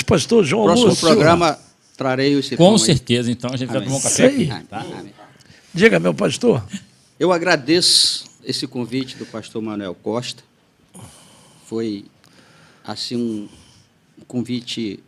Pastor João Próximo Lúcio. programa trarei esse Com certeza, então a gente vai tomar um café aqui. Tá? Diga, meu pastor. Eu agradeço esse convite do pastor Manuel Costa. Foi assim um convite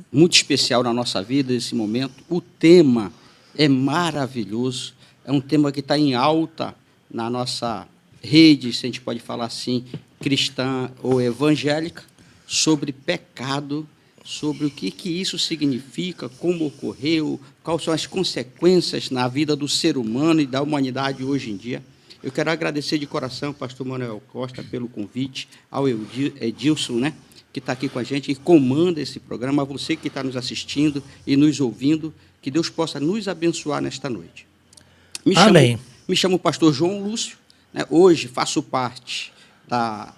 muito especial na nossa vida, nesse momento. O tema é maravilhoso, é um tema que está em alta na nossa rede, se a gente pode falar assim, cristã ou evangélica, sobre pecado, sobre o que isso significa, como ocorreu, quais são as consequências na vida do ser humano e da humanidade hoje em dia. Eu quero agradecer de coração ao pastor Manuel Costa pelo convite, ao Edilson, né, que está aqui com a gente e comanda esse programa, a você que está nos assistindo e nos ouvindo, que Deus possa nos abençoar nesta noite. Amém. Me chamo pastor João Lúcio, né, hoje faço parte da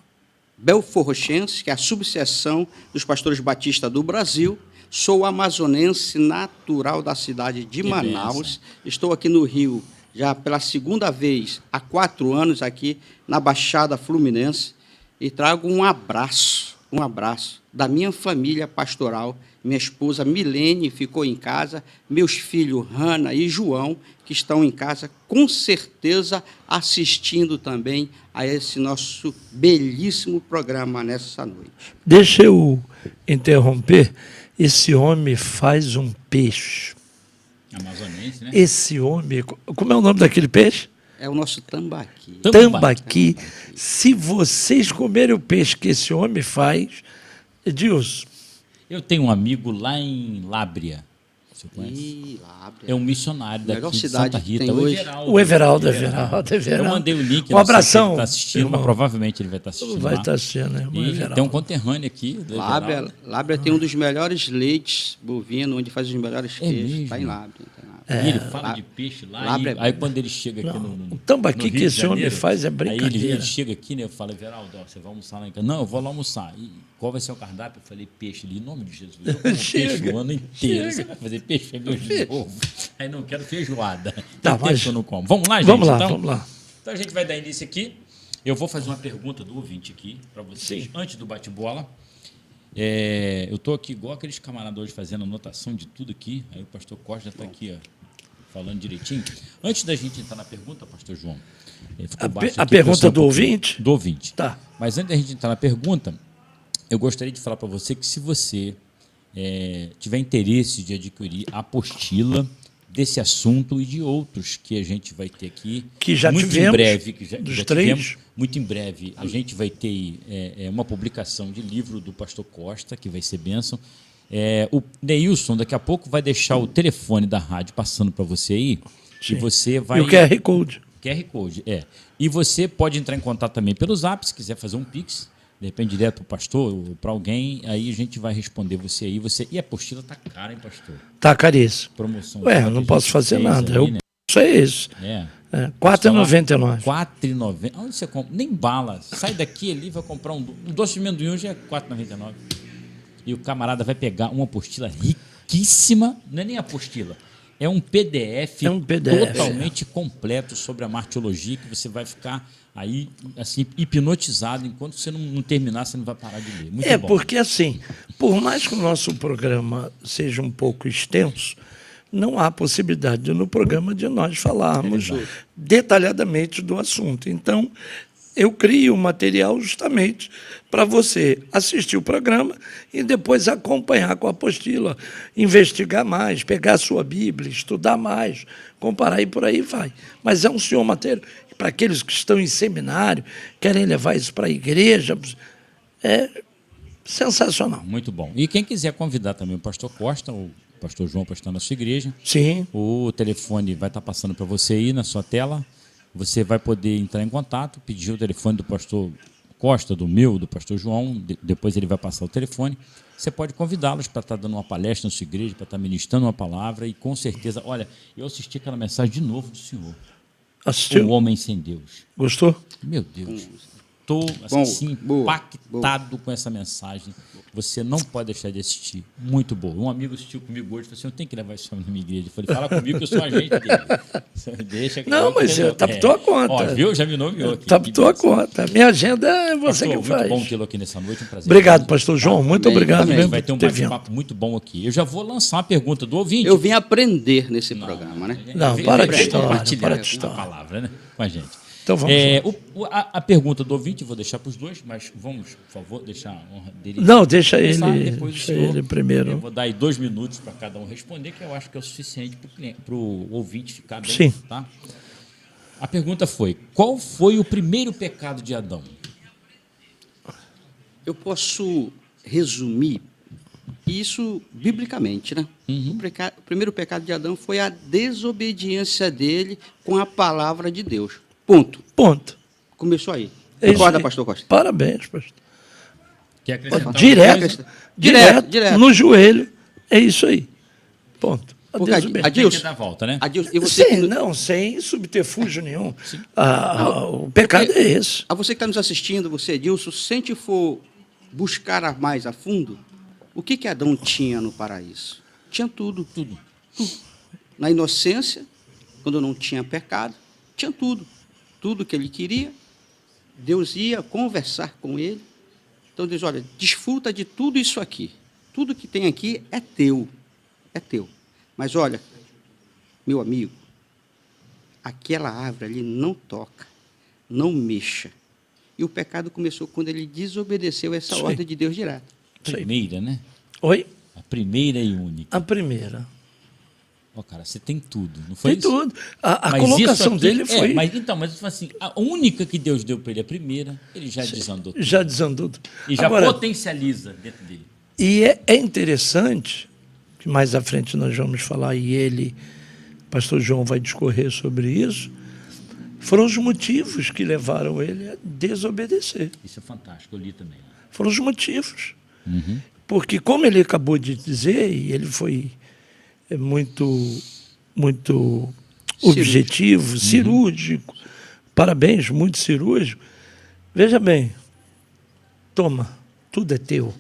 Belfor Rochense, que é a subseção dos pastores batistas do Brasil. Sou amazonense natural da cidade de Manaus. Estou aqui no Rio já pela segunda vez há 4 anos aqui na Baixada Fluminense e trago um abraço da minha família pastoral. Minha esposa Milene ficou em casa, meus filhos Hanna e João, que estão em casa, com certeza assistindo também a esse nosso belíssimo programa nessa noite. Deixa eu interromper. Esse homem faz um peixe. Amazonense, né? Esse homem... Como é o nome daquele peixe? É o nosso tambaqui. Tambaqui. Se vocês comerem o peixe que esse homem faz... Edilson. Eu tenho um amigo lá em Lábrea. Você conhece? Lábrea. É um missionário daqui de cidade Santa Rita. O Everaldo. Eu mandei o link. Um abração. Ele está assistindo, mas provavelmente ele vai estar assistindo. Vai estar assistindo, né? E tem um conterrâneo aqui. Lábrea tem um dos melhores leites bovinos, onde faz os melhores queijos. Está em Lábrea. E ele fala de peixe lá. Aí quando ele chega aqui o tambaqui que esse homem faz é brincadeira. Aí ele chega aqui, né? Eu falo, Everaldo, você vai almoçar lá em casa? Não, eu vou lá almoçar. E qual vai ser o cardápio? Eu falei, peixe ali, em nome de Jesus. Eu como peixe o ano inteiro. Você vai fazer peixe de novo? Aí não quero feijoada. Tá, mas eu não como. Vamos lá, gente? Vamos lá. Então a gente vai dar início aqui. Eu vou fazer uma pergunta do ouvinte aqui para vocês, antes do bate-bola. Eu estou aqui igual aqueles camaradas hoje fazendo anotação de tudo aqui. Aí o pastor Costa já está aqui, ó, falando direitinho. Antes da gente entrar na pergunta, pastor João. A pergunta do ouvinte? Do ouvinte. Tá. Mas antes da gente entrar na pergunta, eu gostaria de falar para você que se você tiver interesse de adquirir a apostila desse assunto e de outros que a gente vai ter aqui, que já muito tivemos, em breve, muito em breve, a gente vai ter uma publicação de livro do pastor Costa, que vai ser bênção. O Neilson, daqui a pouco, vai deixar o telefone da rádio passando para você aí. Sim. E você vai... E o QR Code. QR Code, E você pode entrar em contato também pelo Zap, se quiser fazer um Pix, de repente direto para o pastor ou para alguém, aí a gente vai responder você aí. E a apostila está cara, hein, pastor? Está caríssimo. Promoção. Eu não posso fazer nada. Aí, né? Isso é isso. R$4,99. R$4,99. Onde você compra? Nem bala. Sai daqui ali, vai comprar um doce de amendoim, hoje é R$4,99. E o camarada vai pegar uma apostila riquíssima, não é nem apostila, é um PDF, totalmente completo sobre a martiologia, que você vai ficar aí assim hipnotizado. Enquanto você não terminar, você não vai parar de ler. Muito bom. Porque assim, por mais que o nosso programa seja um pouco extenso, não há possibilidade no programa de nós falarmos detalhadamente do assunto. Então, eu crio o material justamente para você assistir o programa e depois acompanhar com a apostila, investigar mais, pegar a sua Bíblia, estudar mais, comparar e por aí vai. Mas é um senhor material. Para aqueles que estão em seminário, querem levar isso para a igreja, é sensacional. Muito bom. E quem quiser convidar também o pastor Costa, o pastor João para estar na sua igreja, sim, o telefone vai estar passando para você aí na sua tela. Você vai poder entrar em contato, pedir o telefone do pastor Costa, do pastor João, depois ele vai passar o telefone. Você pode convidá-los para estar dando uma palestra na sua igreja, para estar ministrando uma palavra e com certeza... Olha, eu assisti aquela mensagem de novo do senhor. Assistiu? O Homem Sem Deus. Gostou? Meu Deus. Estou assim, Boa, impactado com essa mensagem. Você não pode deixar de assistir. Muito boa. Um amigo assistiu comigo hoje e falou assim: eu tenho que levar esse homem na minha igreja. Eu falei: fala comigo que eu sou agente dele. Deixa que Não, mas está por tua conta. Ó, viu? Já me nomeou aqui. Está por tua conta. Minha agenda é você pastor, que faz. Muito bom tê-lo aqui nessa noite. Um prazer. Obrigado, pastor João. Muito obrigado também. mesmo. Vai ter um por ter bate-papo muito bom aqui. Eu já vou lançar uma pergunta do ouvinte. Eu vim aprender nesse programa, né? Não, Vem- para vem- de vem história, compartilhar para de a história. palavra, né, com a gente. Então vamos A pergunta do ouvinte, vou deixar para os dois, mas vamos, por favor, deixar a honra dele. Não, deixa começar, ele, depois o deixa senhor. ele primeiro. Eu vou dar aí 2 minutos para cada um responder, que eu acho que é o suficiente para o ouvinte ficar bem. Sim. Tá? A pergunta foi: qual foi o primeiro pecado de Adão? Eu posso resumir isso biblicamente, né? O primeiro pecado de Adão foi a desobediência dele com a palavra de Deus. Ponto. Ponto. Começou aí. É isso Concorda, aí. pastor Costa? Parabéns, pastor. Quer acrescentar alguma Direto, coisa? Direto. no joelho. É isso aí. Ponto. A Porque, desobediência. Tem Adilson, que dar a volta, né? Adilson, e você, Sem subterfúgio nenhum. O pecado é esse. a você que está nos assistindo, você, Adilson, se a gente for buscar mais a fundo, o que Adão tinha no paraíso? Tinha tudo. Tudo. Na inocência, quando não tinha pecado, tinha tudo. Tudo que ele queria, Deus ia conversar com ele. Então Deus, olha, desfruta de tudo isso aqui. Tudo que tem aqui é teu. É teu. Mas olha, meu amigo, aquela árvore ali não toca, não mexa. E o pecado começou quando ele desobedeceu essa Sim. ordem de Deus direta. Primeira, né? Oi? A primeira e única. A primeira. Ó, cara, você tem tudo, não foi Tem isso? tudo. A Mas colocação isso aqui- dele foi. mas assim, a única que Deus deu para ele, a primeira, ele já desandou tudo. Já desandou. E já Agora, potencializa dentro dele. e é interessante, que mais à frente nós vamos falar, e ele, pastor João, vai discorrer sobre isso, foram os motivos que levaram ele a desobedecer. Isso é fantástico, eu li também. Né? Foram os motivos. Porque, como ele acabou de dizer, e ele foi muito objetivo, cirúrgico, parabéns, muito cirúrgico. Veja bem, toma, tudo é teu.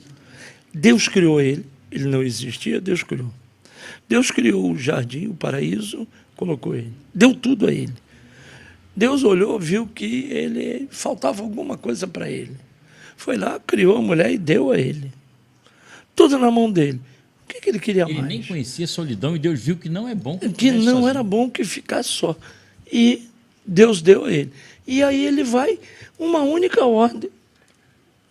Deus criou ele não existia, Deus criou. Deus criou o jardim, o paraíso, colocou ele. Deu tudo a ele. Deus olhou, viu que ele faltava alguma coisa para ele. Foi lá, criou a mulher e deu a ele. Tudo na mão dele. O que ele queria Ele mais? nem conhecia a solidão e Deus viu que não é bom Que estivesse não sozinho. era bom que ficasse só. E Deus deu a ele. E aí ele vai, uma única ordem,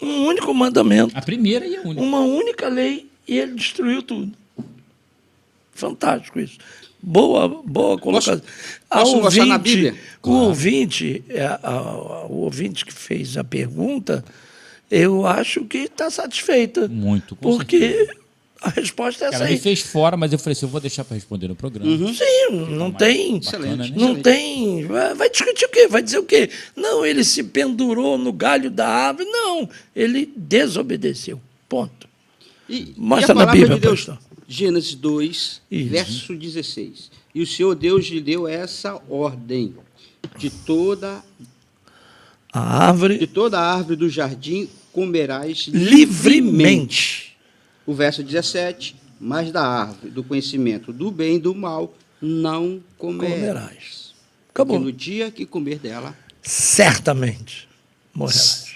um único mandamento, A primeira e a única. uma única lei, e ele destruiu tudo. Fantástico isso. Boa colocação. Posso mostrar na Bíblia? O ouvinte que fez a pergunta, eu acho que está satisfeita. Muito, com Porque a resposta é essa Ela aí. me fez fora, mas eu falei assim, eu vou deixar para responder no programa. Sim, não tem. Bacana, né? Não tem. Vai discutir o quê? Vai dizer o quê? Não, ele se pendurou no galho da árvore. Não, ele desobedeceu. Ponto. E Mostra a na palavra Bíblia, de Deus, pastor. Gênesis 2, Isso. verso 16. E o Senhor Deus lhe deu essa ordem: de toda A árvore árvore do jardim comerás livremente. O verso 17: mas da árvore do conhecimento do bem e do mal não comerás. Comerás. Porque Acabou. no dia que comer dela, Certamente morrerás.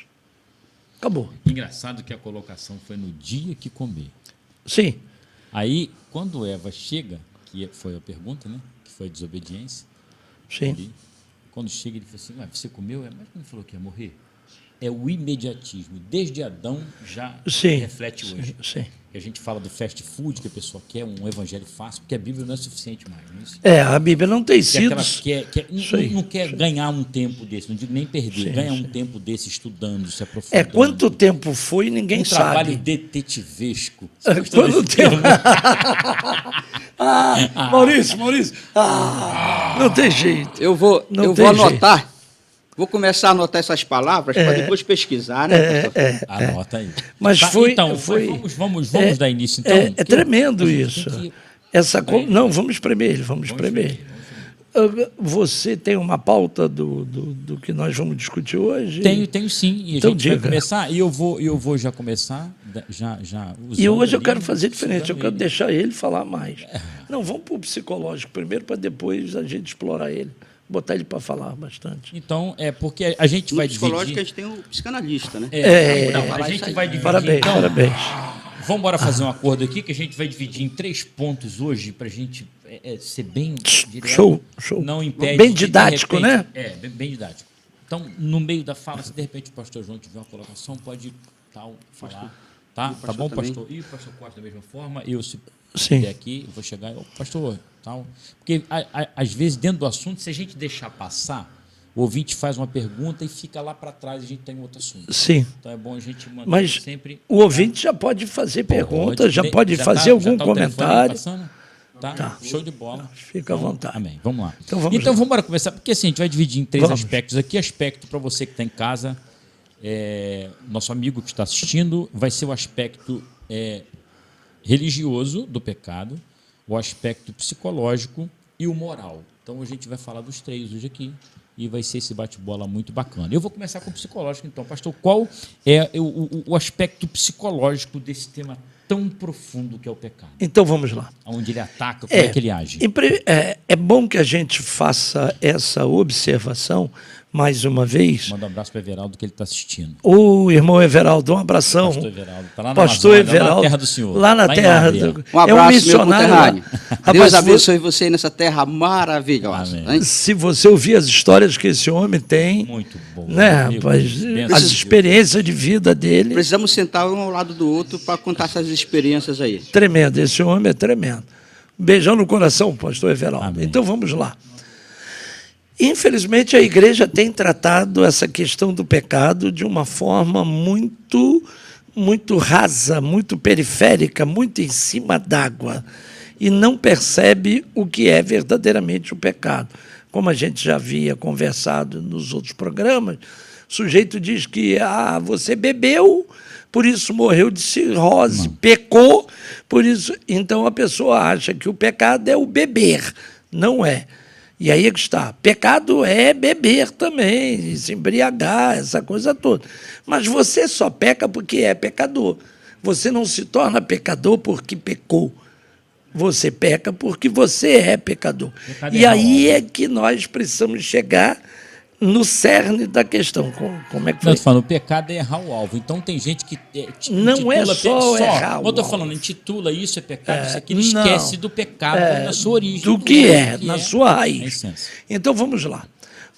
Acabou. Engraçado que a colocação foi no dia que comer. Sim. Aí, quando Eva chega, que foi a pergunta, né? Que foi a desobediência. Sim. ali, quando chega, ele fala assim, "Ué, você comeu? Mas não falou que ia morrer? É o imediatismo. Desde Adão já Sim. reflete hoje. Sim. Que a gente fala do fast food, que a pessoa quer um evangelho fácil, porque a Bíblia não é suficiente mais. Não é isso? A Bíblia não tem Que sido. aquela Isso aí. não quer ganhar um tempo desse, não digo nem perder, Sim, ganhar um sim. tempo desse estudando, se aprofundando. Quanto tempo foi, ninguém um trabalho sabe. detetivesco. Você gostou Quanto desse tempo? termo? Maurício. Não tem jeito. eu vou Não tem anotar. Vou começar a anotar essas palavras para depois pesquisar, né? pastor? Anota aí. Mas Tá, foi. então, foi vamos dar início, então. É tremendo a gente isso. tem que- Não, vamos espremer ele, vamos espremer ele. Você tem uma pauta do que nós vamos discutir hoje? Tenho sim. E então, a gente vai começar, e eu vou já começar, já e hoje eu quero fazer diferente, eu quero deixar ele falar mais. Não, vamos para o psicológico primeiro, para depois a gente explorar ele. Botar ele para falar bastante. Então, porque a gente vai dividir... No psicológico a gente tem o psicanalista, né? A gente vai dividir... Parabéns, então, parabéns. Vamos embora fazer um acordo aqui, que a gente vai dividir em 3 pontos hoje, para a gente ser bem direto. Show. Não impede... Bem didático, de repente, né? Bem didático. Então, no meio da fala, se de repente o pastor João tiver uma colocação, pode falar. Tá bom, também. pastor? E o pastor Costa da mesma forma, eu se Sim. puder aqui, eu vou chegar, pastor, tal. Porque, às vezes, dentro do assunto, se a gente deixar passar, o ouvinte faz uma pergunta e fica lá para trás e a gente tem outro assunto. Sim. Então é bom a gente manter Mas sempre... o ouvinte já pode fazer perguntas, já pode fazer algum comentário. Tá? Show de bola. Fica à vontade. Amém. Vamos lá. Então vamos embora começar, porque assim, a gente vai dividir em 3 aspectos aqui. Aspecto para você que está em casa, nosso amigo que está assistindo, vai ser o aspecto religioso do pecado, o aspecto psicológico e o moral. Então a gente vai falar dos 3 hoje aqui e vai ser esse bate-bola muito bacana. Eu vou começar com o psicológico, então. Pastor, qual é o aspecto psicológico desse tema tão profundo que é o pecado? Então vamos lá. Onde ele ataca, como é que ele age? É bom que a gente faça essa observação mais uma vez. Manda um abraço para o Everaldo, que ele está assistindo. O irmão Everaldo, um abração. Pastor Everaldo, está lá na Pastor Amazônia, Everaldo, lá na terra do Senhor. Lá na terra do... Um abraço, um missionário meu conterrâneo. lá. Deus abençoe você nessa terra maravilhosa. Amém. Se você ouvir as histórias que esse homem tem, muito bom. né, Amigo, rapaz, benção as de experiências de vida dele, Precisamos sentar um ao lado do outro para contar essas experiências aí. tremendo. Esse homem é tremendo. Um beijão no coração, pastor Everaldo. Amém. Então vamos lá. Infelizmente, a igreja tem tratado essa questão do pecado de uma forma muito rasa, muito periférica, muito em cima d'água, e não percebe o que é verdadeiramente o pecado. Como a gente já havia conversado nos outros programas, o sujeito diz que você bebeu, por isso morreu de cirrose, pecou, por isso... Então a pessoa acha que o pecado é o beber, não é. E aí é que está. Pecado é beber também, se embriagar, essa coisa toda. Mas você só peca porque é pecador. Você não se torna pecador porque pecou. Você peca porque você é pecador. E aí é que nós precisamos chegar no cerne da questão. Como é que foi? Não, eu tô falando, o pecado é errar o alvo. Então tem gente que não é só errar o eu estou alvo. falando, intitula isso é pecado, isso aqui, ele esquece do pecado na sua origem. Do que é, na sua raiz. Então vamos lá.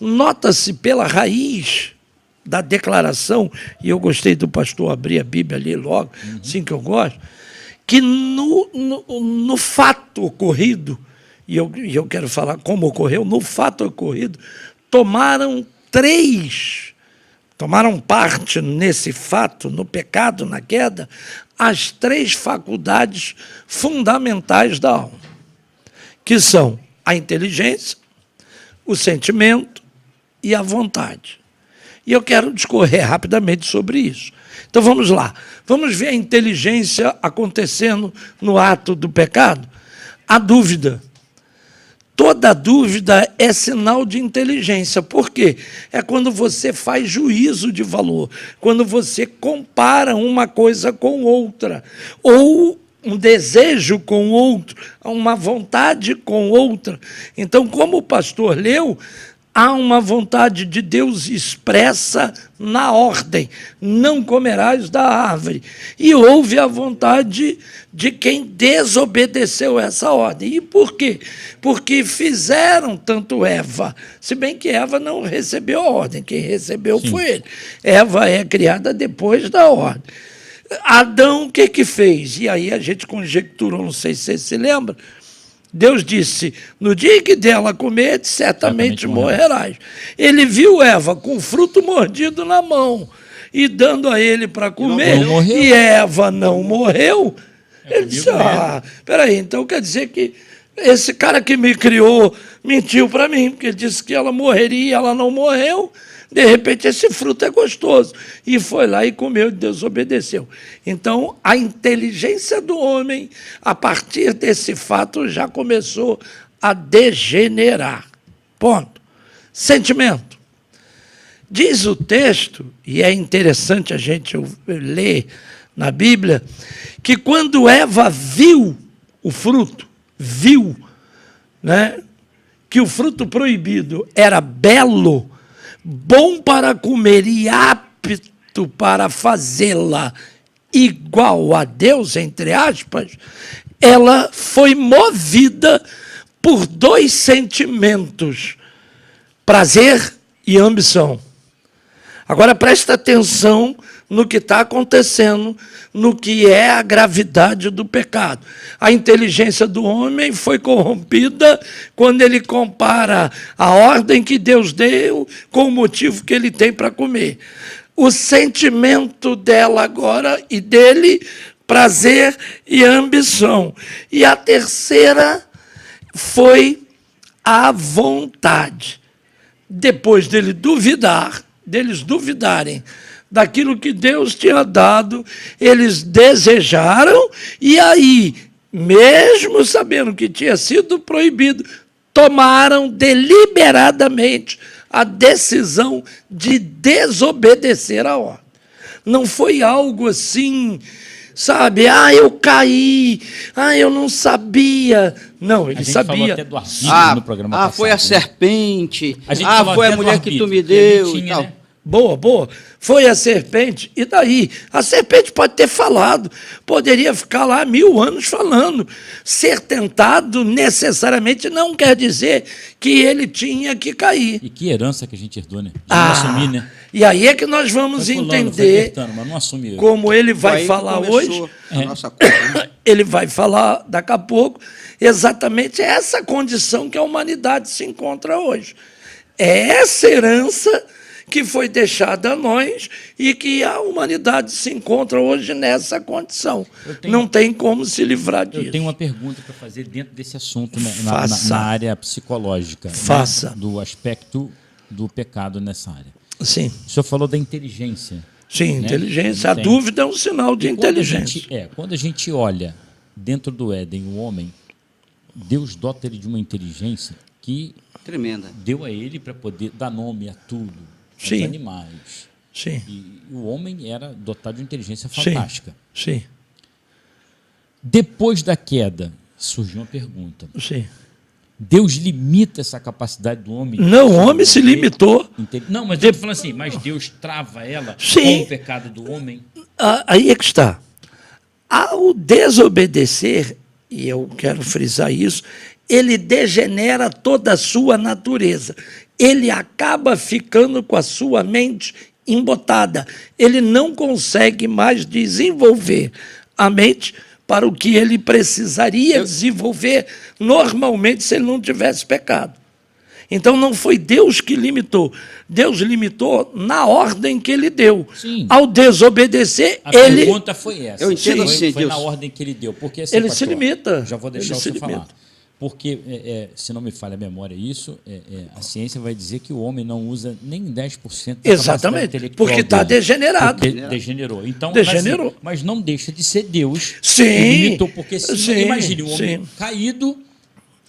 Nota-se pela raiz da declaração, e eu gostei do pastor abrir a Bíblia ali logo, assim que eu gosto, que no fato ocorrido, e eu quero falar como ocorreu, no fato ocorrido, tomaram parte nesse fato, no pecado, na queda, as 3 faculdades fundamentais da alma, que são a inteligência, o sentimento e a vontade. E eu quero discorrer rapidamente sobre isso. Então vamos lá. Vamos ver a inteligência acontecendo no ato do pecado? A dúvida. Toda dúvida é sinal de inteligência. Por quê? É quando você faz juízo de valor, quando você compara uma coisa com outra, ou um desejo com outro, uma vontade com outra. Então, como o pastor leu, há uma vontade de Deus expressa na ordem, não comerás da árvore. E houve a vontade de quem desobedeceu essa ordem. E por quê? Porque fizeram tanto Eva, se bem que Eva não recebeu a ordem, quem recebeu foi ele. Eva é criada depois da ordem. Adão, o que fez? E aí a gente conjecturou, não sei se você se lembra, Deus disse, no dia que dela comer, certamente morrerás. Ele viu Eva com o fruto mordido na mão e dando a ele para comer, e Eva não morreu. Ele disse, peraí, então quer dizer que esse cara que me criou mentiu para mim, porque disse que ela morreria e ela não morreu. De repente, esse fruto é gostoso. E foi lá e comeu e desobedeceu. Então, a inteligência do homem, a partir desse fato, já começou a degenerar. Ponto. Sentimento. Diz o texto, e é interessante a gente ler na Bíblia, que quando Eva viu o fruto, né, que o fruto proibido era belo, bom para comer e apto para fazê-la igual a Deus, entre aspas, ela foi movida por dois sentimentos, prazer e ambição. Agora presta atenção no que está acontecendo, no que é a gravidade do pecado. A inteligência do homem foi corrompida quando ele compara a ordem que Deus deu com o motivo que ele tem para comer. O sentimento dela agora e dele, prazer e ambição. E a terceira foi a vontade. Depois deles duvidarem daquilo que Deus tinha dado, eles desejaram, e aí, mesmo sabendo que tinha sido proibido, tomaram deliberadamente a decisão de desobedecer a ordem. Não foi algo assim, sabe? Eu caí, eu não sabia. Não, ele sabia. Falou até do arbítrio no programa passado, foi a serpente. Foi a mulher que tu me deu tinha, e tal. Né? Boa. Foi a serpente. E daí? A serpente pode ter falado. Poderia ficar lá 1000 anos falando. Ser tentado necessariamente não quer dizer que ele tinha que cair. E que herança que a gente herdou, né? Não assumir, né? E aí é que nós vamos entender mas não assumir. como ele vai falar hoje. A nossa conta, Ele vai falar daqui a pouco exatamente essa condição que a humanidade se encontra hoje. É essa herança que foi deixada a nós e que a humanidade se encontra hoje nessa condição. Não tem como se livrar disso. Eu tenho uma pergunta para fazer dentro desse assunto, né, Faça. na área psicológica. Faça. Né, do aspecto do pecado nessa área. Sim. O senhor falou da inteligência. Sim, né? inteligência. A dúvida é um sinal de inteligência. Quando a gente olha dentro do Éden o homem, Deus dota ele de uma inteligência que tremenda. Deu a ele para poder dar nome a tudo, aos Sim. animais. Sim. E o homem era dotado de inteligência fantástica. Sim. Depois da queda, surgiu uma pergunta. Sim. Deus limita essa capacidade do homem? Não, o homem se limitou. Não, mas eu estou falando assim, mas Deus trava ela Sim. com o pecado do homem? Aí é que está. Ao desobedecer, e eu quero frisar isso, ele degenera toda a sua natureza. Ele acaba ficando com a sua mente embotada. Ele não consegue mais desenvolver a mente para o que ele precisaria desenvolver normalmente se ele não tivesse pecado. Então não foi Deus que limitou. Deus limitou na ordem que ele deu. Sim. Ao desobedecer, a ele... pergunta foi essa. Eu entendo assim, foi Deus. na ordem que ele deu. Porque, assim, Ele pastor, se limita. Já vou deixar Ele você se falar. limita. Porque, se não me falha a memória isso, a ciência vai dizer que o homem não usa nem 10% da capacidade Exatamente, intelectual porque está dele. degenerado. Porque degenerou. Então, Degenerou. mas não deixa de ser Deus Sim, que limitou. Porque sim, imagine o homem sim. caído,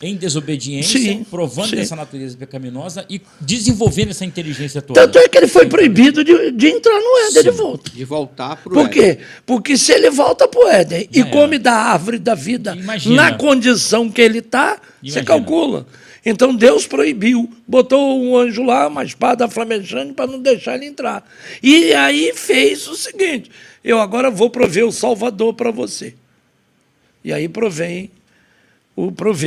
em desobediência, Sim, provando sim. essa natureza pecaminosa e desenvolvendo essa inteligência toda. Tanto é que ele foi proibido de entrar no Éden de volta. De voltar para o Por quê? Porque se ele volta para o Éden e come da árvore da vida Imagina. na condição que ele está, você Imagina. calcula. Então Deus proibiu, botou um anjo lá, uma espada flamejante para não deixar ele entrar. E aí fez o seguinte, eu agora vou prover o Salvador para você. E aí provei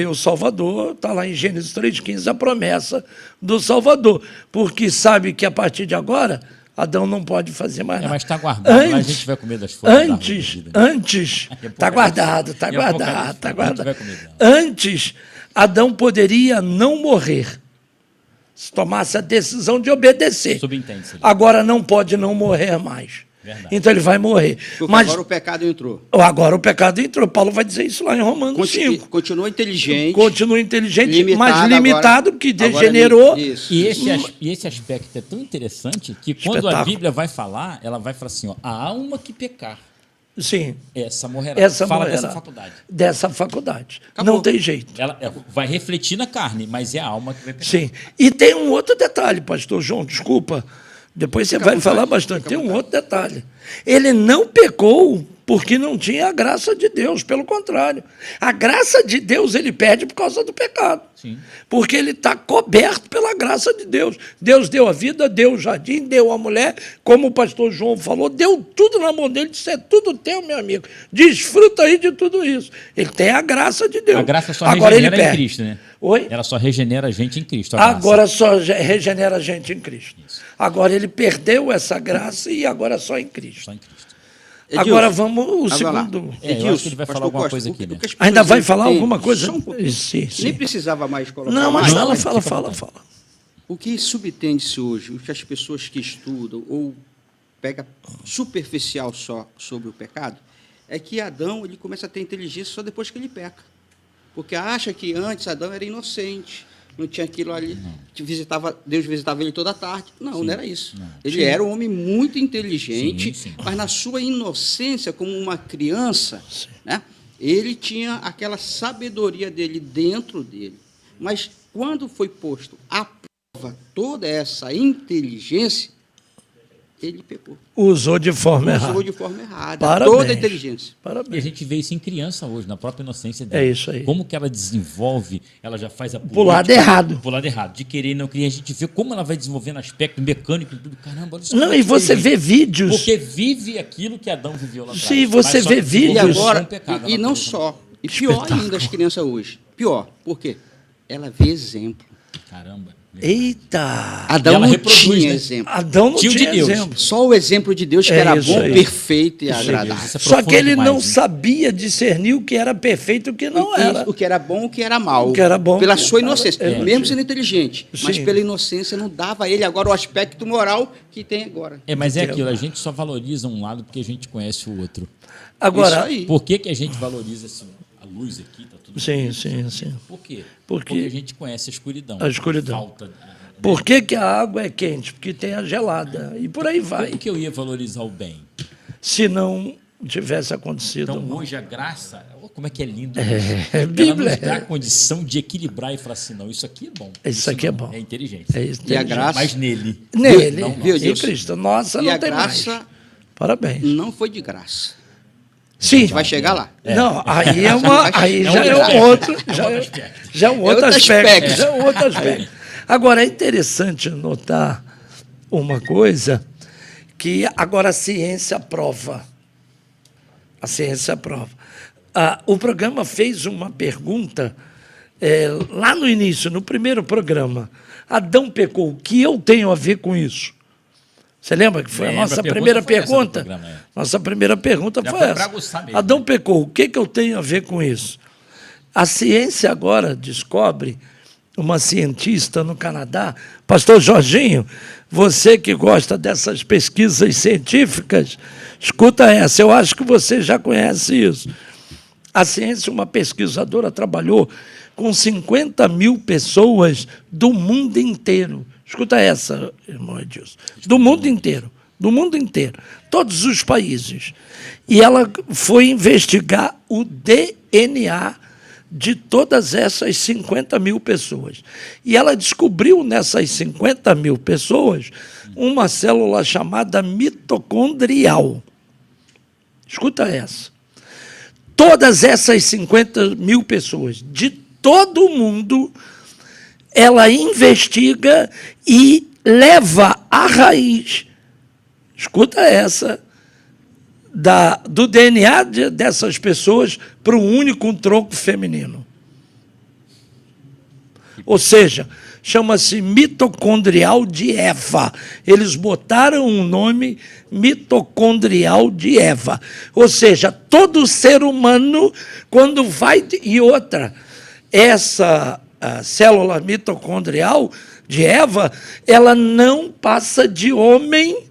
o Salvador, está lá em Gênesis 3,15, a promessa do Salvador. Porque sabe que a partir de agora, Adão não pode fazer mais nada. Mas está guardado, lá a gente vai comer das folhas da árvore da vida. Está guardado, está Em guardado, Apocalipse, está a gente guardado. vai comer dela. Antes, Adão poderia não morrer, se tomasse a decisão de obedecer. Subentende-se. Agora não pode não morrer mais. Verdade. Então ele vai morrer. Porque Mas agora o pecado entrou. agora o pecado entrou. Paulo vai dizer isso lá em Romanos 5. Continua inteligente. Continua inteligente, limitado mas limitado, agora, porque degenerou. Isso. E esse aspecto é tão interessante que quando a Espetáculo. Bíblia vai falar, ela vai falar assim, ó, a alma que pecar, Sim. Essa morrerá. Essa Fala morrerá. dessa faculdade. Dessa faculdade. Acabou. Não tem jeito. Ela vai refletir na carne, mas é a alma que vai pecar. Sim. E tem um outro detalhe, pastor João, desculpa. Depois você Fica à vai vontade, falar bastante. fica à Tem um vontade. outro detalhe. Ele não pecou porque não tinha a graça de Deus, pelo contrário. A graça de Deus ele perde por causa do pecado. Sim. Porque ele está coberto pela graça de Deus. Deus deu a vida, deu o jardim, deu a mulher, como o pastor João falou, deu tudo na mão dele, disse, é tudo teu, meu amigo. Desfruta aí de tudo isso. Ele tem a graça de Deus. A graça só Agora ele regenera em perde. Cristo, né? Oi? Ela só regenera a gente em Cristo. a graça. Agora só regenera a gente em Cristo. Agora ele perdeu essa graça e agora só em Cristo. Só em Cristo. Agora vamos o Vai lá. segundo. Eu acho que ele vai Pastor falar alguma Costa, coisa o aqui, que né? as pessoas Ainda vai falar entendem, alguma coisa? só um pouquinho. Sim, sim. Nem precisava mais colocar Não, mas mais. fala. O que subtende-se hoje, o que as pessoas que estudam ou pega superficial só sobre o pecado, é que Adão ele começa a ter inteligência só depois que ele peca. Porque acha que antes Adão era inocente, não tinha aquilo ali, que Deus visitava ele toda tarde. Não, não era isso. Ele era um homem muito inteligente, Sim. mas na sua inocência, como uma criança, né, ele tinha aquela sabedoria dele dentro dele. Mas quando foi posto à prova toda essa inteligência, ele pecou. Usou de forma errada. Usou de forma errada. Parabéns. Toda a inteligência. E a Parabéns. gente vê isso em criança hoje, na própria inocência dela. É isso aí. Como que ela desenvolve, ela já faz a Pro lado errado. Pro lado errado, de querer e não querer. A gente vê como ela vai desenvolvendo aspecto mecânico e tudo. Caramba, olha isso. Não, e você vê vídeos. Porque vive aquilo que Adão viveu lá atrás. Sim, você Mas só vê que vídeos. E desenvolveu agora, um pecado e na não natureza. só. E pior Espetáculo. ainda as crianças hoje. Pior. Por quê? Ela vê exemplo. Caramba. Eita! Adão ela não reproduz, tinha né? exemplo. Adão não Tio de tinha Deus. exemplo. Só o exemplo de Deus que É era isso bom, aí. perfeito e Isso é agradável. Deus, isso é Só que profundo ele demais, não hein? sabia discernir o que era perfeito e o que não era. O que era bom, o que era mal. O que era bom, Pela o que sua era- inocência. é. Mesmo sendo inteligente. Mas Sim. pela inocência não dava a ele agora o aspecto moral que tem agora. Mas é aquilo, a gente só valoriza um lado porque a gente conhece o outro. Agora, Isso aí. Por que a gente valoriza a luz aqui? Tá tudo sim, bonito. sim, sim. Por quê? Porque Porque a gente conhece a escuridão. a escuridão. Falta, Por que que a água é quente? Porque tem a gelada. E por aí vai. Como que eu ia valorizar o bem? Se não tivesse acontecido. Então, hoje a graça, oh, como é que é lindo. É Ela Bíblia. nos dá a condição de equilibrar e falar assim, não, isso aqui é bom. Isso aqui é não, bom. É inteligente. É isso. E a graça- Mas nele. Nele, Não, viu, em Dilson? Cristo. Nossa, E não a tem graça mais. Parabéns. não foi de graça. Sim. Vai chegar lá. Não, aí é uma, aí É já outro é um aspecto. outro, É já outro é, aspecto. já é um outro outro aspecto, aspecto. já é um outro aspecto. Agora é interessante notar uma coisa que agora a ciência prova. A ciência prova. O programa fez uma pergunta lá no início, no primeiro programa. Adão pecou. O que eu tenho a ver com isso? Você lembra que foi a Lembro, nossa a pergunta primeira foi essa do pergunta? programa, é. Nossa primeira pergunta Já foi foi essa. pra aguçar mesmo, Adão né? pecou. O que eu tenho a ver com isso? A ciência agora descobre, uma cientista no Canadá, pastor Jorginho, você que gosta dessas pesquisas científicas, escuta essa, eu acho que você já conhece isso. A ciência, uma pesquisadora, trabalhou com 50 mil pessoas do mundo inteiro. Escuta essa, irmão Edilson. Do mundo inteiro. Do mundo inteiro. Todos os países. E ela foi investigar o DNA de todas essas 50 mil pessoas. E ela descobriu nessas 50 mil pessoas uma célula chamada mitocondrial. Escuta essa. Todas essas 50 mil pessoas, de todo o mundo, ela investiga e leva a raiz, escuta essa, do DNA dessas pessoas para um único tronco feminino. Ou seja, chama-se mitocondrial de Eva. Eles botaram um nome mitocondrial de Eva. Ou seja, todo ser humano, quando vai... E outra, essa célula mitocondrial de Eva, ela não passa de homem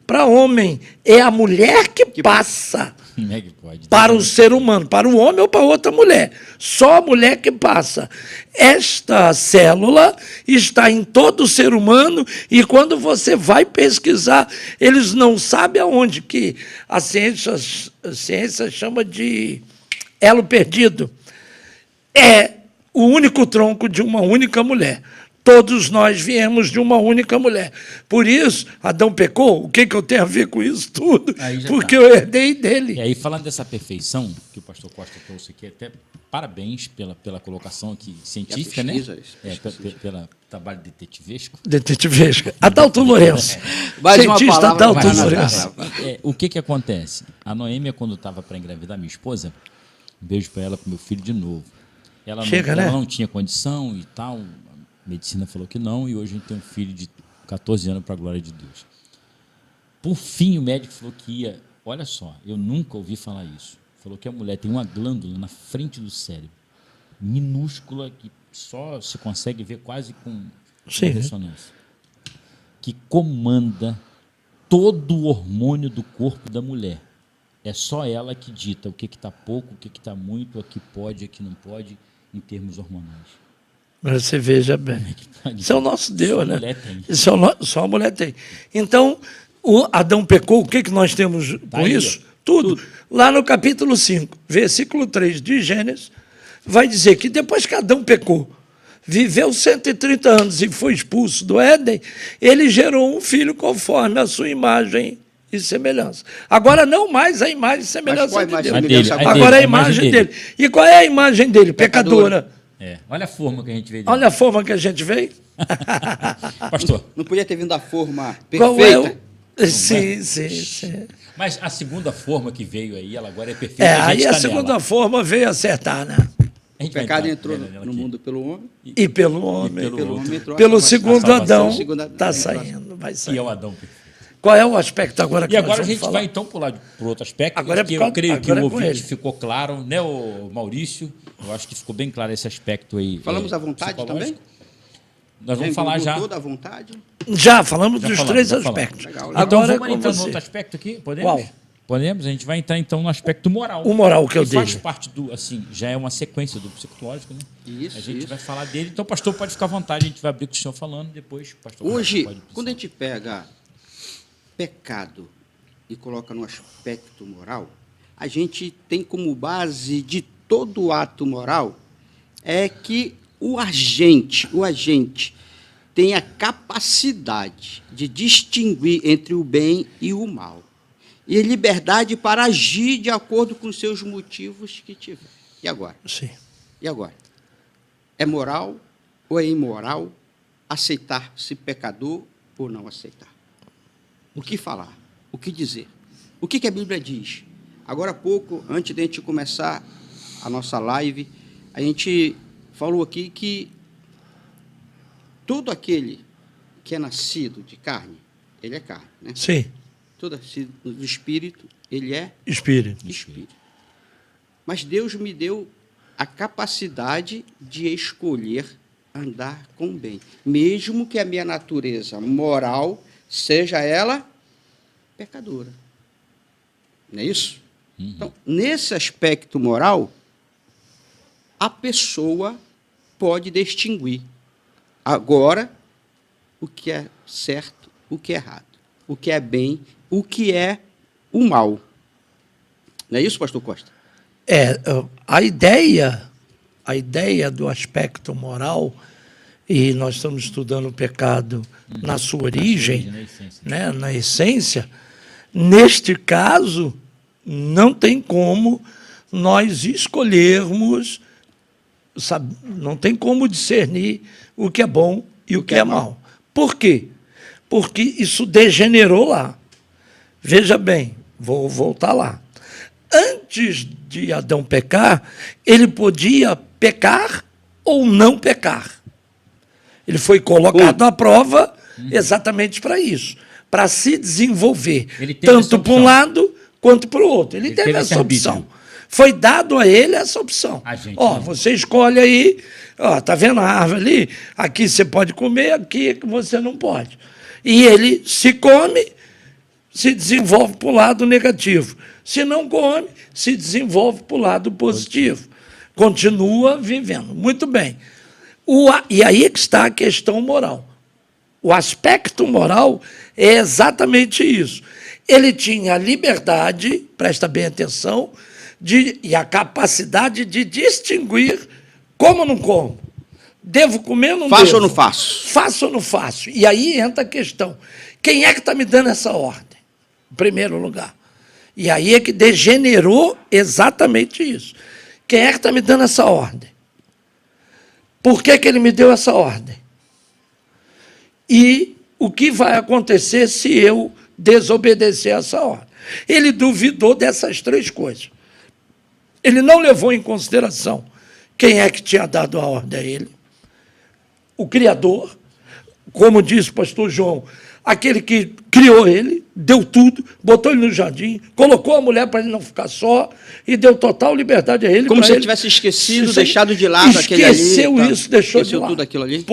para homem. É a mulher que passa Como é que pode? para o ser humano, para o homem ou para outra mulher. Só a mulher que passa. Esta célula está em todo ser humano e quando você vai pesquisar, eles não sabem aonde que a ciência chama de elo perdido. É o único tronco de uma única mulher. Todos nós viemos de uma única mulher. Por isso, Adão pecou. O que eu tenho a ver com isso tudo? Porque eu herdei dele. E aí, falando dessa perfeição que o pastor Costa trouxe aqui, até parabéns pela colocação aqui científica, né? Pelo trabalho detetivesco. Detetivesca. Adalto Lourenço. Mais uma Cientista palavra, Adalto mais uma Lourenço. O que acontece? A Noêmia, quando estava para engravidar minha esposa, um beijo para ela, para o meu filho de novo. Ela não tinha condição e tal. A medicina falou que não, e hoje a gente tem um filho de 14 anos, para a glória de Deus. Por fim, o médico falou que ia... Olha só, eu nunca ouvi falar isso. Falou que a mulher tem uma glândula na frente do cérebro, minúscula, que só se consegue ver quase com ressonância, que comanda todo o hormônio do corpo da mulher. É só ela que dita o que está pouco, o que está muito, o que pode, o que não pode, em termos hormonais. Mas você veja bem. Isso é o nosso Deus, né? Isso só a mulher tem. Então, o Adão pecou, o que nós temos com isso? Tudo. Lá no capítulo 5, versículo 3 de Gênesis, vai dizer que depois que Adão pecou, viveu 130 anos e foi expulso do Éden, ele gerou um filho conforme a sua imagem e semelhança. Agora, não mais a imagem e semelhança de Deus. Agora a imagem dele. E qual é a imagem dele? Pecadora. Olha a forma que a gente veio. Olha a forma que a gente veio. Pastor. Não podia ter vindo a forma Qual perfeita? Sim. Mas a segunda forma que veio aí, ela agora é perfeita. Aí a segunda forma veio acertar, né? O pecado entrou no mundo pelo homem. E pelo homem. Entrou pelo segundo Adão está saindo, vai sair. E é o Adão perfeito. Qual é o aspecto agora que E agora nós a gente falar? vai então pular para outro aspecto, agora porque eu creio que o ouvinte ele. ficou claro, né, o Maurício? Eu acho que ficou bem claro esse aspecto aí. Falamos à vontade também? Nós vamos falar já. Toda à vontade? Já falamos dos três aspectos. Legal. Então Agora vamos entrar no outro aspecto aqui? Podemos? Qual? Podemos? A gente vai entrar então no aspecto moral. O moral que eu dei. Faz parte do, assim, já é uma sequência do psicológico, né? Isso. A gente vai falar dele. Então, pastor, pode ficar à vontade, a gente vai abrir com o senhor falando, depois o pastor Hoje, pode quando a gente pega pecado e coloca no aspecto moral, a gente tem como base de todo ato moral é que o agente tem a capacidade de distinguir entre o bem e o mal. E liberdade para agir de acordo com os seus motivos que tiver. E agora? Sim. E agora? É moral ou é imoral aceitar-se pecador ou não aceitar? O que falar? O que dizer? O que a Bíblia diz? Agora há pouco, antes de a gente começar a nossa live, a gente falou aqui que todo aquele que é nascido de carne, ele é carne, né? Sim. Todo nascido do Espírito, ele é Espírito. Mas Deus me deu a capacidade de escolher andar com o bem, mesmo que a minha natureza moral seja ela pecadora. Não é isso? Então, nesse aspecto moral, a pessoa pode distinguir agora o que é certo, o que é errado, o que é bem, o que é o mal. Não é isso, pastor Costa? A ideia do aspecto moral, e nós estamos estudando o pecado na sua origem, na essência, neste caso, não tem como nós escolhermos, sabe, não tem como discernir o que é bom e o que é mal. Por quê? Porque isso degenerou lá. Veja bem, vou voltar lá. Antes de Adão pecar, ele podia pecar ou não pecar. Ele foi colocado à prova exatamente para isso, para se desenvolver, tanto para um lado quanto para o outro. Ele teve essa opção. Foi dado a ele essa opção. Você escolhe aí, tá vendo a árvore ali? Aqui você pode comer, aqui você não pode. E ele se come, se desenvolve para o lado negativo. Se não come, se desenvolve para o lado positivo. Continua vivendo. Muito bem. E aí é que está a questão moral. O aspecto moral é exatamente isso. Ele tinha a liberdade, presta bem atenção, e a capacidade de distinguir como ou não como. Devo comer ou não devo? Faço ou não faço? Faço ou não faço? E aí entra a questão. Quem é que está me dando essa ordem? Em primeiro lugar. E aí é que degenerou exatamente isso. Quem é que está me dando essa ordem? Por que ele me deu essa ordem? E o que vai acontecer se eu desobedecer essa ordem? Ele duvidou dessas três coisas. Ele não levou em consideração quem é que tinha dado a ordem a ele. O Criador, como disse o pastor João, aquele que criou ele, deu tudo, botou ele no jardim, colocou a mulher para ele não ficar só e deu total liberdade a ele. Como se ele tivesse esquecido, deixado de lado aquele ali. Esqueceu isso, deixou de lado. Tudo aquilo ali.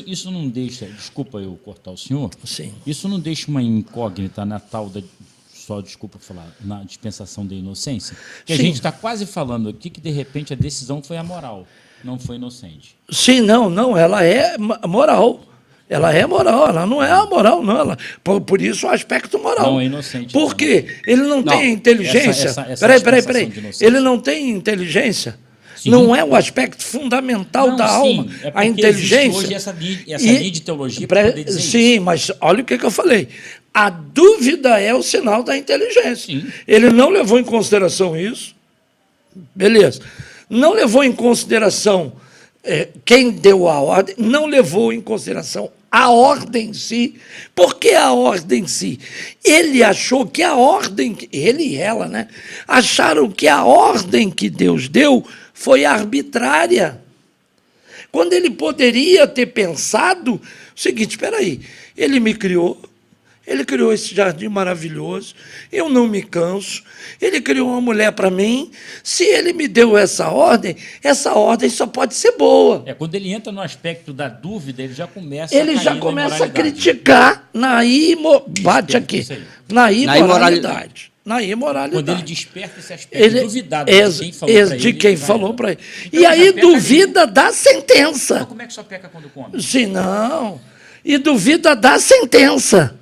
Isso não deixa, desculpa eu cortar o senhor, Sim. Isso não deixa uma incógnita na tal da, só desculpa falar, na dispensação da inocência? Que a Sim. gente está quase falando aqui que, de repente, a decisão foi amoral, não foi inocente. Sim, não, ela é moral. Ela é moral, ela não é amoral, não. Ela, por isso o aspecto moral. Não é inocente. Por quê? Ele não tem inteligência. essa Peraí. dispensação de inocência. Ele não tem inteligência. Sim. Não é o aspecto fundamental Não, da sim, alma, é a porque inteligência. existe hoje essa linha de teologia para poder dizer sim, isso. mas olha o que eu falei. A dúvida é o sinal da inteligência. Sim. Ele não levou em consideração isso. Beleza. Não levou em consideração quem deu a ordem, não levou em consideração a ordem em si. Por que a ordem em si? Ele achou que a ordem, ele e ela, né? Acharam que a ordem que Deus deu foi arbitrária. Quando ele poderia ter pensado o seguinte, espera aí, ele me criou, ele criou esse jardim maravilhoso, eu não me canso, ele criou uma mulher para mim, se ele me deu essa ordem só pode ser boa. Quando ele entra no aspecto da dúvida, ele já começa Ele já começa a criticar na imoralidade. Na imoralidade. Quando ele desperta esse aspecto duvidado de quem falou para ele. E aí duvida da sentença. Então, como é que só peca quando come? Sim, não. E duvida da sentença.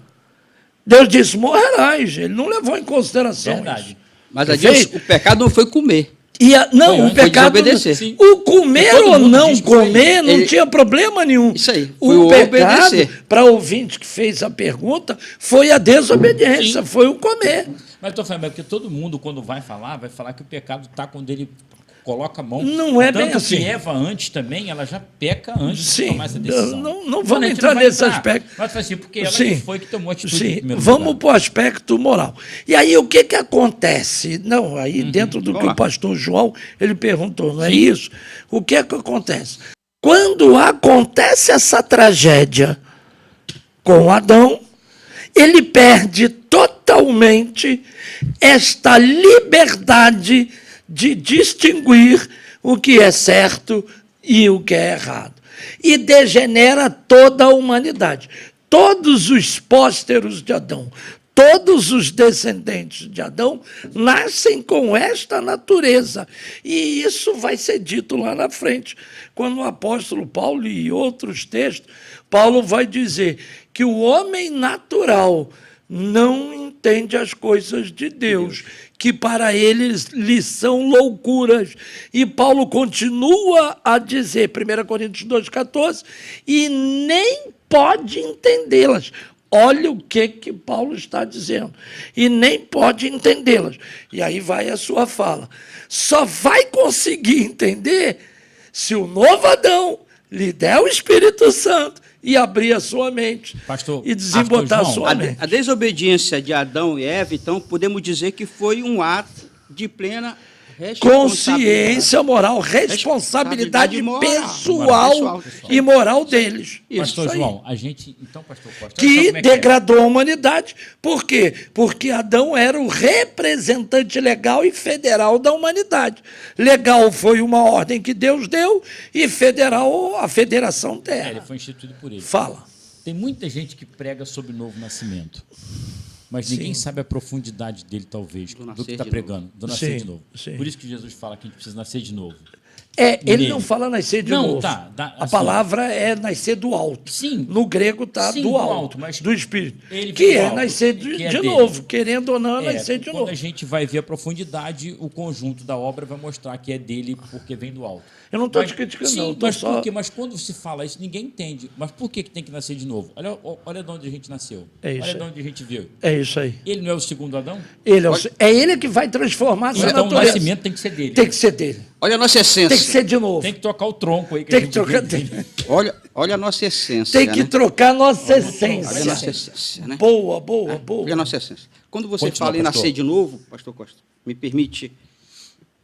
Deus disse, morrerás. Ele não levou em consideração Verdade. isso. Mas o pecado não foi comer. O pecado... desobedecer. O comer ou não comer não ele... tinha problema nenhum. Isso aí. Foi o pecado, obedecer. para o ouvinte que fez a pergunta, foi a desobediência, foi o comer. Mas estou falando, porque todo mundo, quando vai falar que o pecado está quando ele coloca a mão. Não é tanto bem assim. que Eva antes também, ela já peca antes Sim, de tomar essa decisão. não vamos entrar nesse aspecto. Mas assim, porque ela que foi que tomou a atitude. Sim, vamos para o aspecto moral. E aí o que acontece? Não, aí dentro do que o pastor João ele perguntou, não é isso? O que acontece? Quando acontece essa tragédia com Adão, ele perde totalmente esta liberdade de distinguir o que é certo e o que é errado. E degenera toda a humanidade. Todos os pósteros de Adão, todos os descendentes de Adão nascem com esta natureza. E isso vai ser dito lá na frente, quando o apóstolo Paulo e outros textos, Paulo vai dizer que o homem natural não entende as coisas de Deus, que para eles lhes são loucuras. E Paulo continua a dizer, 1 Coríntios 2,14, e nem pode entendê-las. Olha o que Paulo está dizendo. E nem pode entendê-las. E aí vai a sua fala. Só vai conseguir entender se o novo Adão lhe der o Espírito Santo e abrir a sua mente, pastor, e desembotar a sua mente. A desobediência de Adão e Eva, então, podemos dizer que foi um ato de plena consciência moral, responsabilidade pessoal e moral deles. Pastor João, a gente, então, pastor Costa, que degradou a humanidade. Por quê? Porque Adão era o representante legal e federal da humanidade. Legal foi uma ordem que Deus deu e federal a Federação Terra. Ele foi instituído por ele. Fala. Tem muita gente que prega sobre o novo nascimento. Mas Sim. ninguém sabe a profundidade dele, talvez, Do do nascer que está de pregando, do nascer Sim, de novo. sim. Por isso que Jesus fala que a gente precisa nascer de novo. Ele Nele. não fala nascer de Não, novo. tá, A assim. palavra é nascer do alto. Sim. No grego está Sim, do do alto, alto, mas do Espírito. ele Que veio do é alto, nascer que de é dele. novo. Querendo ou não, é nascer de quando novo. a gente vai ver a profundidade, o conjunto da obra vai mostrar que é dele porque vem do alto. Eu não estou Mas- te criticando, sim, não. Eu tô mas só... por quê? Mas quando se fala isso, ninguém entende. Mas por que tem que nascer de novo? Olha de onde a gente nasceu. É isso Olha aí. de onde a gente veio. É isso aí. Ele não é o segundo Adão? É ele que vai transformar a sua Então o natureza. nascimento tem que ser dele. Tem que ser dele. Olha a nossa essência. Tem que ser de novo. Tem que trocar o tronco aí. Tem a que gente trocar. vê. Olha a nossa essência. Tem que né? trocar a nossa Olha a essência. nossa essência, né? Boa, boa, boa. Olha a nossa essência. Quando você Continua, fala em pastor. nascer de novo, pastor Costa, me permite,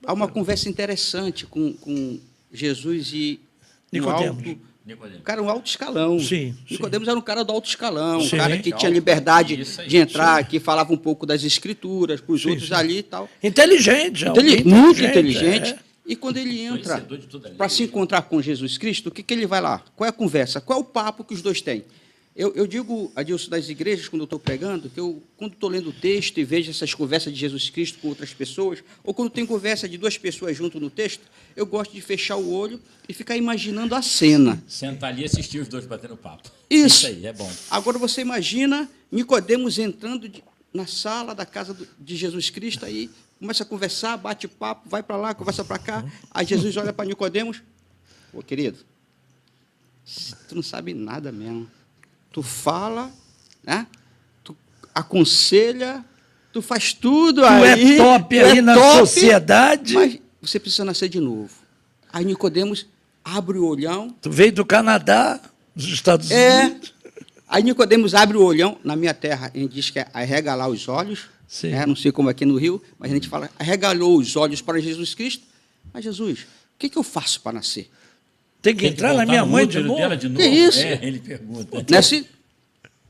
há uma conversa interessante com Jesus e um Nicodemos. alto, Nicodemos. cara, um alto escalão. Sim, sim. Nicodemos era um cara do alto escalão, Sim. um cara que tinha Alto, liberdade isso aí. de entrar, que falava um pouco das escrituras para os Sim, outros sim. ali e tal. Inteligente. alguém Muito inteligente. é. E quando ele entra Conhecedor de tudo ali. para se encontrar com Jesus Cristo, o que ele vai lá? Qual é a conversa? Qual é o papo que os dois têm? Eu digo, Adilson, das igrejas, quando eu estou pregando, que quando estou lendo o texto e vejo essas conversas de Jesus Cristo com outras pessoas, ou quando tem conversa de duas pessoas junto no texto, eu gosto de fechar o olho e ficar imaginando a cena. Sentar ali e assistir os dois batendo papo. Isso. Aí, é bom. Agora você imagina Nicodemos entrando na sala da casa de Jesus Cristo, aí começa a conversar, bate papo, vai para lá, conversa para cá. Aí Jesus olha para Nicodemos: ô querido, tu não sabe nada mesmo. Tu fala, né? Tu aconselha, tu faz tudo Tu aí. é top aí na sociedade. Mas você precisa nascer de novo. Aí Nicodemos abre o olhão. Tu veio do Canadá, dos Estados Unidos. Aí Nicodemos abre o olhão. Na minha terra, a gente diz que é arregalar os olhos. Sim. Não sei como é aqui no Rio, mas a gente fala, arregalou os olhos para Jesus Cristo. Mas Jesus, o que eu faço para nascer? Tem que Tem que entrar na voltar minha no mãe de útero novo. dela de novo. Que isso? Ele pergunta. Nasce.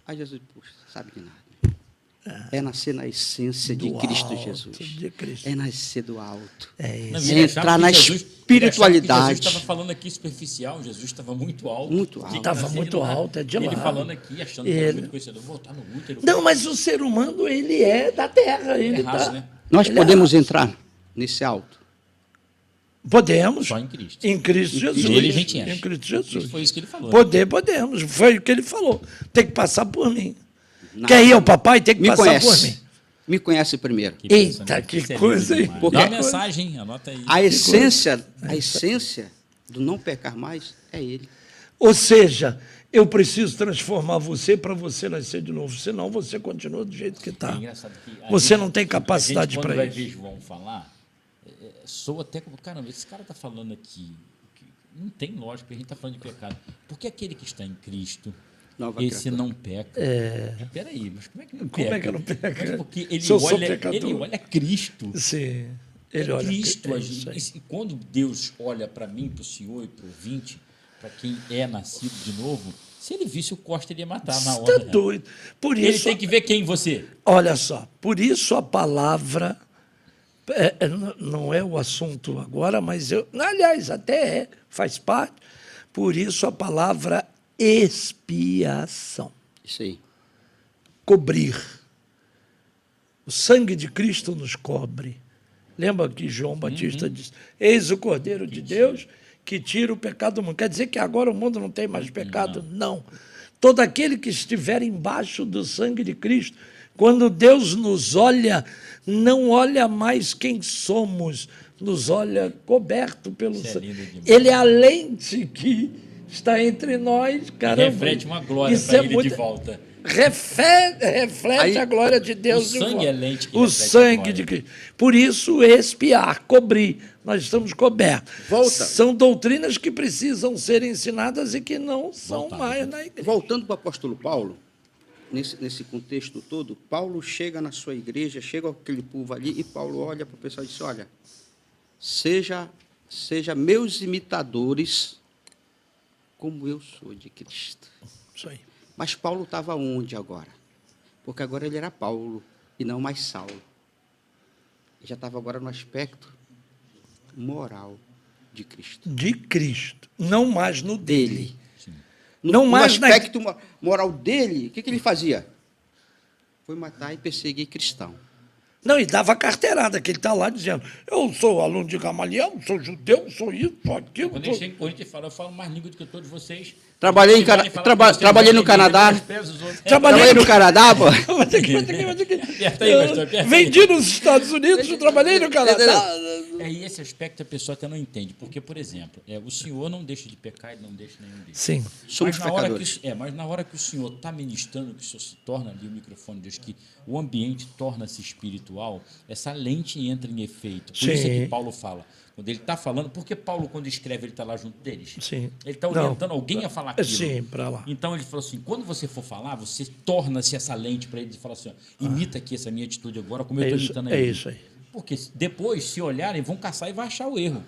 Aí Jesus, puxa, sabe de nada. É nascer na essência de Do Cristo alto, Jesus. de Cristo. É nascer do alto. É Não, isso. e ele achava Entrar que na Jesus- ele achava que espiritualidade. Jesus estava falando aqui superficial, Jesus estava muito alto. Muito Tinha alto. que Estava nascer de muito lá. alto, é de Ele lá. falando aqui, achando que Ele- era muito conhecedor. Voltar no útero. Não, mas o ser humano, ele é da terra. Ele raça, tá... né? Nós Ele é podemos raça. entrar nesse alto. Podemos. Só em Cristo. Em Cristo Jesus. Nele a gente enche. Em Cristo Jesus. Foi isso que ele falou. Podemos. Foi o que ele falou. Tem que passar por mim. Não. Quer ir ao papai, tem que Me passar por mim. conhece. Me conhece primeiro. Que Eita, pensamento, que isso é coisa, lindo hein? demais. Porque- Dá uma mensagem, anota aí. A essência do não pecar mais é Ele. Ou seja, eu preciso transformar você para você nascer de novo. Senão você continua do jeito que É está. engraçado que a Você gente- não tem capacidade a gente, para quando vai isso. ver João falar, soa até como, caramba, esse cara está falando aqui, que não tem lógica, a gente está falando de pecado. Porque aquele que está em Cristo, Nova esse criatura. não peca. Peraí, mas como é que não Como peca? é que não peca? Mas porque ele Se eu sou olha, pecador. ele olha Cristo. Sim. Ele olha. Cristo, é a isso aí. gente, e quando Deus olha para mim, para o senhor e para o ouvinte, para quem é nascido de novo, se ele visse o Costa, ele ia matar na Você hora. está doido. Por Ele isso, tem que ver quem você. olha só, por isso a palavra não é o assunto agora, mas aliás, até faz parte. Por isso a palavra expiação, Isso aí. cobrir. O sangue de Cristo nos cobre. Lembra que João Batista disse: Eis o Cordeiro de Deus que tira o pecado do mundo. Quer dizer que agora o mundo não tem mais pecado? Não. Todo aquele que estiver embaixo do sangue de Cristo, quando Deus nos olha, não olha mais quem somos, nos olha coberto pelo Isso é sangue. lindo demais. Ele é a lente que está entre nós, caramba. Reflete uma glória Isso para é ele muito- de volta. reflete Aí, a glória de Deus. o de sangue volta. é lente que O reflete a sangue glória. de Cristo. Por isso, expiar, cobrir. Nós estamos cobertos. Volta. São doutrinas que precisam ser ensinadas e que não são Voltar. mais na igreja. Voltando para o apóstolo Paulo, nesse contexto todo, Paulo chega na sua igreja, chega aquele povo ali, e Paulo olha para o pessoal e diz: olha, seja meus imitadores, como eu sou de Cristo. Isso aí. Mas Paulo estava onde agora? Porque agora ele era Paulo e não mais Saulo. Ele já estava agora no aspecto moral de Cristo. De Cristo. Não mais no dele. No, Não no mais na- aspecto moral dele, o que ele fazia? foi matar e perseguir cristão. Não, e dava carteirada, que ele está lá dizendo, eu sou aluno de Gamaliel, sou judeu, sou isso, sou aquilo. Quando Sou... ele chega em Corinto, ele fala, eu falo mais língua do que todos vocês. Trabalhei no Canadá. Trabalhei no Canadá, pô. Aperta aí, pastor, aperta aí. Vendi nos Estados Unidos, trabalhei no Canadá. E esse aspecto a pessoa até não entende, porque, por exemplo, o senhor não deixa de pecar e não deixa nenhum deles. Sim. Somos Mas na, hora pecadores. mas na hora que o senhor está ministrando, que o senhor se torna ali o microfone de Deus, que o ambiente torna-se espiritual, essa lente entra em efeito. Por isso é Sim. que Paulo fala. Quando ele está falando, porque Paulo, quando escreve, ele está lá junto deles. Sim. Ele está orientando alguém a falar aquilo. Sim, para lá. Então ele falou assim: quando você for falar, você torna-se essa lente para ele e fala assim: ó, imita aqui essa minha atitude agora, como eu estou imitando É ele. isso aí. Porque depois, se olharem, vão caçar e vai achar o erro.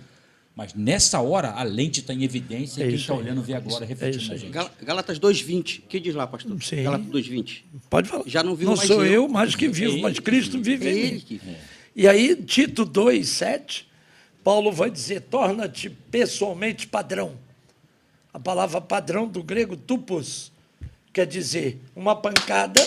Mas nessa hora, a lente está em evidência e quem está olhando vê a glória refletindo na gente. Gálatas 2:20. O que diz lá, pastor? Sim. Gálatas 2:20. Pode falar. Já não vivo Não mais sou eu. eu mais que vivo, É mas ele Cristo que vive É em ele mim. que vive. E aí, Tito 2:7, Paulo vai dizer, torna-te pessoalmente padrão. A palavra padrão do grego, tupos, quer dizer uma pancada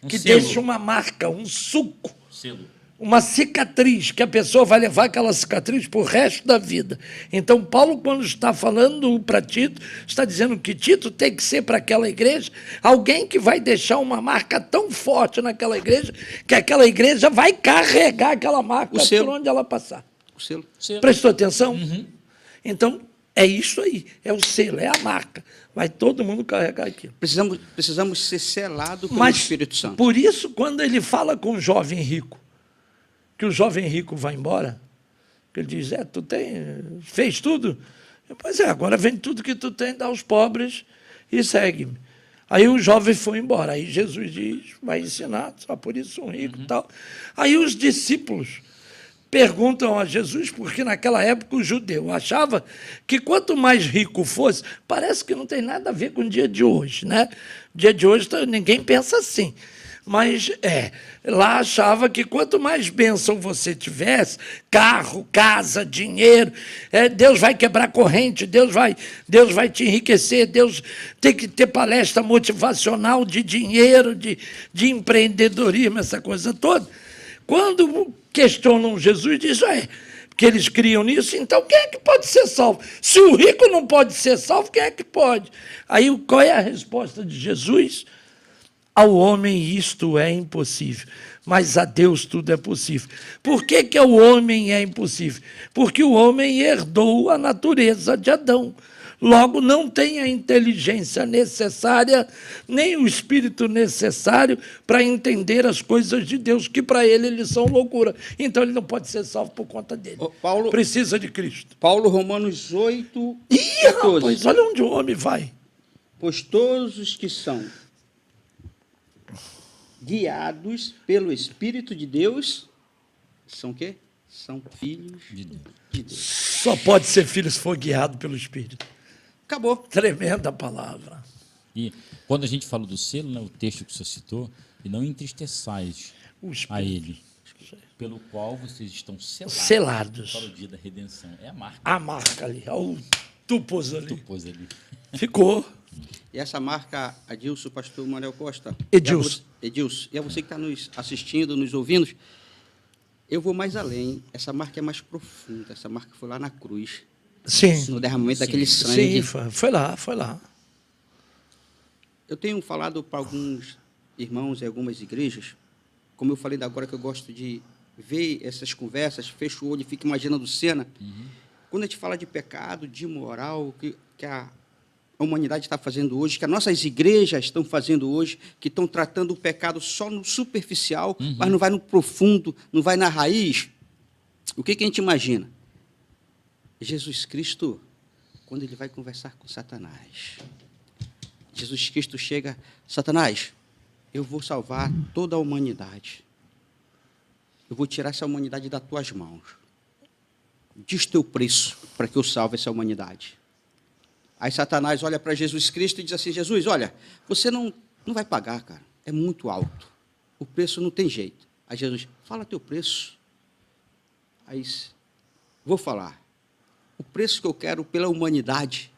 que selo. deixa uma marca, um suco, Selo. uma cicatriz, que a pessoa vai levar aquela cicatriz para o resto da vida. Então, Paulo, quando está falando para Tito, está dizendo que Tito tem que ser para aquela igreja alguém que vai deixar uma marca tão forte naquela igreja que aquela igreja vai carregar aquela marca O selo. por onde ela passar. O selo. Selo. Prestou atenção? Então, é isso aí, é o selo, é a marca. Vai todo mundo carregar aquilo. Precisamos ser selados pelo Mas, Espírito Santo. por isso, quando ele fala com o jovem rico, que o jovem rico vai embora, que ele diz, tu fez tudo? Pois agora vende tudo que tu tem, dá aos pobres e segue-me. Aí o jovem foi embora. Aí Jesus diz, vai ensinar, só por isso sou rico e tal. Aí os discípulos perguntam a Jesus, porque naquela época o judeu achava que quanto mais rico fosse, parece que não tem nada a ver com o dia de hoje, né? O dia de hoje ninguém pensa assim. Mas lá achava que quanto mais bênção você tivesse, carro, casa, dinheiro, Deus vai quebrar corrente, Deus vai te enriquecer, Deus tem que ter palestra motivacional de dinheiro, de empreendedorismo, essa coisa toda. Quando questionam Jesus, diz, que eles criam nisso, então quem é que pode ser salvo? Se o rico não pode ser salvo, quem é que pode? Aí qual é a resposta de Jesus? Ao homem isto é impossível, mas a Deus tudo é possível. Por que ao homem é impossível? Porque o homem herdou a natureza de Adão. Logo, não tem a inteligência necessária, nem o espírito necessário para entender as coisas de Deus, que para ele eles são loucura. Então, ele não pode ser salvo por conta dele. Paulo, precisa de Cristo. Paulo, Romanos 8, Ih, 14. rapaz, olha onde o homem vai. Pois todos os que são guiados pelo Espírito de Deus são o quê? São filhos de Deus. Só pode ser filho se for guiado pelo Espírito. Acabou. Tremenda palavra. E quando a gente fala do selo, né, o texto que você citou, e não entristeçais a ele, pelo qual vocês estão selados para o dia da redenção. É a marca. A marca ali, olha o tupos ali. Tu pôs ali. Ficou. E essa marca, Adilson, pastor Manuel Costa. Edilson. Edilson. E a você que está nos assistindo, nos ouvindo, eu vou mais além. Essa marca é mais profunda. Essa marca foi lá na cruz. Sim. No derramamento daquele sangue. Sim, foi lá. Eu tenho falado para alguns irmãos em algumas igrejas, como eu falei agora que eu gosto de ver essas conversas, fecho o olho e fico imaginando cena. Quando a gente fala de pecado, de moral, que a humanidade está fazendo hoje, que as nossas igrejas estão fazendo hoje, que estão tratando o pecado só no superficial, mas não vai no profundo, não vai na raiz, o que a gente imagina? Jesus Cristo, quando ele vai conversar com Satanás, Jesus Cristo chega, Satanás, eu vou salvar toda a humanidade. Eu vou tirar essa humanidade das tuas mãos. Diz teu preço para que eu salve essa humanidade. Aí Satanás olha para Jesus Cristo e diz assim, Jesus, olha, você não vai pagar, cara. É muito alto. O preço não tem jeito. Aí Jesus, fala teu preço. Aí, vou falar. O preço que eu quero pela humanidade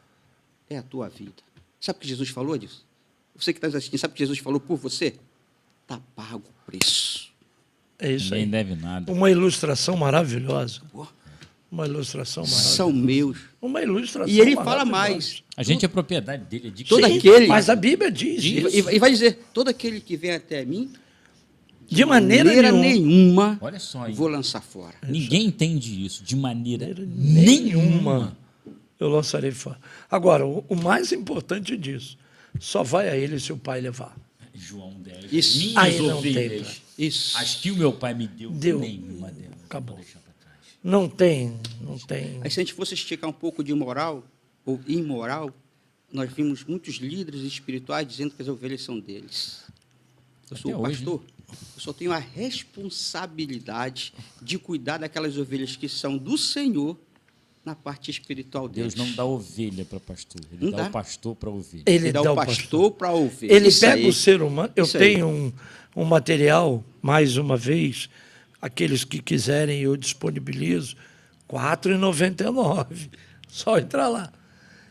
é a tua vida. Sabe o que Jesus falou disso? Você que está assistindo, sabe o que Jesus falou por você? está pago o preço. É isso Ninguém aí. deve nada. Uma ilustração maravilhosa. Pô, Uma ilustração maravilhosa. são meus. Uma ilustração E ele fala maravilhosa. mais. A gente é propriedade dele, é de Todo quem? aquele- Mas a Bíblia diz E, isso. e vai dizer, todo aquele que vem até mim, De maneira nenhuma, Olha só aí. vou lançar fora. Ninguém entende isso de maneira nenhuma eu lançarei fora. Agora, o mais importante disso, só vai a ele se o pai levar. João 10. Isso. Minhas Aí não ovelhas, tem, Isso. as que o meu pai me deu, Deu. nenhuma delas. Acabou. Vou deixar pra trás. Não tem. Aí se a gente fosse esticar um pouco de moral ou imoral, nós vimos muitos líderes espirituais dizendo que as ovelhas são deles. Eu sou Até o hoje, pastor, eu só tenho a responsabilidade de cuidar daquelas ovelhas que são do Senhor na parte espiritual deles. Deus não dá ovelha para pastor, ele Não dá dá. o pastor para ovelha. Ele dá o pastor para a ovelha. Ele Isso pega aí. o ser humano. Eu Isso aí. tenho um material, mais uma vez, aqueles que quiserem eu disponibilizo, R$ 4,99. Só entrar lá.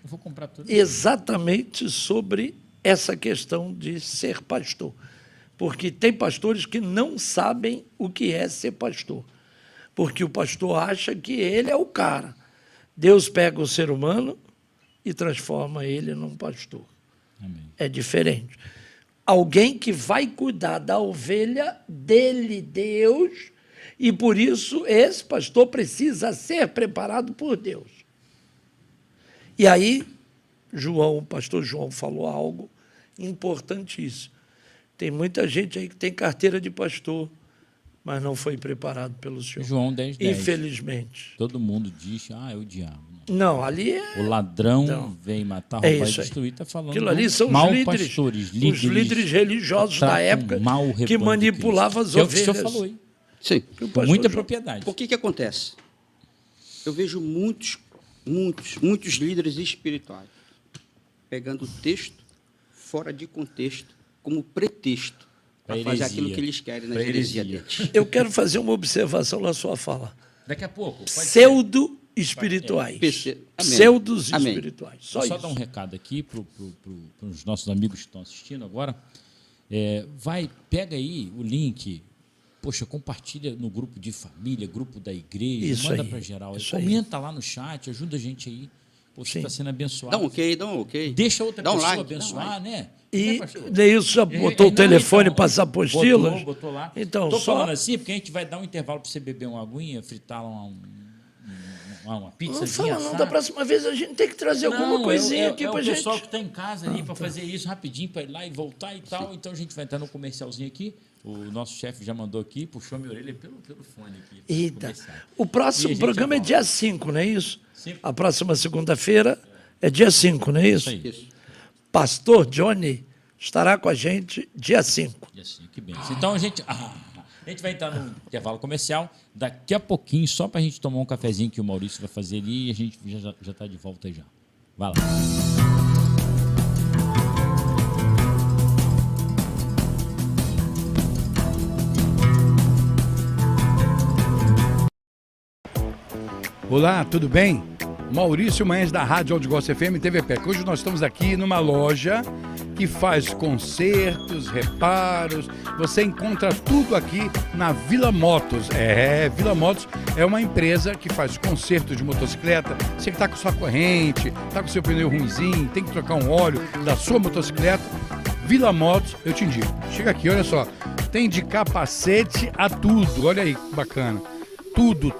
Eu vou comprar tudo. Exatamente sobre essa questão de ser pastor. Porque tem pastores que não sabem o que é ser pastor. Porque o pastor acha que ele é o cara. Deus pega o ser humano e transforma ele num pastor. Amém. É diferente. Alguém que vai cuidar da ovelha dele, Deus, e por isso esse pastor precisa ser preparado por Deus. E aí, o pastor João falou algo importantíssimo. Tem muita gente aí que tem carteira de pastor, mas não foi preparado pelo Senhor. João 10. Infelizmente. Todo mundo diz, é o diabo. Não, ali é... O ladrão Não. vem matar, É roubar e isso aí. destruir. Está falando Aquilo ali são mal os líderes, pastores, os líderes religiosos da tratam época mal o que rebanho de manipulavam as Cristo. Que é o que o ovelhas. senhor falou aí. Sim. Que o Com pastor muita João- propriedade. O que acontece? Eu vejo muitos líderes espirituais pegando o texto fora de contexto como pretexto Pra para fazer heresia. aquilo que eles querem na Pra heresia heresia. deles. Eu quero fazer uma observação na sua fala. Daqui a pouco. Pode ser. Pseudo-espirituais. Amém. Pseudos Amém. espirituais. Só Só dar um isso. recado aqui para os nossos amigos que estão assistindo agora. Pega aí o link, poxa, compartilha no grupo de família, grupo da igreja, Isso manda aí, para geral. isso aí. Comenta lá no chat, ajuda a gente aí. Você Sim. está sendo abençoado. Dá um ok. Deixa outra Dá um pessoa like, dá um abençoar, like. né? E Né, pastor? Neilson já botou o Não, telefone então, para as apostilas. Botou lá. Então, Estou só... falando assim porque a gente vai dar um intervalo para você beber uma aguinha, fritar uma pizza. Não fala não, da próxima vez a gente tem que trazer alguma Não, coisinha aqui é para o gente. pessoal que está em casa ali para fazer isso rapidinho, para ir lá e voltar e tal. Então a gente vai entrar no comercialzinho aqui. O nosso chefe já mandou aqui, puxou minha orelha pelo fone aqui. Eita. Comercial. O E a próximo gente programa é volta. dia 5, não é isso? 5. A próxima segunda-feira é dia 5, não é isso? Isso aí. Isso. Pastor Johnny estará com a gente dia 5. E assim, que benção. Então a gente vai entrar no intervalo comercial daqui a pouquinho, só para a gente tomar um cafezinho que o Maurício vai fazer ali e a gente já está de volta aí já. Vai lá. Olá, tudo bem? Maurício Manhães da Rádio Audigócio FM TVP. Hoje nós estamos aqui numa loja que faz consertos, reparos. Você encontra tudo aqui na Vila Motos. Vila Motos é uma empresa que faz consertos de motocicleta. Você que está com sua corrente, está com seu pneu ruimzinho, tem que trocar um óleo da sua motocicleta. Vila Motos, eu te indico. Chega aqui, olha só. Tem de capacete a tudo. Olha aí que bacana.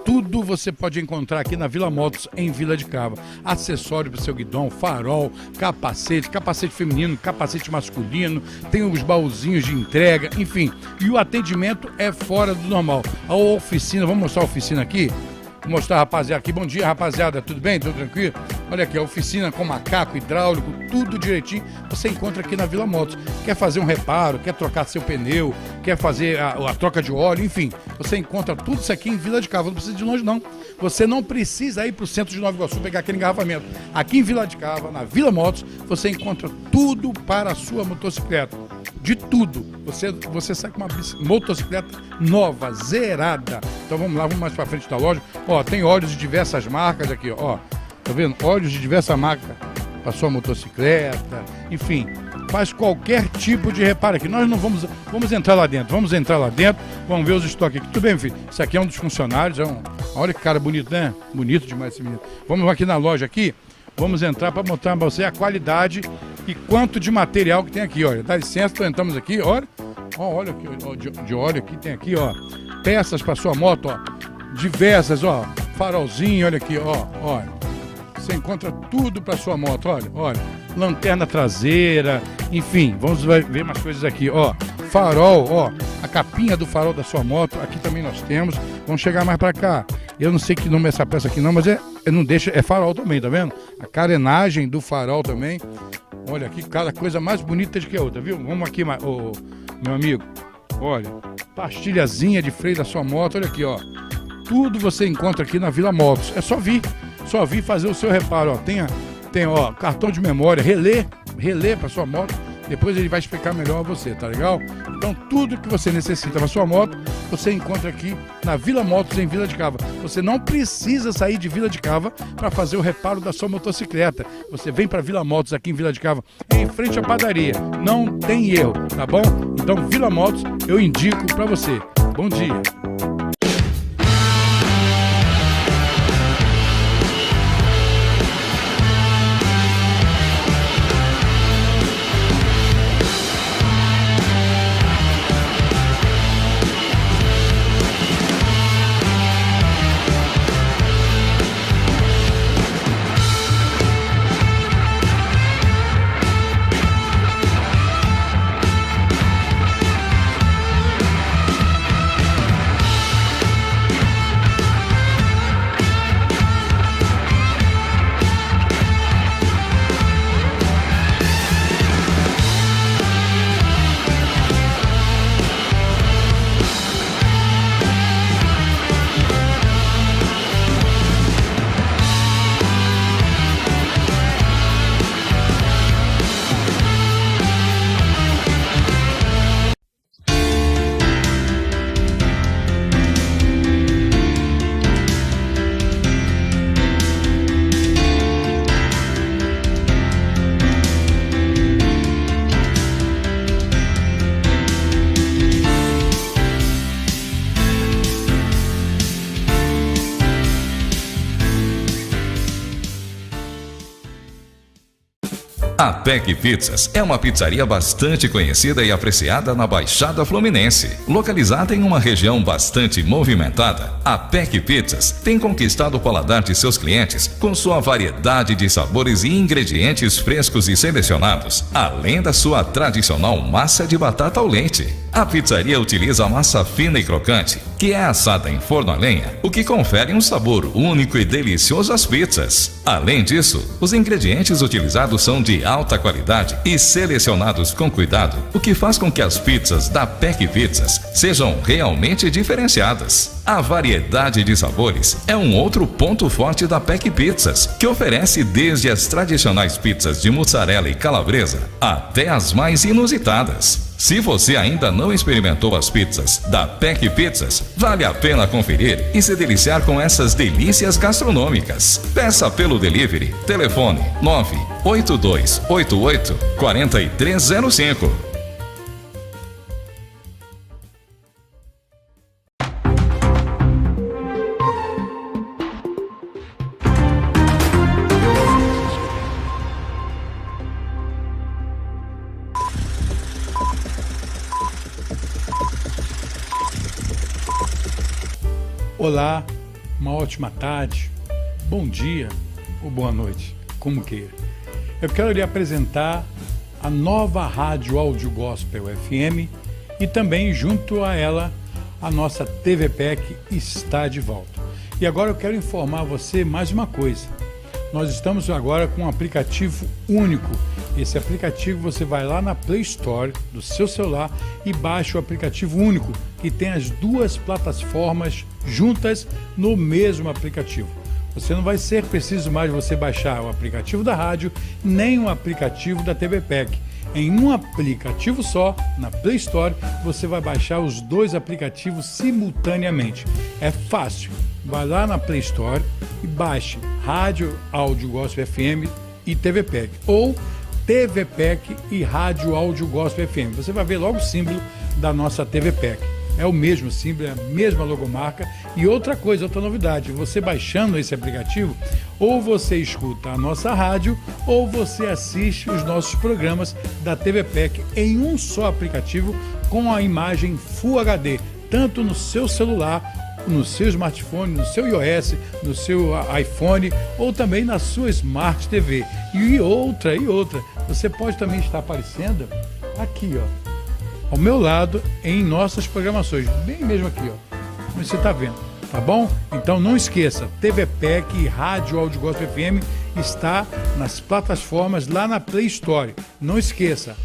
Tudo você pode encontrar aqui na Vila Motos, em Vila de Cava. Acessório para o seu guidão, farol, capacete feminino, capacete masculino, tem os baúzinhos de entrega, enfim. E o atendimento é fora do normal. A oficina, vamos mostrar a oficina aqui? Vou mostrar a rapaziada aqui. Bom dia, rapaziada. Tudo bem? Tudo tranquilo? Olha aqui, a oficina com macaco, hidráulico, tudo direitinho. Você encontra aqui na Vila Motos. Quer fazer um reparo, quer trocar seu pneu, quer fazer a troca de óleo, enfim. Você encontra tudo isso aqui em Vila de Cava. Não precisa de longe, não. Você não precisa ir para o centro de Nova Iguaçu pegar aquele engarrafamento. Aqui em Vila de Cava, na Vila Motos, você encontra tudo para a sua motocicleta. De tudo. Você sai com uma motocicleta nova, zerada. Então vamos lá, vamos mais para frente da loja. Ó, tem óleos de diversas marcas aqui, ó. Tá vendo? Óleos de diversas marcas para sua motocicleta. Enfim, faz qualquer tipo de reparo aqui. Nós não vamos entrar lá dentro, vamos ver os estoques aqui. Tudo bem, meu filho? Esse aqui é um dos funcionários, olha que cara bonito, né? Bonito demais esse menino. Vamos aqui na loja aqui, vamos entrar para mostrar para você a qualidade e quanto de material que tem aqui, olha. Dá licença, entramos aqui, olha. Olha aqui, ó, de óleo aqui, tem aqui, ó, peças para sua moto, ó, diversas, ó, farolzinho, olha aqui, ó, olha. Você encontra tudo para sua moto, olha, lanterna traseira, enfim, vamos ver umas coisas aqui, ó, farol, ó, a capinha do farol da sua moto, aqui também nós temos. Vamos chegar mais para cá. Eu não sei que nome é essa peça aqui não, mas não deixa, é farol também, tá vendo? A carenagem do farol também. Olha aqui, cada coisa mais bonita do que a outra, viu? Vamos aqui, meu amigo, olha, pastilhazinha de freio da sua moto, olha aqui, ó. Tudo você encontra aqui na Vila Motos. É só vir fazer o seu reparo, ó. Tem ó, cartão de memória, relé para sua moto. Depois ele vai explicar melhor a você, tá legal? Então tudo que você necessita para sua moto, você encontra aqui na Vila Motos, em Vila de Cava. Você não precisa sair de Vila de Cava para fazer o reparo da sua motocicleta. Você vem para Vila Motos aqui em Vila de Cava, em frente à padaria. Não tem erro, tá bom? Então Vila Motos eu indico para você. Bom dia. A Pec Pizzas é uma pizzaria bastante conhecida e apreciada na Baixada Fluminense. Localizada em uma região bastante movimentada, a Pec Pizzas tem conquistado o paladar de seus clientes com sua variedade de sabores e ingredientes frescos e selecionados, além da sua tradicional massa de batata ao leite. A pizzaria utiliza a massa fina e crocante, que é assada em forno a lenha, o que confere um sabor único e delicioso às pizzas. Além disso, os ingredientes utilizados são de alta qualidade e selecionados com cuidado, o que faz com que as pizzas da Pec Pizzas sejam realmente diferenciadas. A variedade de sabores é um outro ponto forte da Pec Pizzas, que oferece desde as tradicionais pizzas de mussarela e calabresa até as mais inusitadas. Se você ainda não experimentou as pizzas da Pec Pizzas, vale a pena conferir e se deliciar com essas delícias gastronômicas. Peça pelo delivery, telefone 98288-4305. Olá, uma ótima tarde, bom dia ou boa noite, como queira. Eu quero lhe apresentar a nova Rádio Áudio Gospel FM e também, junto a ela, a nossa TV PEC está de volta. E agora eu quero informar você mais uma coisa. Nós estamos agora com um aplicativo único. Esse aplicativo você vai lá na Play Store do seu celular e baixa o aplicativo único, que tem as duas plataformas juntas no mesmo aplicativo. Você não vai ser preciso mais você baixar o aplicativo da rádio, nem o aplicativo da TV PEC. Em um aplicativo só, na Play Store, você vai baixar os dois aplicativos simultaneamente. É fácil. Vai lá na Play Store e baixe Rádio Áudio Gospel FM e TV PEC. Ou TV PEC e Rádio Áudio Gospel FM. Você vai ver logo o símbolo da nossa TV PEC. É o mesmo símbolo, é a mesma logomarca. E outra coisa, outra novidade, você baixando esse aplicativo, ou você escuta a nossa rádio, ou você assiste os nossos programas da TV PEC em um só aplicativo com a imagem Full HD, tanto no seu celular, no seu smartphone, no seu iOS, no seu iPhone ou também na sua Smart TV. E outra, você pode também estar aparecendo aqui, ó, ao meu lado, em nossas programações, bem mesmo aqui, ó, como você está vendo, tá bom? Então não esqueça, TV PEC e Rádio Áudio Gospel FM está nas plataformas lá na Play Store. Não esqueça,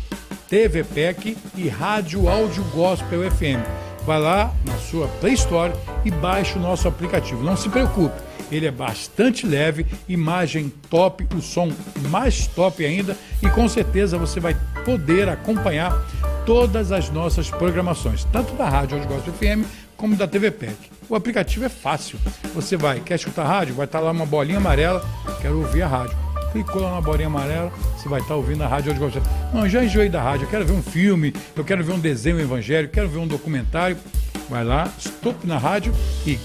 TV PEC e Rádio Áudio Gospel FM. Vai lá na sua Play Store e baixe o nosso aplicativo. Não se preocupe, ele é bastante leve, imagem top, o som mais top ainda e com certeza você vai poder acompanhar todas as nossas programações, tanto da Rádio Áudio Gospel FM como da TV PEC. O aplicativo é fácil. Você quer escutar a rádio? Vai estar lá uma bolinha amarela, quero ouvir a rádio. Clicou lá na bolinha amarela, você vai estar ouvindo a Rádio Áudio Gospel. Não, já enjoei da rádio, eu quero ver um filme, eu quero ver um desenho evangélico, quero ver um documentário. Vai lá, stop na rádio e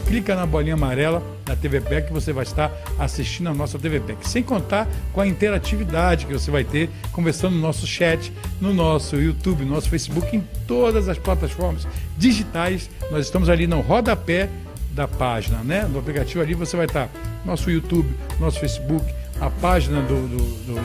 clica na bolinha amarela da TV PEC que você vai estar assistindo a nossa TV PEC. Sem contar com a interatividade que você vai ter conversando no nosso chat, no nosso YouTube, no nosso Facebook, em todas as plataformas digitais. Nós estamos ali no rodapé da página, né? No aplicativo ali você vai estar nosso YouTube, nosso Facebook, a página do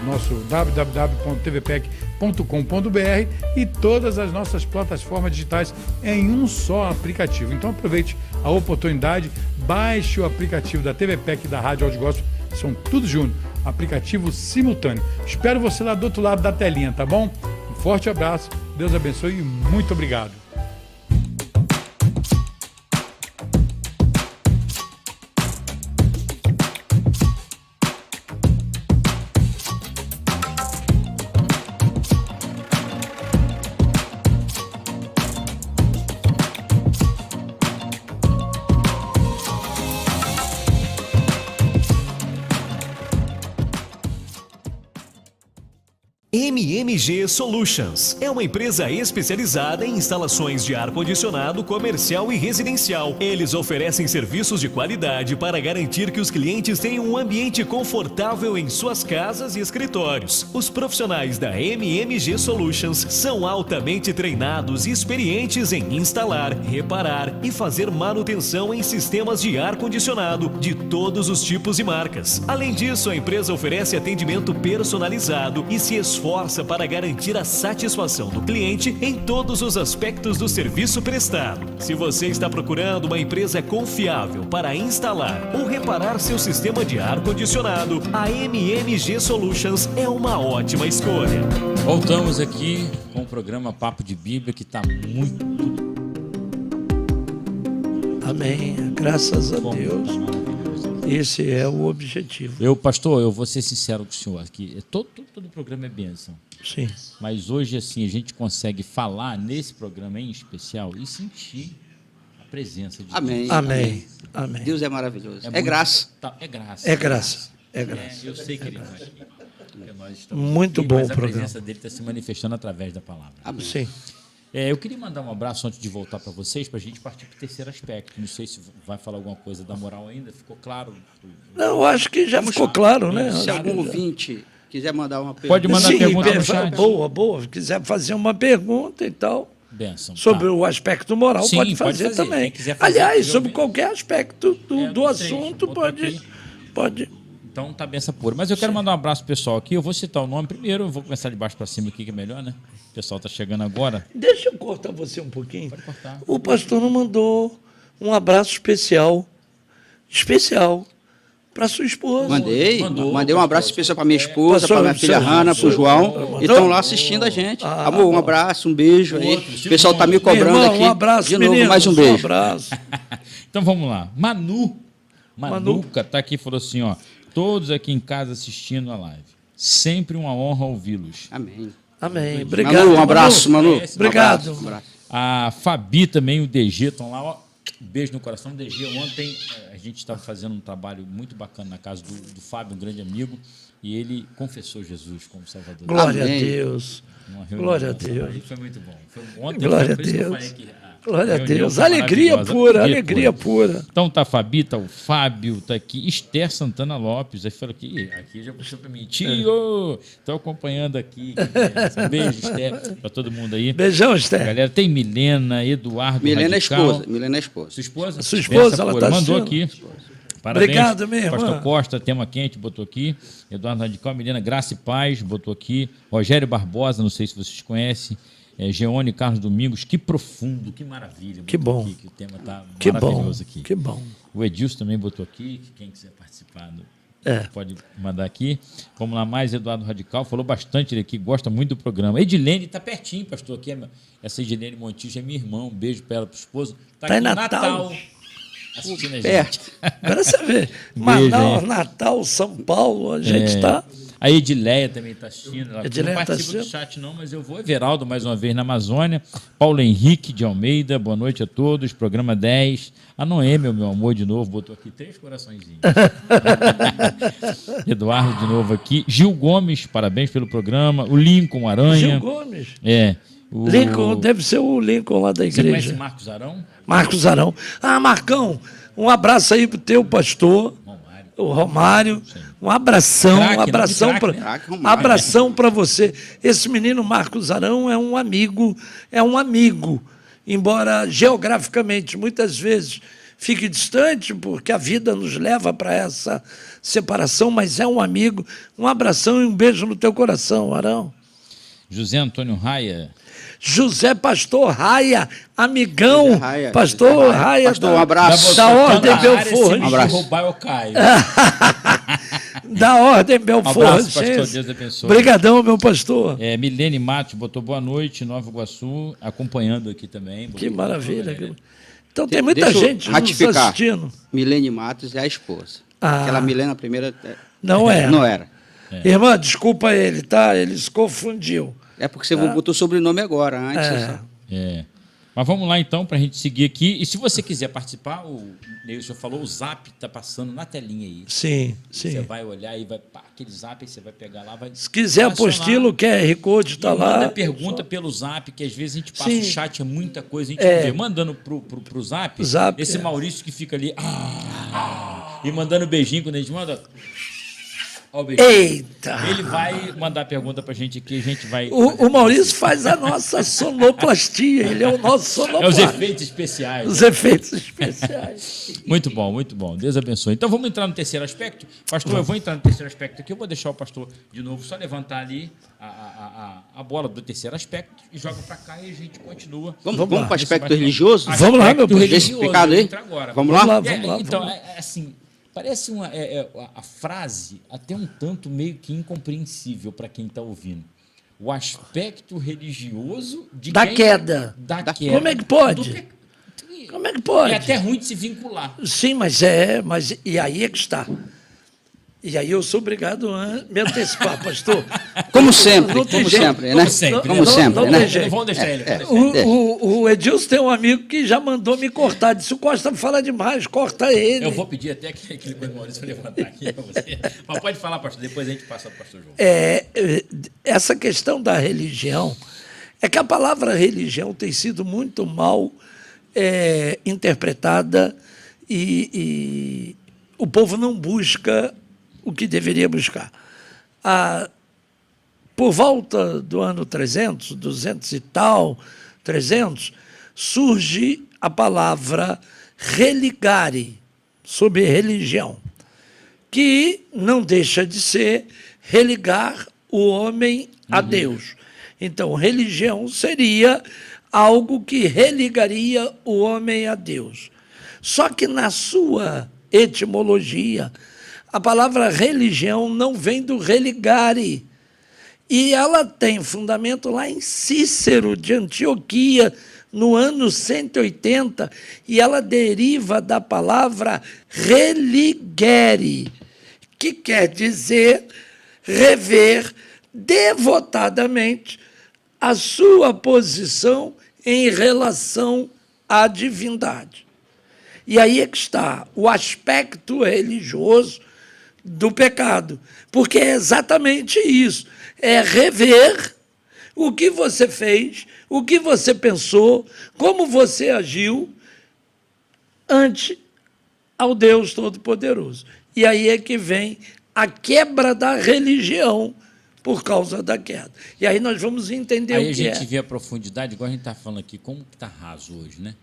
nosso www.tvpec.com.br e todas as nossas plataformas digitais em um só aplicativo. Então aproveite a oportunidade, baixe o aplicativo da TV PEC e da Rádio Áudio Gospel, são tudo junto, aplicativo simultâneo. Espero você lá do outro lado da telinha, tá bom? Um forte abraço, Deus abençoe e muito obrigado. MMG Solutions é uma empresa especializada em instalações de ar-condicionado comercial e residencial. Eles oferecem serviços de qualidade para garantir que os clientes tenham um ambiente confortável em suas casas e escritórios. Os profissionais da MMG Solutions são altamente treinados e experientes em instalar, reparar e fazer manutenção em sistemas de ar-condicionado de todos os tipos e marcas. Além disso, a empresa oferece atendimento personalizado e se esforça para garantir a satisfação do cliente em todos os aspectos do serviço prestado. Se você está procurando uma empresa confiável para instalar ou reparar seu sistema de ar-condicionado, a MMG Solutions é uma ótima escolha. Voltamos aqui com o programa Papo de Bíblia, que está muito... Amém. Graças a Deus. Esse é o objetivo. Pastor, eu vou ser sincero com o senhor aqui. Todo programa é bênção. Sim. Mas hoje, assim, a gente consegue falar nesse programa em especial e sentir a presença de Amém. Deus. Amém. Amém. Deus é maravilhoso. É muito- graça. É graça. É graça. É graça. Eu sei que ele está aqui. Porque nós estamos Muito aqui, bom mas o a programa. presença dele está se manifestando através da palavra. Amém. Sim. Eu queria mandar um abraço antes de voltar para vocês, para a gente partir para o terceiro aspecto. Não sei se vai falar alguma coisa da moral ainda. Ficou claro? Não, acho que já ficou claro, né? Se Acho algum que já. ouvinte quiser mandar uma pergunta. Pode mandar Sim, pergunta no chat. boa. Se quiser fazer uma pergunta e tal, Bênção. sobre Tá. o aspecto moral, Sim, pode pode fazer fazer. também. Quem quiser fazer, Aliás, quiser sobre ouvir. qualquer aspecto do dos três. assunto, Botou aqui. pode. Então tá benção pura. Mas eu quero mandar um abraço pro pessoal aqui. Eu vou citar o nome primeiro. Eu vou começar de baixo para cima aqui, que é melhor, né? O pessoal tá chegando agora. Deixa eu cortar você um pouquinho. Pode cortar. O pastor não mandou um abraço especial para sua esposa. Mandei um abraço especial para minha esposa, Passou, para minha filha seu- Hanna, seu- para o João. mandou? E estão lá assistindo a gente. Amor, um abraço, um beijo aí. Outro, O pessoal está me cobrando Irmão, aqui. um abraço, de novo, meninos, mais um beijo. Um abraço. Então vamos lá. Manuca tá aqui e falou assim, ó. Todos aqui em casa assistindo a live. Sempre uma honra ouvi-los. Amém. Amém. Obrigado. Manu, um abraço, Manu. Obrigado. Um abraço. A Fabi também, o DG, estão lá, ó. Beijo no coração. DG, ontem a gente estava fazendo um trabalho muito bacana na casa do Fábio, um grande amigo. e ele confessou Jesus como Salvador. Glória Amém. a Deus. Uma reunião Glória a nossa Deus. aí, foi muito bom. Ontem Glória a por isso que eu Deus. falei que Glória a reunião Deus. foi Alegria maravilhosa. pura, alegria pura. Então tá a Fabi, tá o Fábio, tá aqui, Esther Santana Lopes. Aí falou aqui já puxou pra mim. Tio, tô acompanhando aqui. Um beijo, Esther, pra todo mundo aí. Beijão, Esther. Galera, tem Milena, Eduardo Milena é Radical. esposa. Milena é esposa. Sua esposa? Sua esposa, Benção ela Pura. tá Mandou assistindo. aqui. Parabéns. Obrigado, minha irmã. Pastor Costa, tema quente, botou aqui. Eduardo Radical, Milena Graça e Paz, botou aqui. Rogério Barbosa, não sei se vocês conhecem. Geone Carlos Domingos, que profundo, que maravilha. Que Botou bom. Aqui, que o tema tá Que bom, maravilhoso aqui. que bom. O Edilson também botou aqui, que quem quiser participar pode mandar aqui. Vamos lá, mais Eduardo Radical, falou bastante ele aqui, gosta muito do programa. Edilene está pertinho, pastor, aqui essa Edilene Montijo é minha irmã, um beijo para ela, para o esposo. Está Tá aqui em no Natal. assistindo a gente. Perto. Agora você vê. Beijo, Manaus, hein? Natal, São Paulo, a gente está... A Edileia também está assistindo. Ela Edileia não tá participa do assistindo. chat, não, mas eu vou. Everaldo, mais uma vez, na Amazônia. Paulo Henrique de Almeida, boa noite a todos. Programa 10. A Noêmia, meu amor, de novo, botou aqui 3 coraçõezinhos. Eduardo, de novo aqui. Gil Gomes, parabéns pelo programa. O Lincoln Aranha. Gil Gomes. O... Lincoln, deve ser o Lincoln lá da Você conhece igreja. Marcos Arão? Marcos Arão. Ah, Marcão, um abraço aí pro teu pastor, o Romário. Um abração, Craque, um abração nome de para craque, né? Craque Romário. abração para você. Esse menino Marcos Arão é um amigo, embora geograficamente muitas vezes fique distante, porque a vida nos leva para essa separação, mas é um amigo. Um abração e um beijo no teu coração, Arão. José Antônio Raia. José Pastor Raia, amigão, José Raia, Pastor José Raia. Raia, Pastor, um abraço. da Ordem Tá na área, Belfort, se me abraço. roubar, eu caio. da Ordem Belfort. Abraço, pastor, Deus abençoe. Obrigadão, meu pastor. Milene Matos botou boa noite, Nova Iguaçu, acompanhando aqui também. Que Botou maravilha. galera. Então tem muita Deixa eu gente nos ratificar. assistindo. Milene Matos é a esposa. Ah. Aquela Milena primeira... Não era. Não era. Irmã, desculpa ele, tá? Ele se confundiu. É porque você botou sobrenome agora. Antes você sabe. Mas vamos lá então para a gente seguir aqui. E se você quiser participar, o Neilson falou, o zap está passando na telinha aí. Sim, Você sim. vai olhar e vai, pá, aquele zap aí você vai pegar lá, vai. Se quiser apostila, o QR Code está lá. Manda pergunta pelo zap, que às vezes a gente passa Sim. o chat, é muita coisa, a gente não vê. Mandando pro zap, Zap, esse Maurício que fica ali e mandando beijinho quando a gente manda. Ó, o beijinho. Eita! Ele vai mandar pergunta pra gente aqui, a gente vai. O Maurício faz a nossa sonoplastia, ele é o nosso É os sonoplasta. efeitos especiais. Os efeitos especiais. Muito bom, muito bom. Deus abençoe. Então vamos entrar no terceiro aspecto. Pastor, eu vou entrar no terceiro aspecto aqui. Eu vou deixar o pastor de novo só levantar ali a bola do terceiro aspecto e joga para cá e a gente continua. Vamos para o Esse aspecto vai- religioso? Vamos lá, meu Aspecto pastor. religioso, Explicado eu aí? entro agora. Vamos lá? Vamos lá. Então, assim, parece a frase até um tanto meio que incompreensível para quem está ouvindo. O aspecto religioso Da queda. Da queda. Como é que pode? Do pe- Como é que pode? É até ruim de se vincular. Sim, mas e aí é que está. E aí eu sou obrigado a me antecipar, pastor. Como sempre, Não tem como jeito. sempre, né? Como sempre, Como né? sempre, Não né? tem jeito. Vamos deixar ele. Vamos deixar ele. O Edilson tem um amigo que já mandou me cortar. Disse, o Costa fala demais, corta ele. Eu vou pedir até que aquele coisa Maurício vai levantar aqui para você. Mas pode falar, pastor, depois a gente passa para o pastor João. Essa questão da religião, é que a palavra religião tem sido muito mal interpretada e o povo não busca o que deveria buscar. Por volta do ano 300, 200 e tal, 300, surge a palavra religare, sobre religião, que não deixa de ser religar o homem a Deus. Então, religião seria algo que religaria o homem a Deus. Só que na sua etimologia, a palavra religião não vem do religare. E ela tem fundamento lá em Cícero, de Antioquia, no ano 180, e ela deriva da palavra religere, que quer dizer rever devotadamente a sua posição em relação à divindade. E aí é que está o aspecto religioso do pecado. Porque é exatamente isso. É rever o que você fez, o que você pensou, como você agiu ante ao Deus Todo-Poderoso. E aí é que vem a quebra da religião por causa da queda. E aí nós vamos entender Aí o a que é. gente vê a profundidade, igual a gente está falando aqui, como que está raso hoje, né?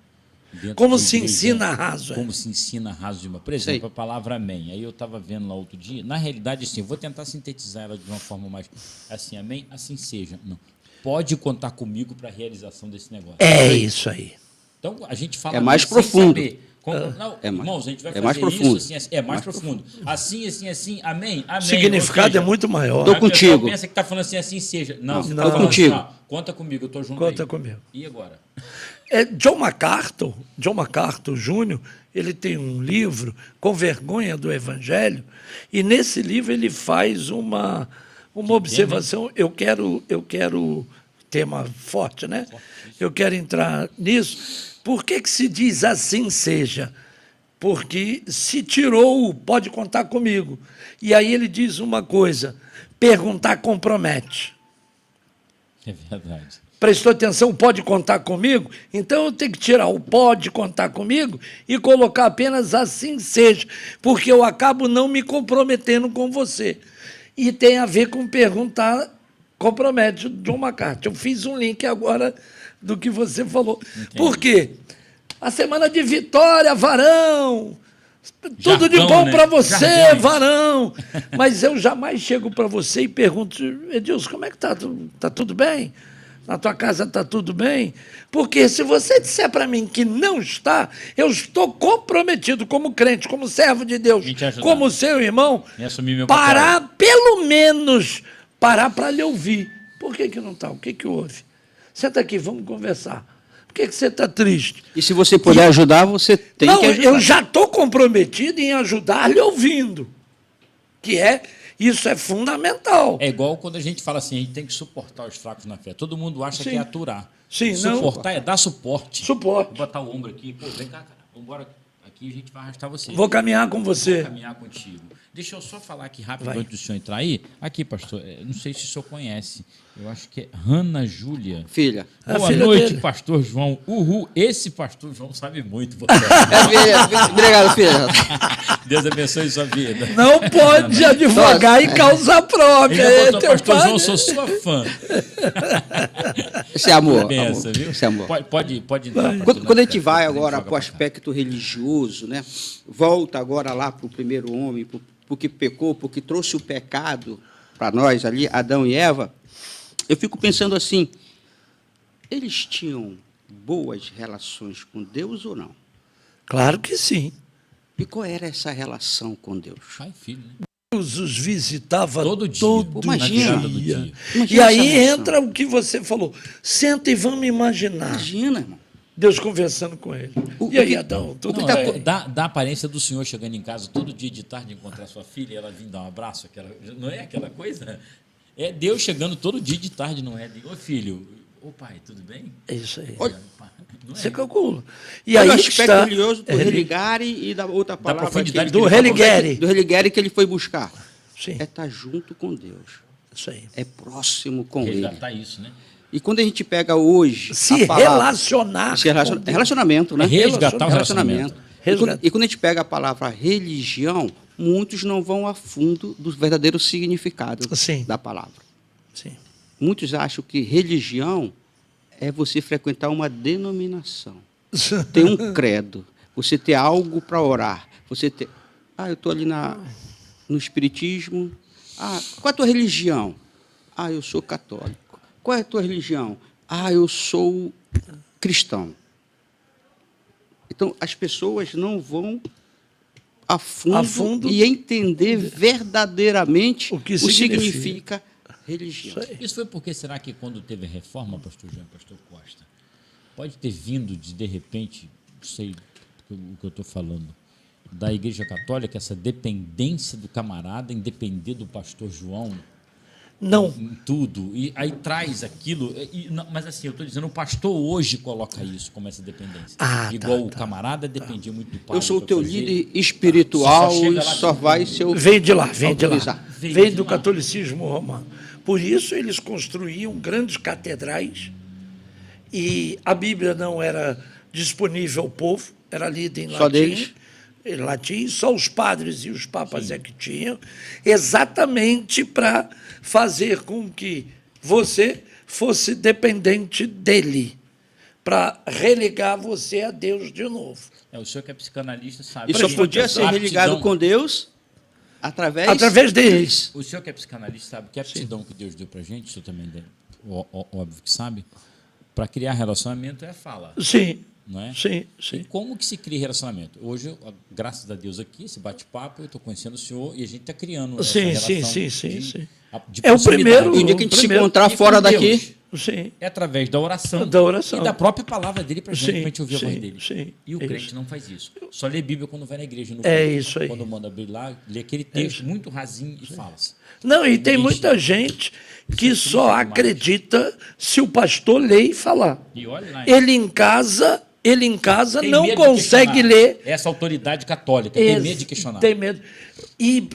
Dentro Como da se igreja, ensina raso, é. Como se ensina raso de uma. Por exemplo, a palavra amém. Aí eu estava vendo lá outro dia. Na realidade, assim, eu vou tentar sintetizar ela de uma forma mais assim, amém, assim seja. Não. Pode contar comigo para a realização desse negócio. É isso aí. Então, a gente fala É mais sem profundo. saber. Não, É mais- irmãos, a gente vai é fazer mais isso profundo. assim, assim, é mais profundo. Assim, assim, assim, amém, amém. O significado Ou seja, é muito maior. Tô a pessoa contigo. pensa que está falando assim seja. Não, você está Não. falando Contigo. assim, ó, conta comigo, eu estou junto Conta aí. comigo. E agora? John MacArthur Jr., ele tem um livro, Com Vergonha do Evangelho, e nesse livro ele faz uma observação. Eu quero tema forte, né? Eu quero entrar nisso. Por que se diz assim seja? Porque se tirou o pode contar comigo. E aí ele diz uma coisa: perguntar compromete. É verdade. Prestou atenção, pode contar comigo? Então eu tenho que tirar o pode contar comigo e colocar apenas assim seja, porque eu acabo não me comprometendo com você. E tem a ver com perguntar compromete, John MacArthur. Eu fiz um link agora do que você falou. Entendi. Por quê? A semana de vitória, varão. Tudo de Jargão, bom né? para você, Jargões. varão. Mas eu jamais chego para você e pergunto: Edilson, como é que está? Está tudo bem? Na tua casa está tudo bem? Porque se você disser para mim que não está, eu estou comprometido como crente, como servo de Deus, Vim te ajudar. como seu irmão, E assumir meu parar, pelo menos, parar para lhe ouvir. Por que não está? O que houve? Senta aqui, vamos conversar. Por que você está triste? E se você puder ajudar, você tem Não, que ajudar. eu já estou comprometido em ajudar lhe ouvindo. Isso é fundamental. É igual quando a gente fala assim, a gente tem que suportar os fracos na fé. Todo mundo acha Sim. que é aturar. Sim, não. Suportar é dar suporte. Suporte. Vou botar o ombro aqui. Pô, vem cá, cara. Vamos embora. Aqui a gente vai arrastar você. Vou caminhar com Vou você. caminhar contigo. Deixa eu só falar aqui rápido Vai. antes do senhor entrar aí. Aqui, pastor, não sei se o senhor conhece. Eu acho que é Hanna Júlia. Filha. A Boa filha noite, dele. pastor João. Uhul, esse pastor João sabe muito. Você. Obrigado, filha. Deus abençoe sua vida. Não pode advogar em causa própria. Ele já É botou, teu pastor pai. João, sou sua fã. Esse é amor. Benção, amor. viu? Esse é amor. Pode entrar. Quando a gente vai Joga agora pra para o cá. aspecto religioso, né? Volta agora lá para o primeiro homem, porque pecou, porque trouxe o pecado para nós ali, Adão e Eva, eu fico pensando assim, eles tinham boas relações com Deus ou não? Claro que sim. E qual era essa relação com Deus? Pai e filho, né? Deus os visitava Todo dia. todo Imagina. dia. Na virada do dia. Imagina E aí essa relação. entra o que você falou. Senta e vamos imaginar. Imagina, irmão. Deus conversando com ele. E aí, Adão, tudo Não, bem? dá a aparência do senhor chegando em casa todo dia de tarde encontrar sua filha e ela vir dar um abraço. Não é aquela coisa? É Deus chegando todo dia de tarde, não é? Ô filho, ô pai, tudo bem? É isso aí. Olha, Não é? Você calcula. E Olha aí o aspecto está religioso do religare e da outra palavra. profundidade que ele- do religare. Do religare que ele foi buscar. Sim, É estar junto com Deus. isso aí. É próximo com ele. Resgatar isso, né? E quando a gente pega hoje. Se a palavra- relacionar. se relaciona- com é Deus. relacionamento, né? É resgatar o Relacionamento. Resgatar. E quando a gente pega a palavra religião, muitos não vão a fundo do verdadeiro significado Sim. da palavra. Sim. Muitos acham que religião é você frequentar uma denominação, ter um credo, você ter algo para orar, você ter... eu estou ali no espiritismo. Qual é a tua religião? Eu sou católico. Qual é a tua religião? Eu sou cristão. Então, as pessoas não vão a fundo e entender verdadeiramente O que significa religião. Isso aí. Isso foi porque, será que quando teve a reforma, pastor João, pastor Costa, pode ter vindo de repente, não sei o que eu estou falando, da Igreja Católica, essa dependência do camarada em depender do pastor João? Não. em tudo. E aí traz aquilo. Mas assim, eu estou dizendo, o pastor hoje coloca isso como essa dependência. Igual o camarada dependia muito do pai. Eu sou o teu líder espiritual e só vai ser o... Vem de lá, vem de lá. autorizar. Vem do catolicismo romano. Por isso eles construíam grandes catedrais e a Bíblia não era disponível ao povo, era lida em Só latim. deles? Em latim, só os padres e os papas é que tinham, exatamente para fazer com que você fosse dependente dele, para religar você a Deus de novo. O senhor que é psicanalista sabe. E só podia ser religado com Deus através deles. O senhor que é psicanalista sabe que a aptidão que Deus deu para a gente, o senhor também óbvio que sabe, para criar relacionamento é a fala. Sim. Não é? Sim, E sim. como que se cria relacionamento? Hoje, graças a Deus aqui, esse bate-papo, eu estou conhecendo o senhor e a gente está criando essa Sim, relação sim. de É o proximidade. primeiro- E o dia que a gente se primeiro- encontrar E fora com Deus. daqui, Sim. É através da oração, Da oração. e da própria palavra dele para a gente, Sim, para a gente ouvir a voz sim, dele. sim, E o é crente isso. não faz isso. Só lê Bíblia quando vai na igreja. No É culto. isso aí. Quando manda abrir lá, lê aquele texto muito rasinho e fala-se. Não, e tem muita gente que só acredita se o pastor ler e falar. E olha lá. Ele em casa Tem não medo de consegue questionar. ler. Essa autoridade católica tem medo de questionar. Tem medo. E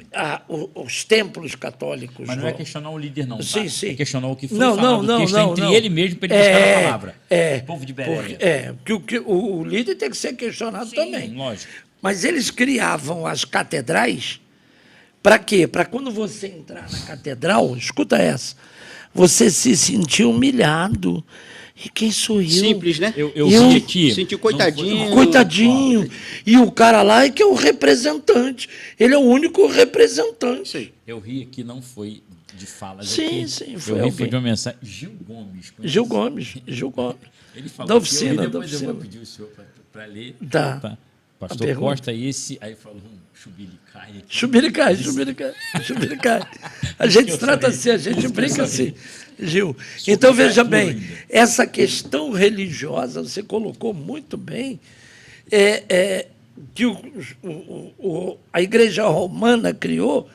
os templos católicos. Mas não é questionar o líder, não. Tá? Sim, sim. É questionar o que foi Não, falado. não, o texto não, entre não. ele mesmo para ele buscar a palavra. O povo de Bereia. Porque o líder tem que ser questionado também. Lógico. Mas eles criavam as catedrais para quê? Para quando você entrar na catedral, escuta essa, você se sentir humilhado. E quem sou eu? simples, né? Eu vi aqui. Sentiu coitadinho. Coitadinho. E o cara lá é que é o representante. Ele é o único representante. Sim. Eu ri aqui, não foi de falas Sim, aqui. sim, Eu foi ri alguém. foi de uma mensagem. Gil Gomes. conhece? Gil Gomes. Ele falou Da que oficina, eu ri, da depois eu oficina. vou pedir o senhor para ler. Tá. Pastor pergunta. Costa, esse... Aí falou chubilicai aqui. Chubiricai. A gente trata assim, a gente brinca assim, Gil. Então, veja bem, essa questão religiosa, você colocou muito bem, que a Igreja Romana criou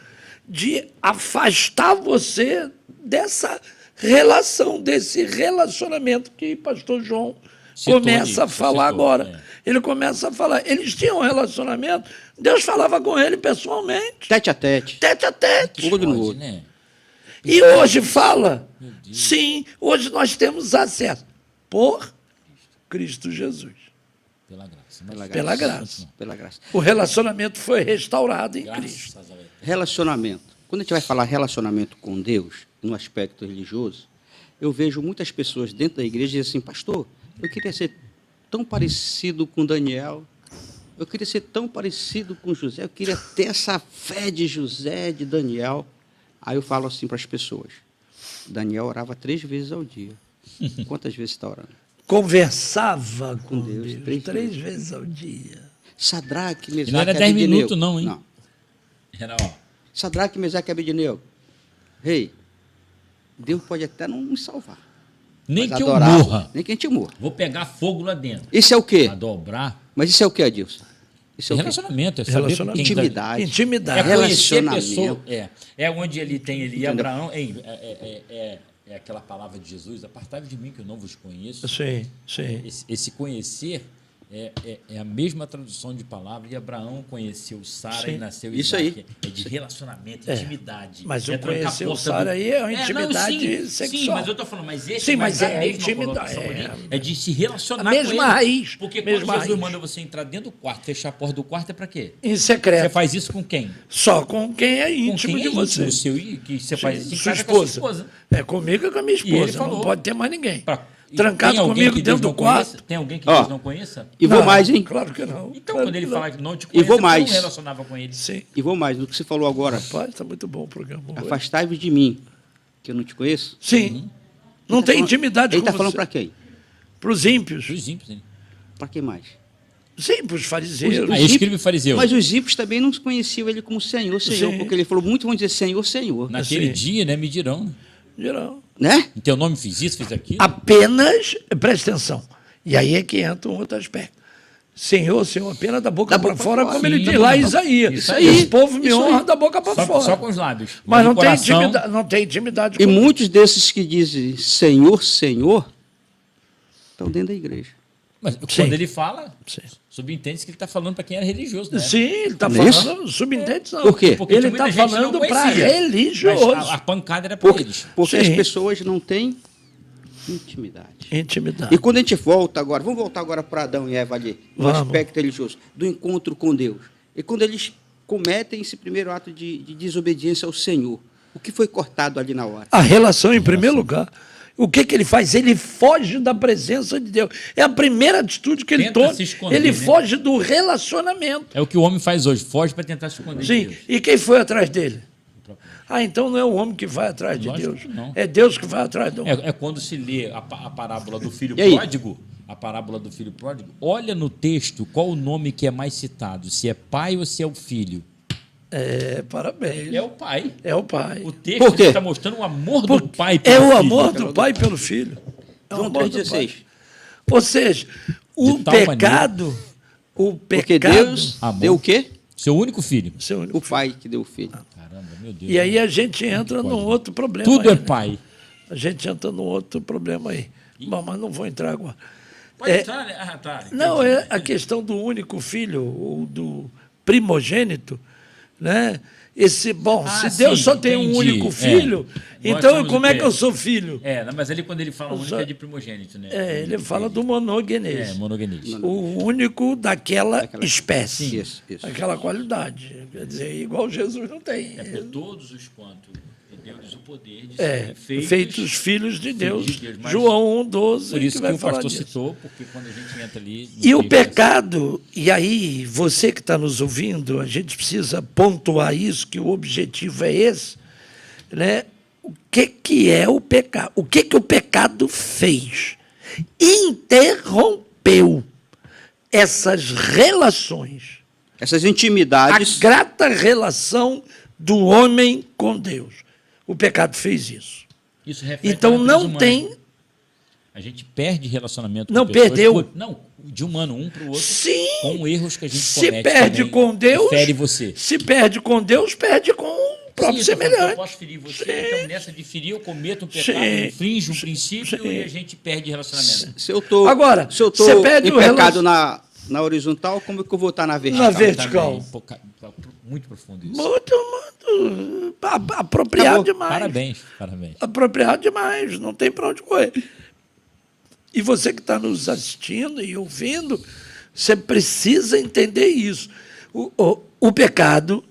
de afastar você dessa relação, desse relacionamento que pastor João Citou começa a isso, falar citou, agora. Ele começa a falar. Eles tinham um relacionamento, Deus falava com ele pessoalmente, Tete a tete. tete a tete. Olho no Pode, olho. né? E hoje fala, sim, hoje nós temos acesso por Cristo Jesus. Pela graça. Pela graça. Pela graça. O relacionamento foi restaurado em Cristo. Graças a Deus. Relacionamento. Quando a gente vai falar relacionamento com Deus, no aspecto religioso, eu vejo muitas pessoas dentro da igreja dizendo assim, pastor, eu queria ser tão parecido com Daniel, eu queria ser tão parecido com José, eu queria ter essa fé de José, de Daniel. Aí eu falo assim para as pessoas, Daniel orava 3 vezes ao dia. Quantas vezes está orando? Conversava com Deus, Deus 3 3 vezes ao dia. Sadraque, E não Mesaque era e 10 Abednego. minutos, não, hein? Não. Era, ó. Sadraque, Mesaque e Abednego. Rei, Deus pode até não me salvar. Nem mas que eu adorar, morra. Nem que a gente morra. Vou pegar fogo lá dentro. Isso é o quê? A dobrar. Mas isso é o quê, Adilson? Isso é o quê? Relacionamento, é saber Relacionamento. quem tá- Intimidade. É Intimidade. conhecer a Relacionamento. pessoa. É onde ele tem ali Abraão. É aquela palavra de Jesus, apartai-vos de mim que eu não vos conheço. Sim, sim. Esse conhecer é a mesma tradução de palavra. E Abraão conheceu Sara Sim. e nasceu Isso Isaac. aí. É de relacionamento, intimidade. Mas é o trancar a conhecer o porta Sara aí é uma não, intimidade sim, sexual. Sim, mas eu estou falando, mas esse Sim, mas a é a mesma intimidade, colocação ali, é. é de se relacionar A mesma com ele. raiz, Porque quando mesma Jesus raiz. manda você entrar dentro do quarto, fechar a porta do quarto, é para quê? Em Você secreto. faz isso com quem? Só com quem é Com íntimo quem de é você. íntimo, que você faz isso em Sua casa com a sua esposa. esposa. É comigo e com a minha E ele esposa. falou. Não pode ter mais ninguém. E Trancado tem alguém comigo que Deus dentro do não conheça? quarto. Tem alguém que Ó, Deus não conheça? E vou Não, mais, hein? Claro que não. Então, Claro quando ele que fala que não te E conhece, vou é porque mais. não relacionava com ele. Sim. E vou mais, no que você falou agora. Rapaz, está muito bom o programa. hoje. Afastai-vos de mim, que eu não te conheço. Sim. Não Ele tá tem falando- intimidade Ele com está falando você. para quem? Para os ímpios. Dos ímpios, hein? Para quem mais? Sim, para os fariseus. Aí escreve fariseu. Mas os ímpios também não conheciam ele como Senhor, Senhor, Sim. porque ele falou, muito vão dizer Senhor, Senhor. Naquele Sim. dia, né, me dirão. Né? Geral. Né? Em teu nome fiz isso, fiz aquilo. Apenas, presta atenção, e aí é que entra um outro aspecto. Senhor, Senhor, apenas da boca Da para boca fora, pra como fora. ele Sim, diz lá em não, Isaías. isso E aí. o povo me Isso honra aí. da boca para fora. Só com os lábios. Mas no não tem, coração, intimidade, não tem intimidade E com muitos desses que dizem Senhor, Senhor, estão dentro da igreja. Mas Sim. quando ele fala, Sim. subentende que ele está falando para quem era religioso, né? Sim, ele está Não é falando subintende não. Por quê? Porque Ele muita está gente não falando para conhecia. religioso. Mas a pancada era para Porque, eles. porque Sim. as pessoas não têm intimidade. Intimidade. E quando a gente volta agora, vamos voltar agora para Adão e Eva ali, no Vamos. aspecto religioso, do encontro com Deus. E quando eles cometem esse primeiro ato de desobediência ao Senhor, o que foi cortado ali na hora? A relação em primeiro lugar. O que ele faz? Ele foge da presença de Deus. É a primeira atitude que ele Tenta toma. se esconder, Ele né? foge do relacionamento. É o que o homem faz hoje, foge para tentar se esconder de Sim. Deus. E quem foi atrás dele? Ah, então não é o homem que vai atrás de Lógico Deus. que não. É Deus que vai atrás do homem. É quando se lê a parábola do filho E aí? pródigo, a parábola do filho pródigo, olha no texto qual o nome que é mais citado, se é pai ou se é o filho. Parabéns. É o pai. É o pai. O texto Por quê? está mostrando o amor do pai É pelo o filho. amor do pai pelo filho. É o João amor do 3,16. pai. Ou seja, o De tal pecado. O Porque pecado. Deus amor. deu o quê? Seu único filho. Seu único O Pai que deu o Filho. Caramba, meu Deus. E aí a gente entra num outro problema. Tudo aí, é né? pai. A gente entra num outro problema aí. Bom, mas não vou entrar agora. Pode É, entrar, né? Ah, tá. Não, Entendi. é a questão do único filho, ou do primogênito, né? Esse, bom, Ah, se Deus sim, só tem um entendi. único filho, Nós então somos como o é quê? que eu sou filho? É, mas ali quando ele fala único só- é de primogênito, né? Ele fala do monogenês. É, monogenês. O único daquela espécie, Isso, isso. aquela qualidade. Quer dizer, igual Jesus não tem. É por todos os quantos deu-lhes o poder de É, serem feitos filhos de Deus. de Deus, mas João 1,12. Por isso que vai o falar pastor disso. citou, porque quando a gente entra ali... no E o texto, pecado, e aí você que está nos ouvindo, a gente precisa pontuar isso, que o objetivo é esse, né? O que é o pecado? O que o pecado fez? Interrompeu essas relações, Essas a intimidades. grata relação do homem com Deus. O pecado fez isso. Isso reflete Então a natureza não humana. tem. A gente perde relacionamento Não com pessoas perdeu. não, de humano um para o outro. Sim. Com erros que a gente Se comete perde também, com Deus, que fere você. se perde com Deus, perde com o próprio Sim, eu tô falando que semelhante. eu posso ferir você, então nessa de ferir eu cometo um pecado, Sim. infringe um princípio Sim. e a gente perde relacionamento. Se eu tô, Agora, se eu tô você pede em o pecado na horizontal, como é que eu vou estar na vertical? Na vertical. Também, muito profundo isso. Muito apropriado Acabou. demais. Parabéns, parabéns. Apropriado demais, não tem para onde correr. E você que está nos assistindo e ouvindo, você precisa entender isso. O pecado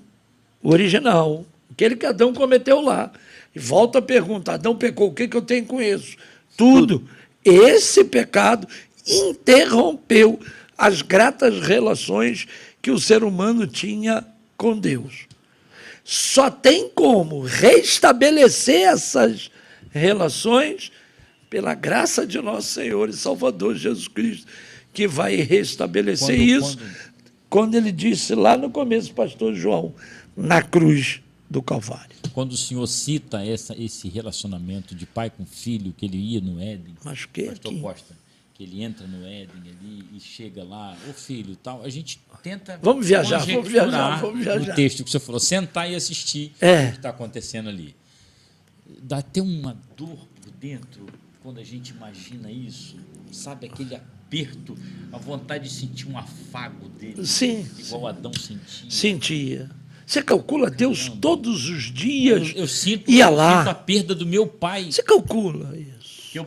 original, aquele que Adão cometeu lá. E volta a pergunta, Adão pecou, o que eu tenho com isso? Tudo. Esse pecado interrompeu as gratas relações que o ser humano tinha com Deus. Só tem como restabelecer essas relações pela graça de nosso Senhor e Salvador Jesus Cristo, que vai restabelecer isso, quando ele disse lá no começo, pastor João, na cruz do Calvário. Quando o senhor cita esse relacionamento de pai com filho, que ele ia no Éden, Mas o que é pastor aqui? Costa, que ele entra no Éden ali e chega lá, ô filho, tal, a gente tenta Vamos viajar, conjecturar vamos viajar. o texto que você falou, sentar e assistir É. o que está acontecendo ali. Dá até uma dor por dentro quando a gente imagina isso, sabe, aquele aperto, a vontade de sentir um afago dele, Sim, igual Adão sentia. sentia. Você calcula Deus todos os dias, Eu sinto, ia eu lá. sinto a perda do meu pai. Você calcula isso. Que eu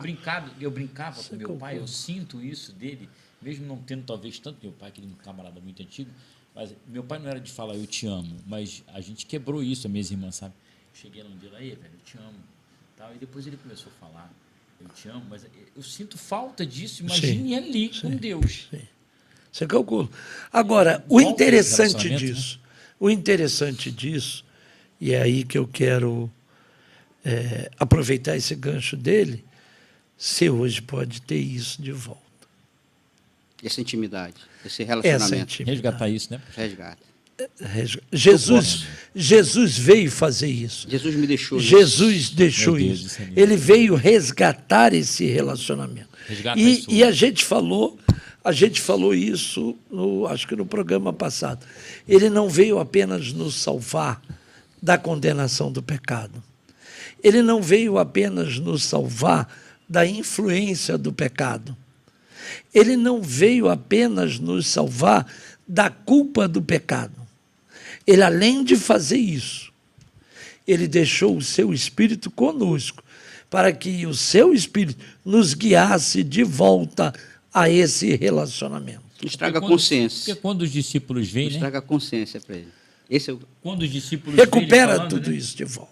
brincava com meu pai, eu sinto isso dele, mesmo não tendo talvez tanto meu pai, que ele é um camarada muito antigo, mas meu pai não era de falar eu te amo, mas a gente quebrou isso, a minha irmã, sabe? Cheguei lá um dia lá, velho, eu te amo, tal, e depois ele começou a falar, eu te amo, mas eu sinto falta disso, imagine ali com Deus. Sim. Você calcula. Agora, o Volta interessante esse relacionamento, disso, o interessante disso, e é aí que eu quero aproveitar esse gancho dele, você hoje pode ter isso de volta. Essa intimidade, esse Essa relacionamento. intimidade. Resgatar isso, né? Resgate. Jesus veio fazer isso. Jesus me deixou. Jesus deixou Meu Deus, isso. isso é lindo. Ele veio resgatar esse relacionamento. Resgatar isso. E a gente falou A gente falou isso, acho que no programa passado. Ele não veio apenas nos salvar da condenação do pecado. Ele não veio apenas nos salvar da influência do pecado. Ele não veio apenas nos salvar da culpa do pecado. Ele, além de fazer isso, ele deixou o seu Espírito conosco, para que o seu Espírito nos guiasse de volta a esse relacionamento. Nos traga consciência. Porque quando os discípulos vêm, Nos traga consciência para ele. Esse é o... Quando os discípulos Recupera vêm, falando, tudo isso de volta.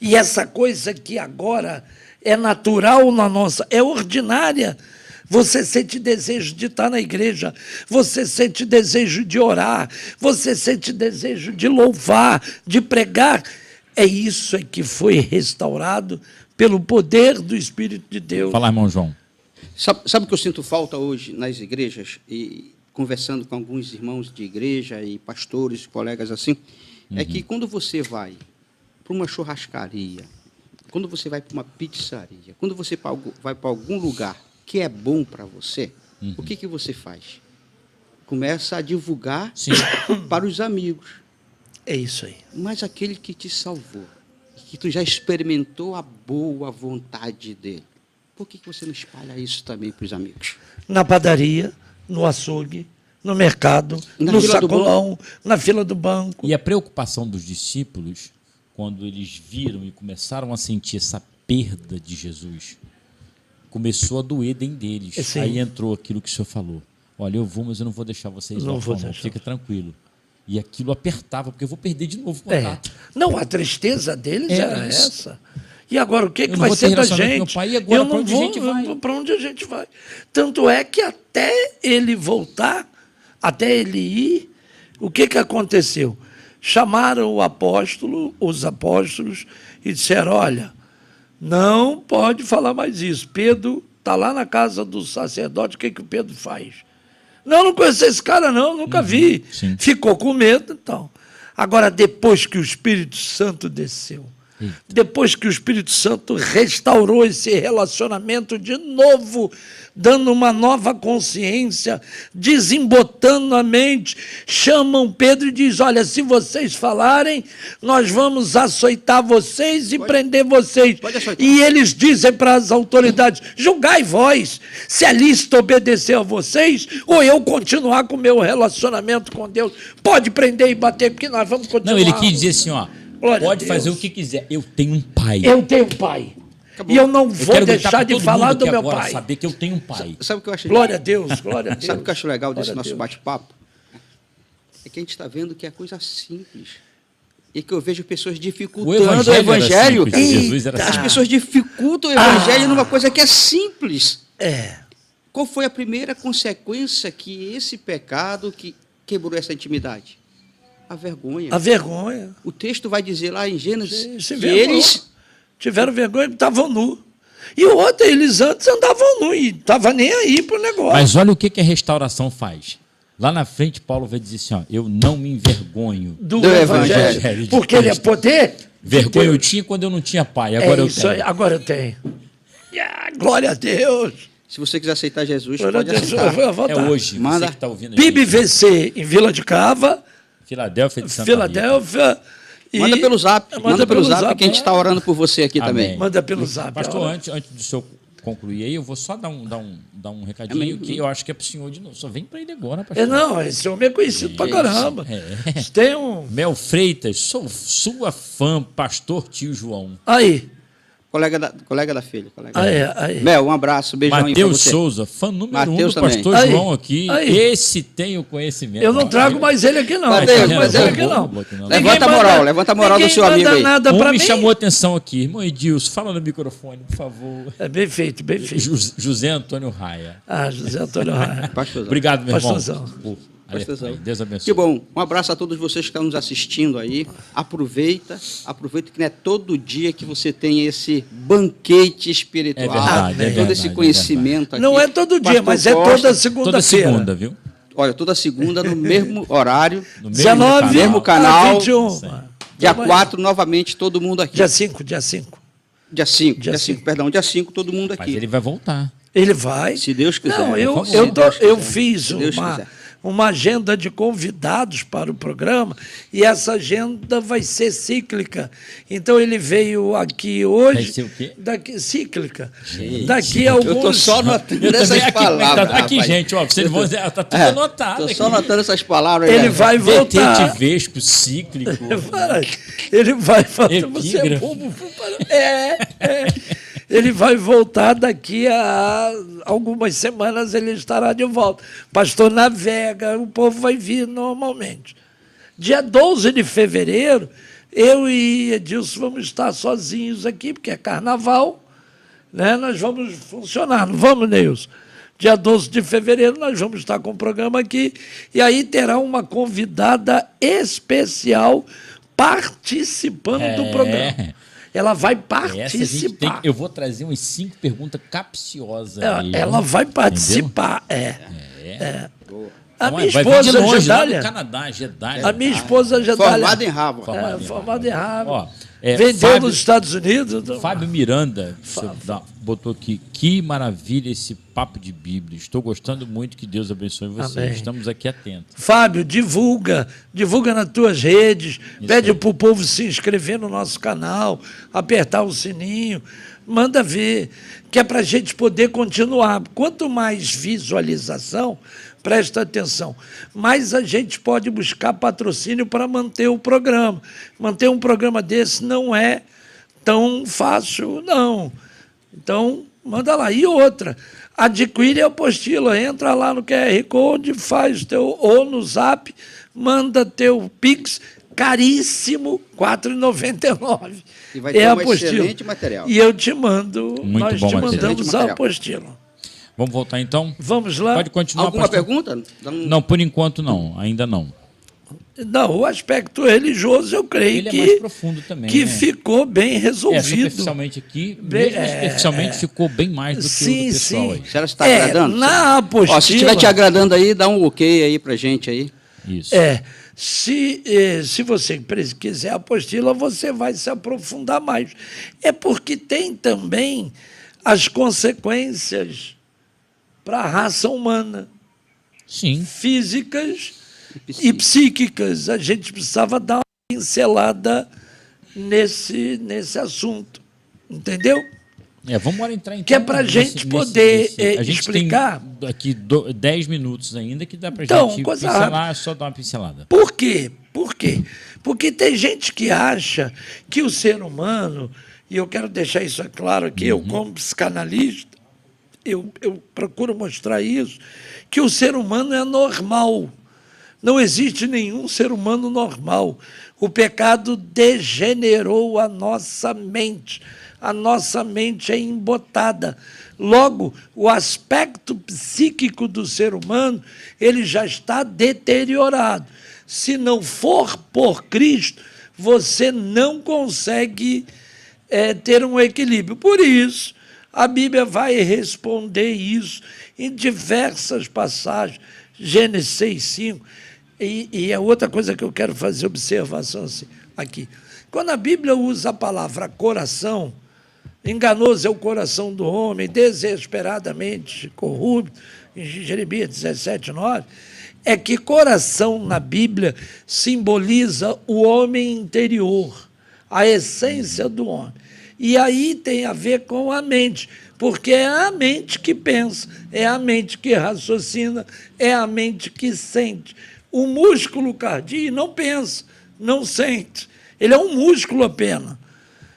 E essa coisa que agora é natural na nossa, é ordinária. Você sente desejo de estar na igreja, você sente desejo de orar, você sente desejo de louvar, de pregar. É isso que foi restaurado pelo poder do Espírito de Deus. Fala, irmão João. Sabe o que eu sinto falta hoje nas igrejas, e conversando com alguns irmãos de igreja e pastores, colegas assim, é que quando você vai para uma churrascaria, quando você vai para uma pizzaria, quando você vai para algum lugar que é bom para você, o que você faz? Começa a divulgar para os amigos. É isso aí. Mas aquele que te salvou, que tu já experimentou a boa vontade dele, por que você não espalha isso também para os amigos? Na padaria, no açougue, no mercado, no sacolão, na fila do banco. E a preocupação dos discípulos, quando eles viram e começaram a sentir essa perda de Jesus, começou a doer dentro deles. Sim. Aí entrou aquilo que o senhor falou. Olha, eu vou, mas eu não vou deixar vocês Não vou órfãos, deixar. fica tranquilo. E aquilo apertava, porque eu vou perder de novo o É. contato. Não, a tristeza deles era isso. essa. E agora, o que, Eu que não vai vou ter ser da relacionamento com gente? meu pai, e agora eu pra não onde a vou, gente vai? para onde a gente vai. Tanto é que até ele voltar, até ele ir, o que aconteceu? Chamaram os apóstolos, e disseram, olha, não pode falar mais isso. Pedro está lá na casa do sacerdote, o que o Pedro faz? Não conheço esse cara não, nunca vi. sim. Ficou com medo, então. Agora, depois que o Espírito Santo desceu, depois que o Espírito Santo restaurou esse relacionamento de novo, dando uma nova consciência, desembotando a mente, chamam Pedro e diz, olha, se vocês falarem, nós vamos açoitar vocês e prender vocês. Pode açoitar. E eles dizem para as autoridades, julgai vós, se é lícito obedecer a vocês, ou eu continuar com o meu relacionamento com Deus. Pode prender e bater, porque nós vamos continuar. Não, ele quis dizer assim, ó, Glória a pode Deus. fazer o que quiser. Eu tenho um pai. Eu tenho um pai. Acabou. E eu não Eu vou quero gritar pra deixar de todo falar mundo do aqui meu agora, pai. saber que eu tenho um pai. Sabe o que eu achei? Glória a Deus, glória a Deus. Sabe o que eu acho legal desse Glória a nosso Deus. bate-papo? É que a gente está vendo que é coisa simples. E que eu vejo pessoas dificultando o evangelho. Era simples, Jesus era Eita. As simples. pessoas dificultam o evangelho numa coisa que é simples. É. Qual foi a primeira consequência que esse pecado que quebrou essa intimidade? A vergonha. A vergonha. O texto vai dizer lá em Gênesis Se que vergonha. eles... Tiveram vergonha e estavam nu. E o outro, eles antes andavam nu e estavam nem aí pro negócio. Mas olha o que a restauração faz. Lá na frente, Paulo vai dizer assim, ó, eu não me envergonho. do evangelho evangelho. de Porque ele é Cristo. poder. de Vergonha eu Deus. tinha quando eu não tinha pai, agora É eu isso tenho. aí, agora eu tenho. Glória a Deus. Se você quiser aceitar Jesus, Glória a pode Deus. aceitar. Eu vou É votar. hoje, Manda. você que está ouvindo a gente. PIBVC em Vila de Cava, Filadélfia de Santa Rita. Filadélfia. E Manda pelo zap. Manda pelo zap que a gente está né? orando por você aqui Amém. também. Manda pelo zap. Pastor, ó. antes do senhor concluir aí, eu vou só dar um recadinho Amém. que eu acho que é para o senhor de novo. Só vem para ele agora, pastor. Não, esse homem é conhecido pra caramba. É. Tem um... Mel Freitas, sou sua fã, pastor tio João. Aí, Colega da filha. Colega. aí. Mel, um abraço, beijão aí pra Mateus você. Souza, fã número Mateus 1 do também. pastor Aí, João aqui. aí. Esse tem o conhecimento. Eu não trago mais ele aqui, não. Mateus, Não trago mais ele aqui, vou, não. vou aqui, não. Levanta a moral, levanta a moral do seu amigo aí. Ninguém manda nada Um pra me mim. chamou a atenção aqui. Irmão Edilson, fala no microfone, por favor. É bem feito, bem feito. José Antônio Raia. Ah, José Antônio Raia. Pastorzão. Obrigado, meu irmão. Pastorzão. por Pastorzão. alertar aí. Deus abençoe. Que bom. Um abraço a todos vocês que estão nos assistindo aí. Aproveita que não é todo dia que você tem esse banquete espiritual. É verdade, todo é verdade, esse é conhecimento aqui. Não é todo dia, Pastor mas é Costa, toda Toda segunda-feira. segunda, viu? Olha, toda segunda no mesmo horário. No mesmo 19 mesmo canal. a 21. Dia 4, novamente, todo mundo aqui. Dia 5, dia 5. Dia 5, Dia dia 5, cinco. perdão, dia 5, todo mundo Mas aqui. ele vai voltar. Ele vai. Se Deus quiser. Não, eu fiz uma agenda de convidados para o programa e essa agenda vai ser cíclica. Então ele veio aqui hoje. Vai ser o quê? Cíclica. Gente, Daqui a alguns... Eu estou só anotando essas aqui, palavras. Tá aqui, rapaz. gente, ó, vocês vão dizer, tá tudo anotado. Estou só aqui. anotando essas palavras. Ele vai voltar. Detetivesco, cíclico. Ele vai fazer. Você é Epígrafe. bobo. Ele vai voltar daqui a algumas semanas, ele estará de volta. Pastor navega, o povo vai vir normalmente. Dia 12 de fevereiro, eu e Edilson vamos estar sozinhos aqui, porque é carnaval, né? Nós vamos funcionar, não vamos, Neilson? Dia 12 de fevereiro nós vamos estar com o programa aqui, e aí terá uma convidada especial participando do programa. Ela vai participar. Eu vou trazer umas 5 perguntas capciosas. Ela vai participar. A minha vai vir de esposa, longe, lá Gedália. do Canadá, Gedália. A minha esposa, Gedália. Formada em Harvard. Formada em Harvard. Ó, Vendeu Fábio- nos Estados Unidos. Fábio Miranda botou aqui, que maravilha esse papo de Bíblia. Estou gostando muito, que Deus abençoe vocês. Amém. Estamos aqui atentos. Fábio, divulga nas tuas redes, pede para o povo se inscrever no nosso canal, apertar o sininho, manda ver, que é para a gente poder continuar. Quanto mais visualização, presta atenção, mais a gente pode buscar patrocínio para manter o programa. Manter um programa desse não é tão fácil, não. Então, manda lá. E outra, adquire a apostila, entra lá no QR Code, faz ou no Zap, manda teu Pix, caríssimo, R$ 4,99. E vai ter um excelente material. E eu te mando, Muito nós bom te material. mandamos Excelente a material. apostila. Vamos voltar então? Vamos lá? Pode continuar. Alguma pastor? pergunta? Não, por enquanto não. Ainda não. Não, o aspecto religioso, eu creio Ele é que, mais profundo também, que né? ficou bem resolvido. Superficialmente aqui, mesmo superficialmente ficou bem mais do que o do pessoal aí. A senhora está agradando? Na apostila... Ó, se estiver te agradando aí, dá um ok aí pra gente aí. Isso. Se você quiser a apostila, você vai se aprofundar mais. É porque tem também as consequências para a raça humana, Sim. físicas e psíquicas. A gente precisava dar uma pincelada nesse assunto, entendeu? Vamos embora entrar então. Que é pra gente poder, a gente explicar. Tem aqui 10 minutos ainda que dá pra Então, gente coisa pincelar, rápida. é só dar uma pincelada. Por quê? Por quê? Porque tem gente que acha que o ser humano, e eu quero deixar isso claro aqui, eu como psicanalista, eu procuro mostrar isso, que o ser humano é normal. Não existe nenhum ser humano normal. O pecado degenerou a nossa mente. A nossa mente é embotada. Logo, o aspecto psíquico do ser humano, ele já está deteriorado. Se não for por Cristo, você não consegue ter um equilíbrio. Por isso, a Bíblia vai responder isso em diversas passagens. Gênesis 6:5. E é outra coisa que eu quero fazer observação aqui. Quando a Bíblia usa a palavra coração, enganoso é o coração do homem, desesperadamente corrupto, em Jeremias 17:9, é que coração na Bíblia simboliza o homem interior, a essência do homem. E aí tem a ver com a mente, porque é a mente que pensa, é a mente que raciocina, é a mente que sente. O músculo cardíaco não pensa, não sente. Ele é um músculo apenas.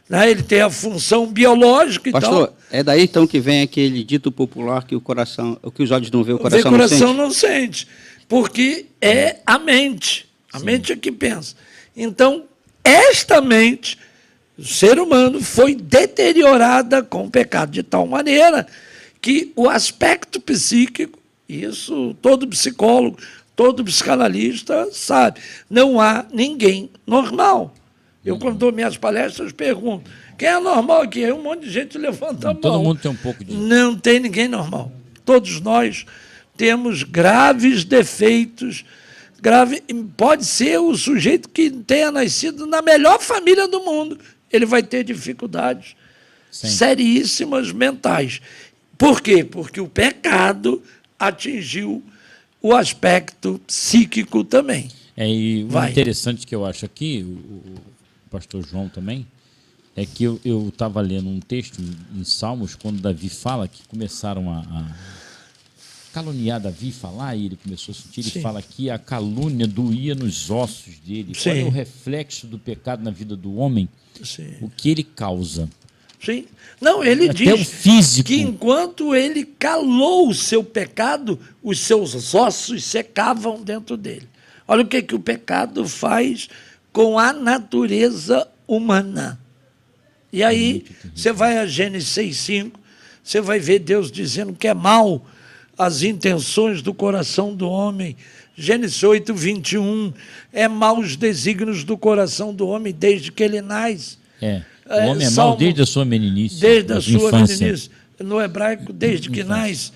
Né? Ele tem a função biológica e tal. Pastor, é daí então que vem aquele dito popular que o coração, o que os olhos não vê, o coração não sente? Não sente, porque é a mente. A mente é que pensa. Então, esta mente, o ser humano, foi deteriorada com o pecado de tal maneira que o aspecto psíquico, isso todo psicólogo, todo psicanalista sabe, não há ninguém normal. Eu, quando dou minhas palestras, pergunto, quem é normal aqui? Aí um monte de gente levanta a mão. Todo mundo tem um pouco de... Não tem ninguém normal. Todos nós temos graves defeitos. Pode ser o sujeito que tenha nascido na melhor família do mundo. Ele vai ter dificuldades seríssimas mentais. Por quê? Porque o pecado atingiu o aspecto psíquico também. E o Vai. interessante que eu acho aqui, o pastor João também, é que eu estava lendo um texto em Salmos, quando Davi fala que começaram a caluniar Davi, falar, e ele começou a sentir, ele Sim. fala que a calúnia doía nos ossos dele. Sim. Olha o reflexo do pecado na vida do homem, Sim. o que ele causa. Sim. Não, ele Até diz o físico. que enquanto ele calou o seu pecado, os seus ossos secavam dentro dele. Olha o que o pecado faz com a natureza humana. E aí, você vai a Gênesis 6:5, você vai ver Deus dizendo que é mal as intenções do coração do homem. Gênesis 8:21, é mal os desígnios do coração do homem desde que ele nasce. O homem é Salmo, mau desde a sua meninice. desde a da sua infância. meninice. No hebraico, desde que nasce.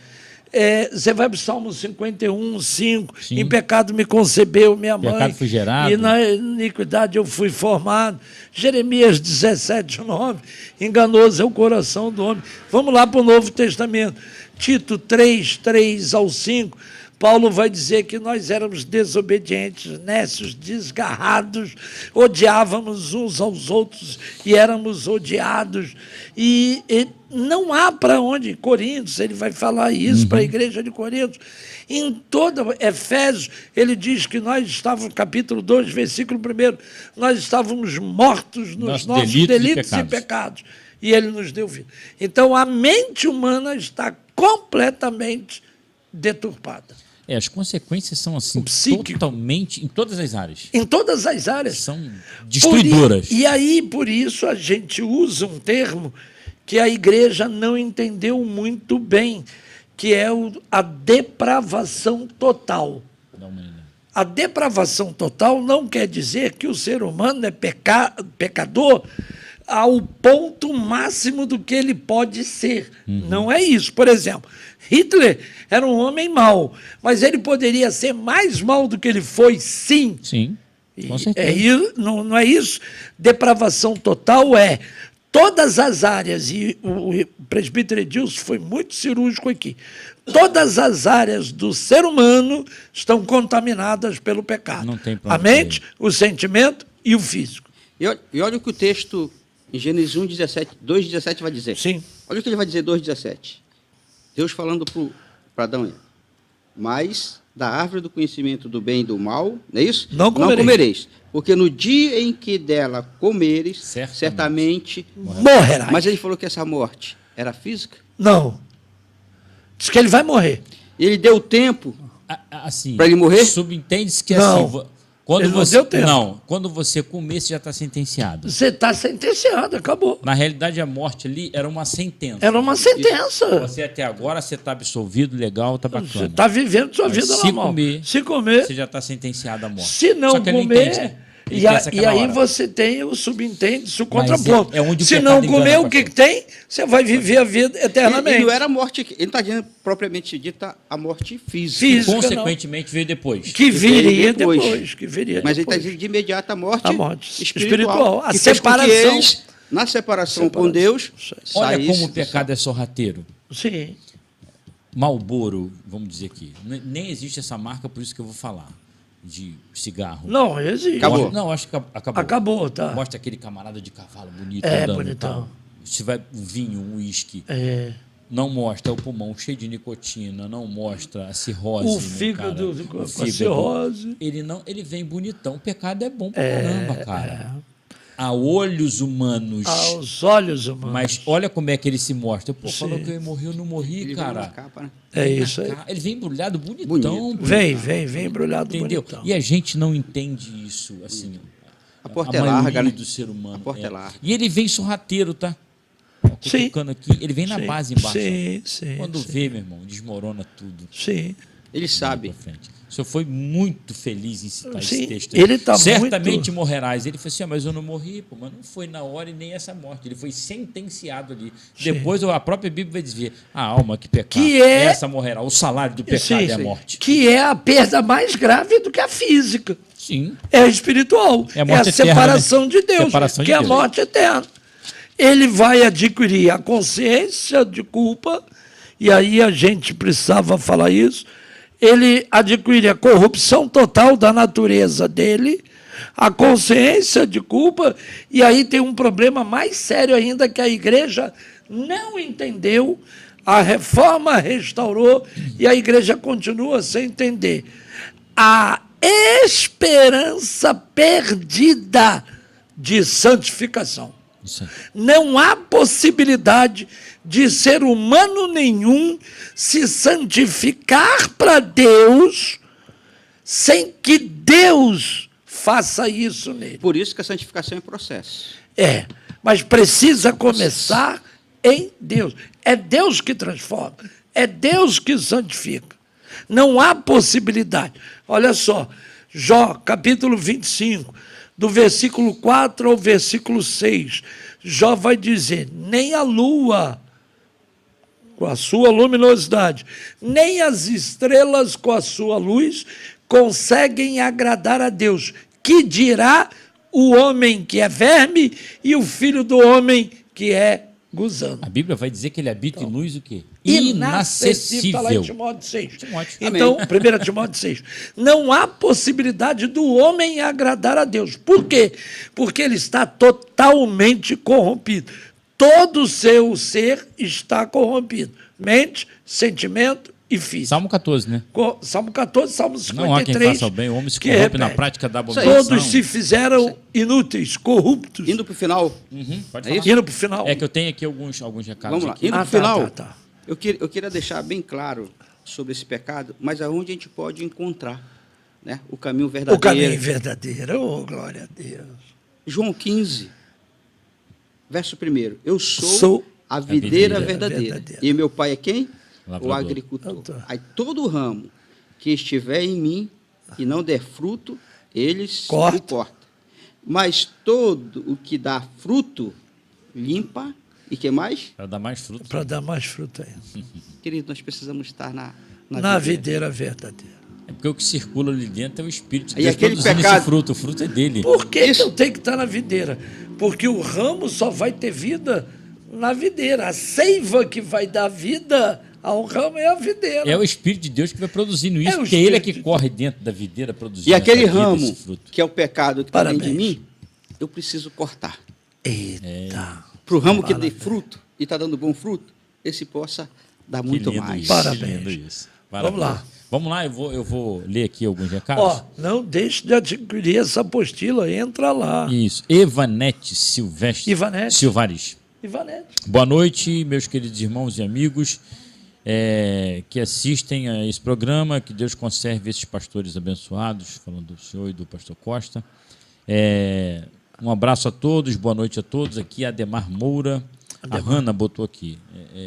Você vai para o Salmo 51:5. Sim. Em pecado me concebeu minha mãe. Pecado fui gerado. E na iniquidade eu fui formado. Jeremias 17:9. Enganoso é o coração do homem. Vamos lá para o Novo Testamento. Tito 3:3-5. Paulo vai dizer que nós éramos desobedientes, nécios, desgarrados, odiávamos uns aos outros e éramos odiados. E não há para onde, Coríntios, ele vai falar isso para a igreja de Coríntios. Em toda Efésios, ele diz que nós estávamos, capítulo 2, versículo 1, nós estávamos mortos nos nossos delitos e pecados. E ele nos deu vida. Então, a mente humana está completamente deturpada. As consequências são assim, psíquico. totalmente, em todas as áreas. Em todas as áreas. São destruidoras. E aí, por isso, a gente usa um termo que a igreja não entendeu muito bem, que é a depravação total. Da humanidade. A depravação total não quer dizer que o ser humano é pecador ao ponto máximo do que ele pode ser. Não é isso. Por exemplo, Hitler era um homem mau, mas ele poderia ser mais mau do que ele foi, sim. Sim, com certeza. Não é isso. Depravação total é todas as áreas, e o presbítero Edilson foi muito cirúrgico aqui, todas as áreas do ser humano estão contaminadas pelo pecado. Não tem a mente, o sentimento e o físico. E olha o que o texto em Gênesis 2:17 vai dizer. Sim. Olha o que ele vai dizer, 2:17. Deus falando para Adão e Eva. Mas da árvore do conhecimento do bem e do mal, não é isso? Não comereis. Porque no dia em que dela comeres, certamente morrerás. Mas ele falou que essa morte era física? Não. Diz que ele vai morrer. Ele deu tempo assim, para ele morrer? Subentende-se que Não. assim, quando Ele não você deu tempo. não, quando você comer, você já está sentenciado. Você está sentenciado, acabou. Na realidade, a morte ali era uma sentença. Era uma sentença. Você até agora você está absolvido, legal, está bacana. Você está vivendo sua Mas vida se normal. comer, se comer, você já está sentenciado à morte. se não Só que ele comer, entende. Ele e pensa aí aquela hora. você tem o subentende, o contraponto. é onde o se pecado não comer, engana, o que pastor. tem? Você vai viver a vida eternamente. E não era a morte, ele não está dizendo propriamente dita a morte física. Física. Consequentemente, veio depois. Que viria depois. depois. Que viria Mas ele depois. está dizendo de imediato a morte espiritual. A que fez com que separação. eles, na separação com Deus, Olha saísse como o do pecado é sorrateiro. Sim. Marlboro, vamos dizer aqui. Nem existe essa marca, por isso que eu vou falar. De cigarro. Não, existe. Acabou. Não, acho que acabou. Acabou, tá. Mostra aquele camarada de cavalo bonito É, andando. bonitão. E tal. Se vai um vinho, um uísque. É. Não mostra o pulmão cheio de nicotina, não mostra a cirrose. O no fígado cara, com o a fígado. cirrose. Ele vem bonitão. O pecado é bom pra caramba, cara. A olhos humanos. Aos olhos humanos. Mas olha como é que ele se mostra. Pô, Sim. falou que eu ia morrer, eu não morri, Ele cara. veio na capa, né? É isso aí. Ele vem embrulhado bonitão. Bonito. pô. Vem embrulhado Entendeu? bonitão. E a gente não entende isso, assim. A porta é maioria larga, né? do ser humano. A porta é larga. E ele vem sorrateiro, tá? Ó, Sim. cutucando aqui, ele vem na Sim, base embaixo. sim, Quando sim. vê, meu irmão, desmorona tudo. Sim. Ele sabe. Pra frente. O senhor foi muito feliz em citar Sim, esse texto. ele tá Certamente muito- morrerás. Ele falou assim, mas eu não morri, pô, mas não foi na hora e nem essa morte. Ele foi sentenciado ali. Depois a própria Bíblia vai dizer, a alma que pecar, Que é- essa morrerá. O salário do pecado é a morte. Que é a perda mais grave do que a física. Sim. É a espiritual. É a morte eterna, separação né? de Deus, Separação que de é a Deus. morte eterna. Ele vai adquirir a consciência de culpa e aí a gente precisava falar isso, ele adquire a corrupção total da natureza dele, a consciência de culpa, e aí tem um problema mais sério ainda que a igreja não entendeu, a reforma restaurou e a igreja continua sem entender. A esperança perdida de santificação. Isso aí. Não há possibilidade de ser humano nenhum se santificar para Deus sem que Deus faça isso nele. Por isso que a santificação é processo. Mas precisa começar em Deus. É Deus que transforma, é Deus que santifica. Não há possibilidade. Olha só, Jó, capítulo 25, do versículo 4 ao versículo 6, Jó vai dizer, nem a lua, com a sua luminosidade, nem as estrelas com a sua luz, conseguem agradar a Deus. Que dirá o homem que é verme e o filho do homem que é gusano? A Bíblia vai dizer que ele habita em luz o quê? Inacessível. Está lá em Inacessível. Timóteo 6. Timóteo. Então, 1 Timóteo 6. Não há possibilidade do homem agradar a Deus. Por quê? Porque ele está totalmente corrompido. Todo o seu ser está corrompido. Mente, sentimento e físico. Salmo 14, né? Salmo 14, Salmo 53. Não há quem faça o bem, o homem se que corrompe na repete. prática da abominação. Todos se fizeram inúteis, corruptos. Indo para o final, Pode É falar. isso? Indo para o final. É que eu tenho aqui alguns recados. vamos lá. Aqui. Indo para o final, Tá. Eu queria deixar bem claro sobre esse pecado, mas aonde a gente pode encontrar, né, o caminho verdadeiro. O caminho verdadeiro, oh, glória a Deus. João 15, verso 1. Eu sou, Sou a videira verdadeira. verdadeira. E meu pai é quem? Lavrador. O agricultor. Lavrador. Aí todo ramo que estiver em mim e não der fruto, eles Corta. o cortam. Mas todo o que dá fruto, limpa. E que mais? Para dar mais fruto. Para dar mais fruto ainda. Querido, nós precisamos estar Na videira verdadeira. É porque o que circula ali dentro é o Espírito de E Deus aquele produzindo pecado- esse fruto. O fruto é dele. Por que eu tenho que estar na videira? Porque o ramo só vai ter vida na videira. A seiva que vai dar vida ao ramo é a videira. É o Espírito de Deus que vai produzindo isso, É o porque ele é que Espírito de corre dentro da videira produzindo E aquele essa vida, ramo, esse fruto. que é o pecado que está dentro de Parabéns. mim, eu preciso cortar. Eita. Para o ramo que dê Parabéns. fruto e está dando bom fruto, esse possa dar Que muito lindo mais. isso, Parabéns. que lindo isso. Vamos lá. Vamos lá, eu vou ler aqui alguns recados. Ó, não deixe de adquirir essa apostila, entra lá. Isso. Evanete Silvestre. Ivanete. Silvares. Ivanete. Boa noite, meus queridos irmãos e amigos que assistem a esse programa. Que Deus conserve esses pastores abençoados, falando do senhor e do pastor Costa. Um abraço a todos, boa noite a todos. Aqui Ademar Moura. A Hanna botou aqui.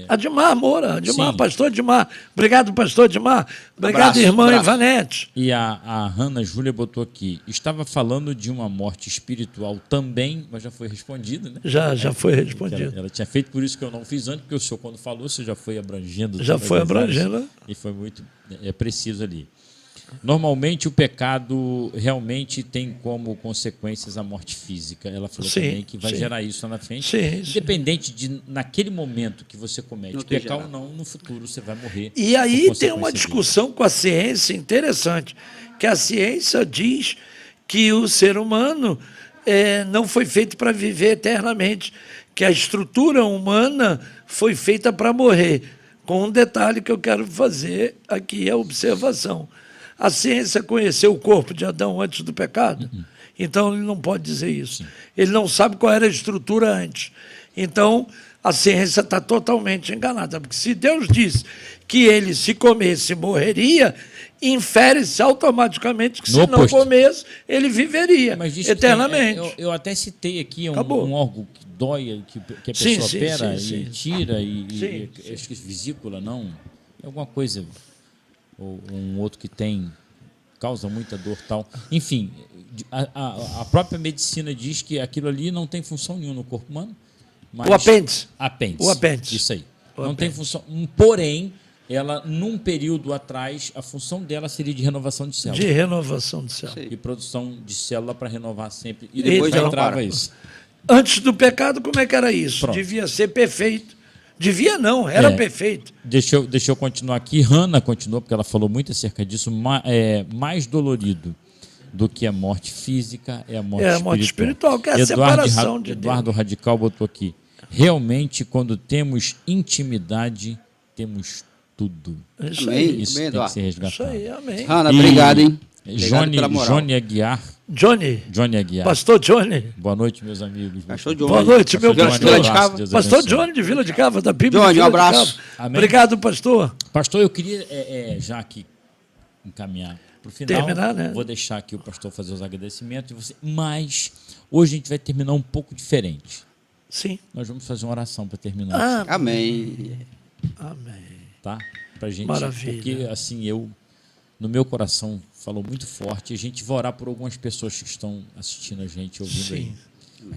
Admar Moura, Sim. pastor Admar. Obrigado, pastor Admar. Obrigado, Abraço, irmã abraço. Ivanete. E a Hanna Júlia botou aqui. Estava falando de uma morte espiritual também, mas já foi respondido, né? Já foi Ela, respondido. ela tinha feito, por isso que eu não fiz antes, porque o senhor, quando falou, você já foi abrangendo. Já todas foi as áreas, abrangendo. E foi muito preciso ali. Normalmente, o pecado realmente tem como consequências a morte física. Ela falou Sim, também que vai sim. gerar isso lá na frente. Sim, sim. Independente de, naquele momento que você comete, Não ter pecar ou gerado. não, no futuro você vai morrer. E aí por tem consequência uma disso. discussão com a ciência interessante, que a ciência diz que o ser humano não foi feito para viver eternamente, que a estrutura humana foi feita para morrer. Com um detalhe que eu quero fazer aqui, a observação. A ciência conheceu o corpo de Adão antes do pecado, então ele não pode dizer isso. Ele não sabe qual era a estrutura antes. Então, a ciência está totalmente enganada, porque se Deus disse que ele, se comesse, morreria, infere-se automaticamente que, No se não oposto. comesse, ele viveria Mas diz que eternamente. eu até citei aqui Acabou. um órgão que dói, que a Sim, pessoa sim, opera sim, e sim. tira, e Sim, acho que vesícula, não, alguma coisa, ou um outro que tem, causa muita dor tal. Enfim, a própria medicina diz que aquilo ali não tem função nenhuma no corpo humano. Mas O apêndice. Apêndice. O apêndice. Isso aí. O Não tem apêndice. função. Porém, ela, num período atrás, a função dela seria de renovação de células. De renovação do céu. Sei. E produção de célula para renovar sempre. E Depois depois ela entrava para. isso. Antes do pecado, como é que era isso? Pronto. Devia ser perfeito, Devia não, era É. perfeito. Deixa eu continuar aqui. Hannah continuou, porque ela falou muito acerca disso. Mais dolorido do que a morte física é a morte espiritual. É a morte espiritual, que é a separação de Eduardo Radical botou aqui. Realmente, quando temos intimidade, temos tudo. Isso Amém. aí, Isso Amém, tem que Eduardo. ser isso resgatado. aí, amém. Hanna, E obrigado, hein? Obrigado pela moral. Johnny Aguiar. Johnny Aguiar. Pastor Johnny. Boa noite, meus amigos. Pastor Johnny. Boa noite, meu Vila pastor. de Cava. Deus Pastor abençoe. Johnny de Vila de Cava, da Bíblia. Johnny, de Vila um abraço. de Cava. Amém. Obrigado, pastor. Pastor, eu queria, já aqui, encaminhar para o final. Terminar, né? Vou deixar aqui o pastor fazer os agradecimentos. Mas hoje a gente vai terminar um pouco diferente. Sim. Nós vamos fazer uma oração para terminar. Amém. Amém. Tá? Pra gente, Maravilha. porque assim, no meu coração falou muito forte, a gente vai orar por algumas pessoas que estão assistindo a gente, ouvindo Sim. aí.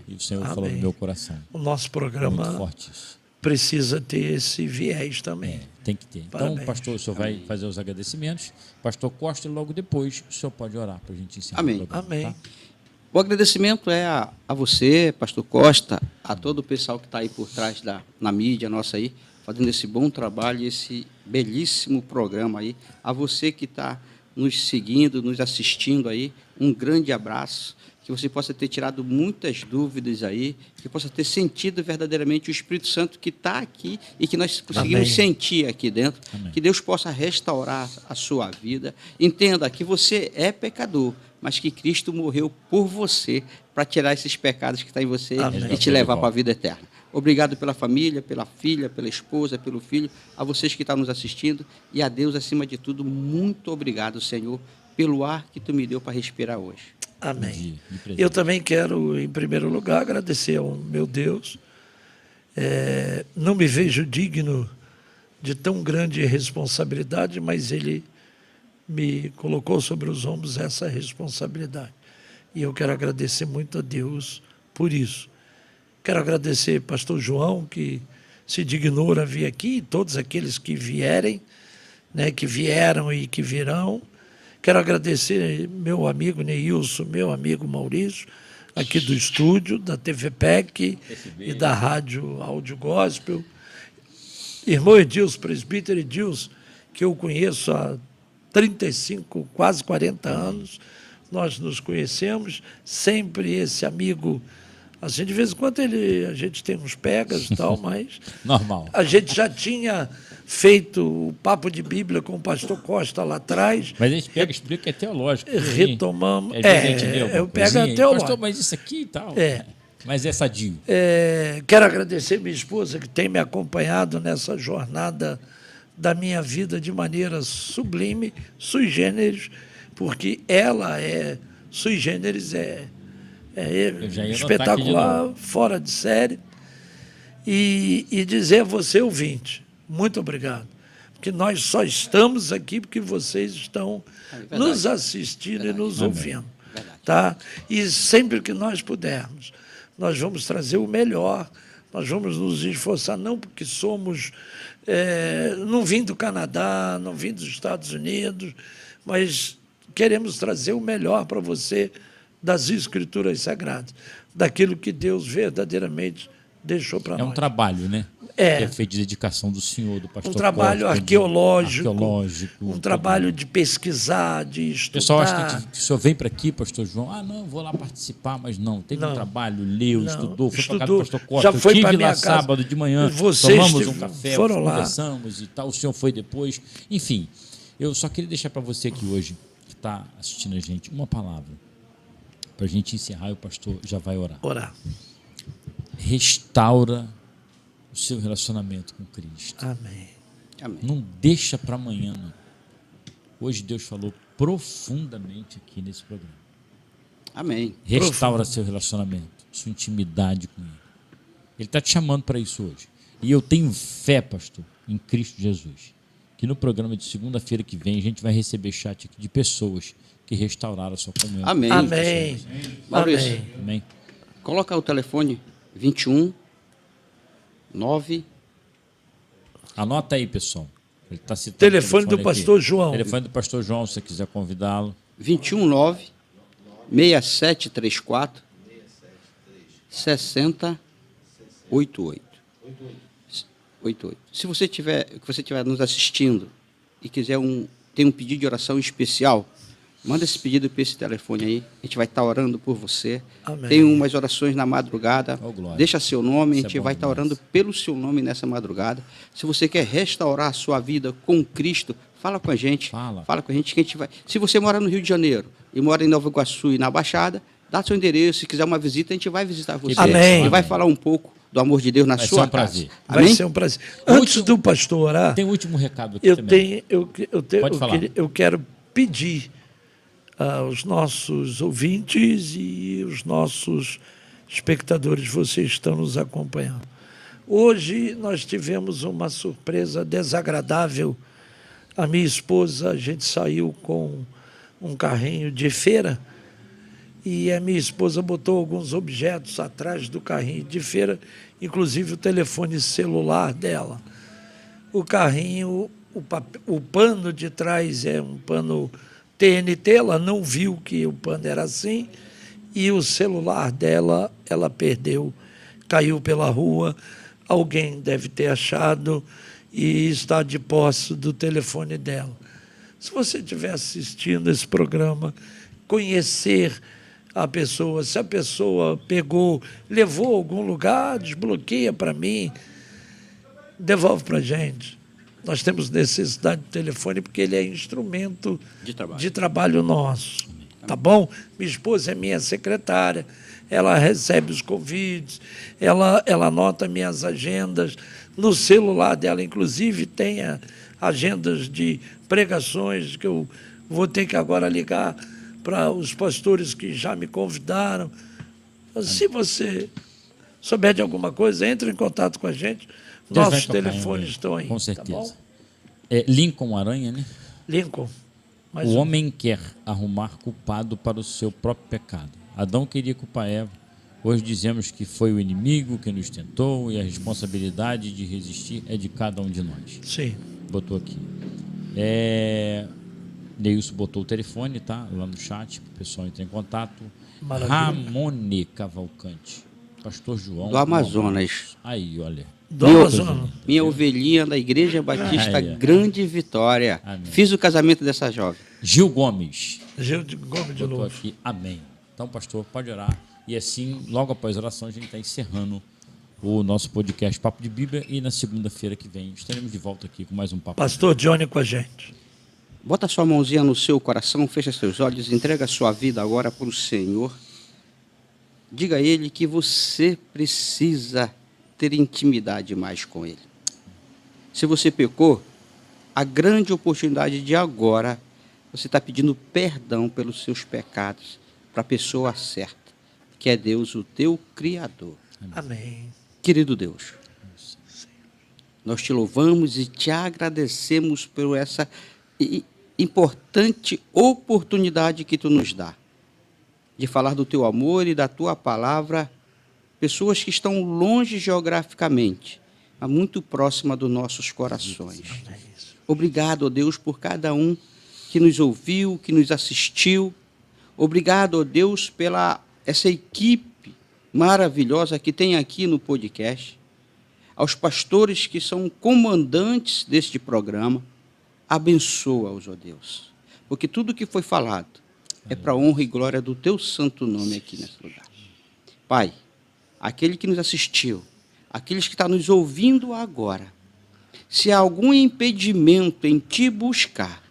E o Senhor Amém. falou no meu coração. O nosso Muito programa forte isso. precisa ter esse viés também. Tem que ter. Então, Parabéns. pastor, o senhor vai fazer os agradecimentos. Pastor Costa, e logo depois o senhor pode orar para a gente encerrar Amém. o programa. Amém. Tá? O agradecimento é a você, pastor Costa, a todo o pessoal que está aí por trás na mídia nossa aí, fazendo esse bom trabalho, esse belíssimo programa aí. A você que está nos seguindo, nos assistindo aí, um grande abraço. Que você possa ter tirado muitas dúvidas aí, que possa ter sentido verdadeiramente o Espírito Santo que está aqui e que nós conseguimos Amém. sentir aqui dentro. Amém. Que Deus possa restaurar a sua vida. Entenda que você é pecador, mas que Cristo morreu por você para tirar esses pecados que estão em você Amém. e te levar para a vida eterna. Obrigado pela família, pela filha, pela esposa, pelo filho, a vocês que estão nos assistindo e a Deus, acima de tudo, muito obrigado, Senhor, pelo ar que Tu me deu para respirar hoje. Amém. De presente. Eu também quero, em primeiro lugar, agradecer ao meu Deus. Não me vejo digno de tão grande responsabilidade, mas Ele me colocou sobre os ombros essa responsabilidade. E eu quero agradecer muito a Deus por isso. Quero agradecer pastor João, que se dignou a vir aqui, e todos aqueles que vierem, né, que vieram e que virão. Quero agradecer meu amigo Neilson, meu amigo Maurício, aqui do estúdio, da TV PEC e da Rádio Áudio Gospel. Irmão Edilson, presbítero Edilson, que eu conheço há 35, quase 40 anos. Nós nos conhecemos, sempre esse amigo. Assim, de vez em quando a gente tem uns pegas e tal, mas Normal. a gente já tinha feito o papo de Bíblia com o pastor Costa lá atrás. Mas a gente pega e explica que é teológico. Retomamos. Às vezes a gente lê alguma eu pego coisinha, até o pastor, mas isso aqui e tal. É. Mas é sadio. Quero agradecer minha esposa que tem me acompanhado nessa jornada da minha vida de maneira sublime, sui generis, porque ela é sui generis, Eu já ia anotar aqui de espetacular, novo. fora de série. E dizer a você, ouvinte, muito obrigado. Porque nós só estamos aqui porque vocês estão nos assistindo e nos ouvindo. Tá? E sempre que nós pudermos, nós vamos trazer o melhor, nós vamos nos esforçar, não porque somos, não vim do Canadá, não vim dos Estados Unidos, mas queremos trazer o melhor para você das Escrituras Sagradas, daquilo que Deus verdadeiramente deixou para nós. É um trabalho, né? É. Que é feito de dedicação do senhor, do pastor Um trabalho Costa, arqueológico, arqueológico, um trabalho de pesquisar, de O estudar. pessoal acha que o senhor vem para aqui, pastor João, não, vou lá participar, mas não. Teve um Não. trabalho, leu, Não. estudou, foi para casa Estudou. do pastor Costa. Já foi Eu pra estive minha lá casa. sábado de manhã, Vocês tomamos um café, foram lá. conversamos e tal, o senhor foi depois. Enfim, eu só queria deixar para você aqui hoje, que está assistindo a gente, uma palavra, para a gente encerrar e o pastor já vai orar. Orar. Restaura o seu relacionamento com Cristo. Amém. Amém. Não deixa para amanhã, não. Hoje Deus falou profundamente aqui nesse programa. Amém. Restaura seu relacionamento, sua intimidade com Ele. Ele está te chamando para isso hoje. E eu tenho fé, pastor, em Cristo Jesus, que no programa de segunda-feira que vem a gente vai receber chat aqui de pessoas que restauraram a sua comunhão. Amém. Amém. Maurício, Amém. Amém? coloca o telefone 21 9. Anota aí, pessoal. Ele tá citando Telefone o do aqui. pastor João. Telefone do pastor João, se você quiser convidá-lo. 219 6734 6088. 88. Se você estiver nos assistindo e quiser tem um pedido de oração especial, manda esse pedido para esse telefone aí. A gente vai estar orando por você. Amém. Tem umas orações na madrugada. Oh, glória. Deixa seu nome, a gente Isso é bom vai estar demais. orando pelo seu nome nessa madrugada. Se você quer restaurar a sua vida com Cristo, fala com a gente. Fala. Fala com a gente que a gente vai. Se você mora no Rio de Janeiro e mora em Nova Iguaçu e na Baixada, dá seu endereço. Se quiser uma visita, a gente vai visitar você. Amém. E vai falar um pouco do amor de Deus na Vai sua ser um casa. prazer. Vai Amém? ser um prazer. Antes do pastor orar, Tem um último recado aqui também. Pode falar. eu quero pedir aos nossos ouvintes e os nossos espectadores, vocês estão nos acompanhando. Hoje nós tivemos uma surpresa desagradável. A minha esposa, a gente saiu com um carrinho de feira e a minha esposa botou alguns objetos atrás do carrinho de feira, inclusive o telefone celular dela. O carrinho, o pano de trás é um pano TNT, ela não viu que o pano era assim, e o celular dela, ela perdeu, caiu pela rua, alguém deve ter achado e está de posse do telefone dela. Se você estiver assistindo esse programa, conhecer a pessoa, se a pessoa pegou, levou a algum lugar, desbloqueia para mim, devolve para a gente. Nós temos necessidade do telefone porque ele é instrumento de trabalho nosso. Tá bom? Minha esposa é minha secretária, ela recebe os convites, ela anota minhas agendas. No celular dela, inclusive, tem agendas de pregações que eu vou ter que agora ligar para os pastores que já me convidaram. Se você souber de alguma coisa, entre em contato com a gente. Deus vai Nossos tocar, telefones hein? estão aí. Com Tá certeza. bom? É Lincoln Aranha, né? Lincoln. mais O um. homem quer arrumar culpado para o seu próprio pecado. Adão queria culpar Eva. Hoje dizemos que foi o inimigo que nos tentou e a responsabilidade de resistir é de cada um de nós. Sim. Botou aqui. Neilson botou o telefone, tá? Lá no chat, para o pessoal entrar em contato. Maravilha. Ramone Cavalcante. Pastor João. Do Amazonas. Aí, olha. Do Meu- Amazonas. Minha ovelhinha da Igreja Batista Ai, ai. Grande Vitória. Amém. Fiz o casamento dessa jovem. Gil Gomes. Gil de Gomes de Botou novo. aqui, amém. Então, pastor, pode orar. E assim, logo após a oração, a gente está encerrando o nosso podcast Papo de Bíblia. E na segunda-feira que vem estaremos de volta aqui com mais um Papo. Pastor Johnny com a gente. Bota sua mãozinha no seu coração, fecha seus olhos, entrega a sua vida agora para o Senhor. Diga a Ele que você precisa ter intimidade mais com Ele. Se você pecou, a grande oportunidade de agora, você está pedindo perdão pelos seus pecados para a pessoa certa, que é Deus, o teu Criador. Amém. Querido Deus, nós te louvamos e te agradecemos por essa importante oportunidade que tu nos dá de falar do teu amor e da tua palavra, pessoas que estão longe geograficamente, mas muito próxima dos nossos corações. Obrigado, ó Deus, por cada um que nos ouviu, que nos assistiu. Obrigado, ó Deus, pela essa equipe maravilhosa que tem aqui no podcast. Aos pastores que são comandantes deste programa, abençoa-os, ó Deus, porque tudo que foi falado é para a honra e glória do teu santo nome aqui nesse lugar. Pai, aquele que nos assistiu, aqueles que estão nos ouvindo agora, se há algum impedimento em te buscar,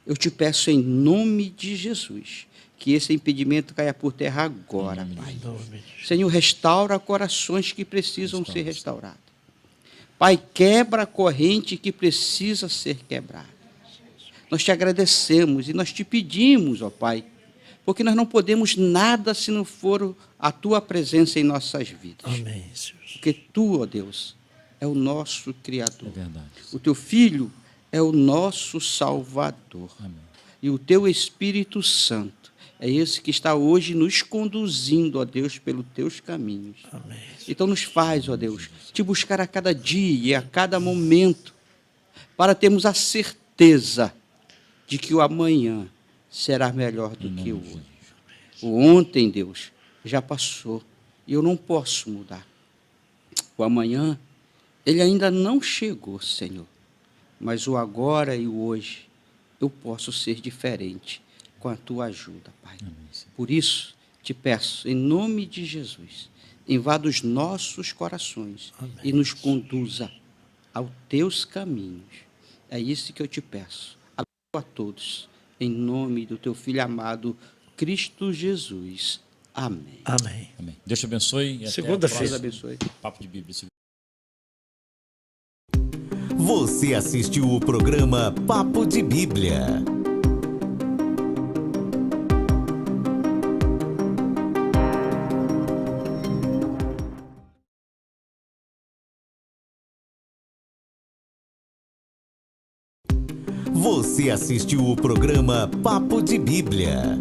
eu te peço em nome de Jesus, que esse impedimento caia por terra agora, Pai. Senhor, restaura corações que precisam ser restaurados. Pai, quebra a corrente que precisa ser quebrada. Nós te agradecemos e nós te pedimos, ó Pai, porque nós não podemos nada se não for a tua presença em nossas vidas. Amém, Senhor. Porque tu, ó Deus, é o nosso Criador. É verdade. O teu Filho é o nosso Salvador. Amém. E o teu Espírito Santo é esse que está hoje nos conduzindo, ó Deus, pelos teus caminhos. Amém. Então nos faz, ó Deus, te buscar a cada dia e a cada momento, para termos a certeza de que o amanhã será melhor do que o hoje. O ontem, Deus, já passou e eu não posso mudar. O amanhã Ele ainda não chegou, Senhor, mas o agora e o hoje eu posso ser diferente com a tua ajuda, Pai. Por isso, te peço, em nome de Jesus, invada os nossos corações e nos conduza aos teus caminhos. É isso que eu te peço. A todos, em nome do teu Filho amado, Cristo Jesus. Amém. Amém. Amém. Deus te abençoe. E Segunda-feira. Deus abençoe. Papo de Bíblia. Você assistiu o programa Papo de Bíblia. Você assistiu o programa Papo de Bíblia.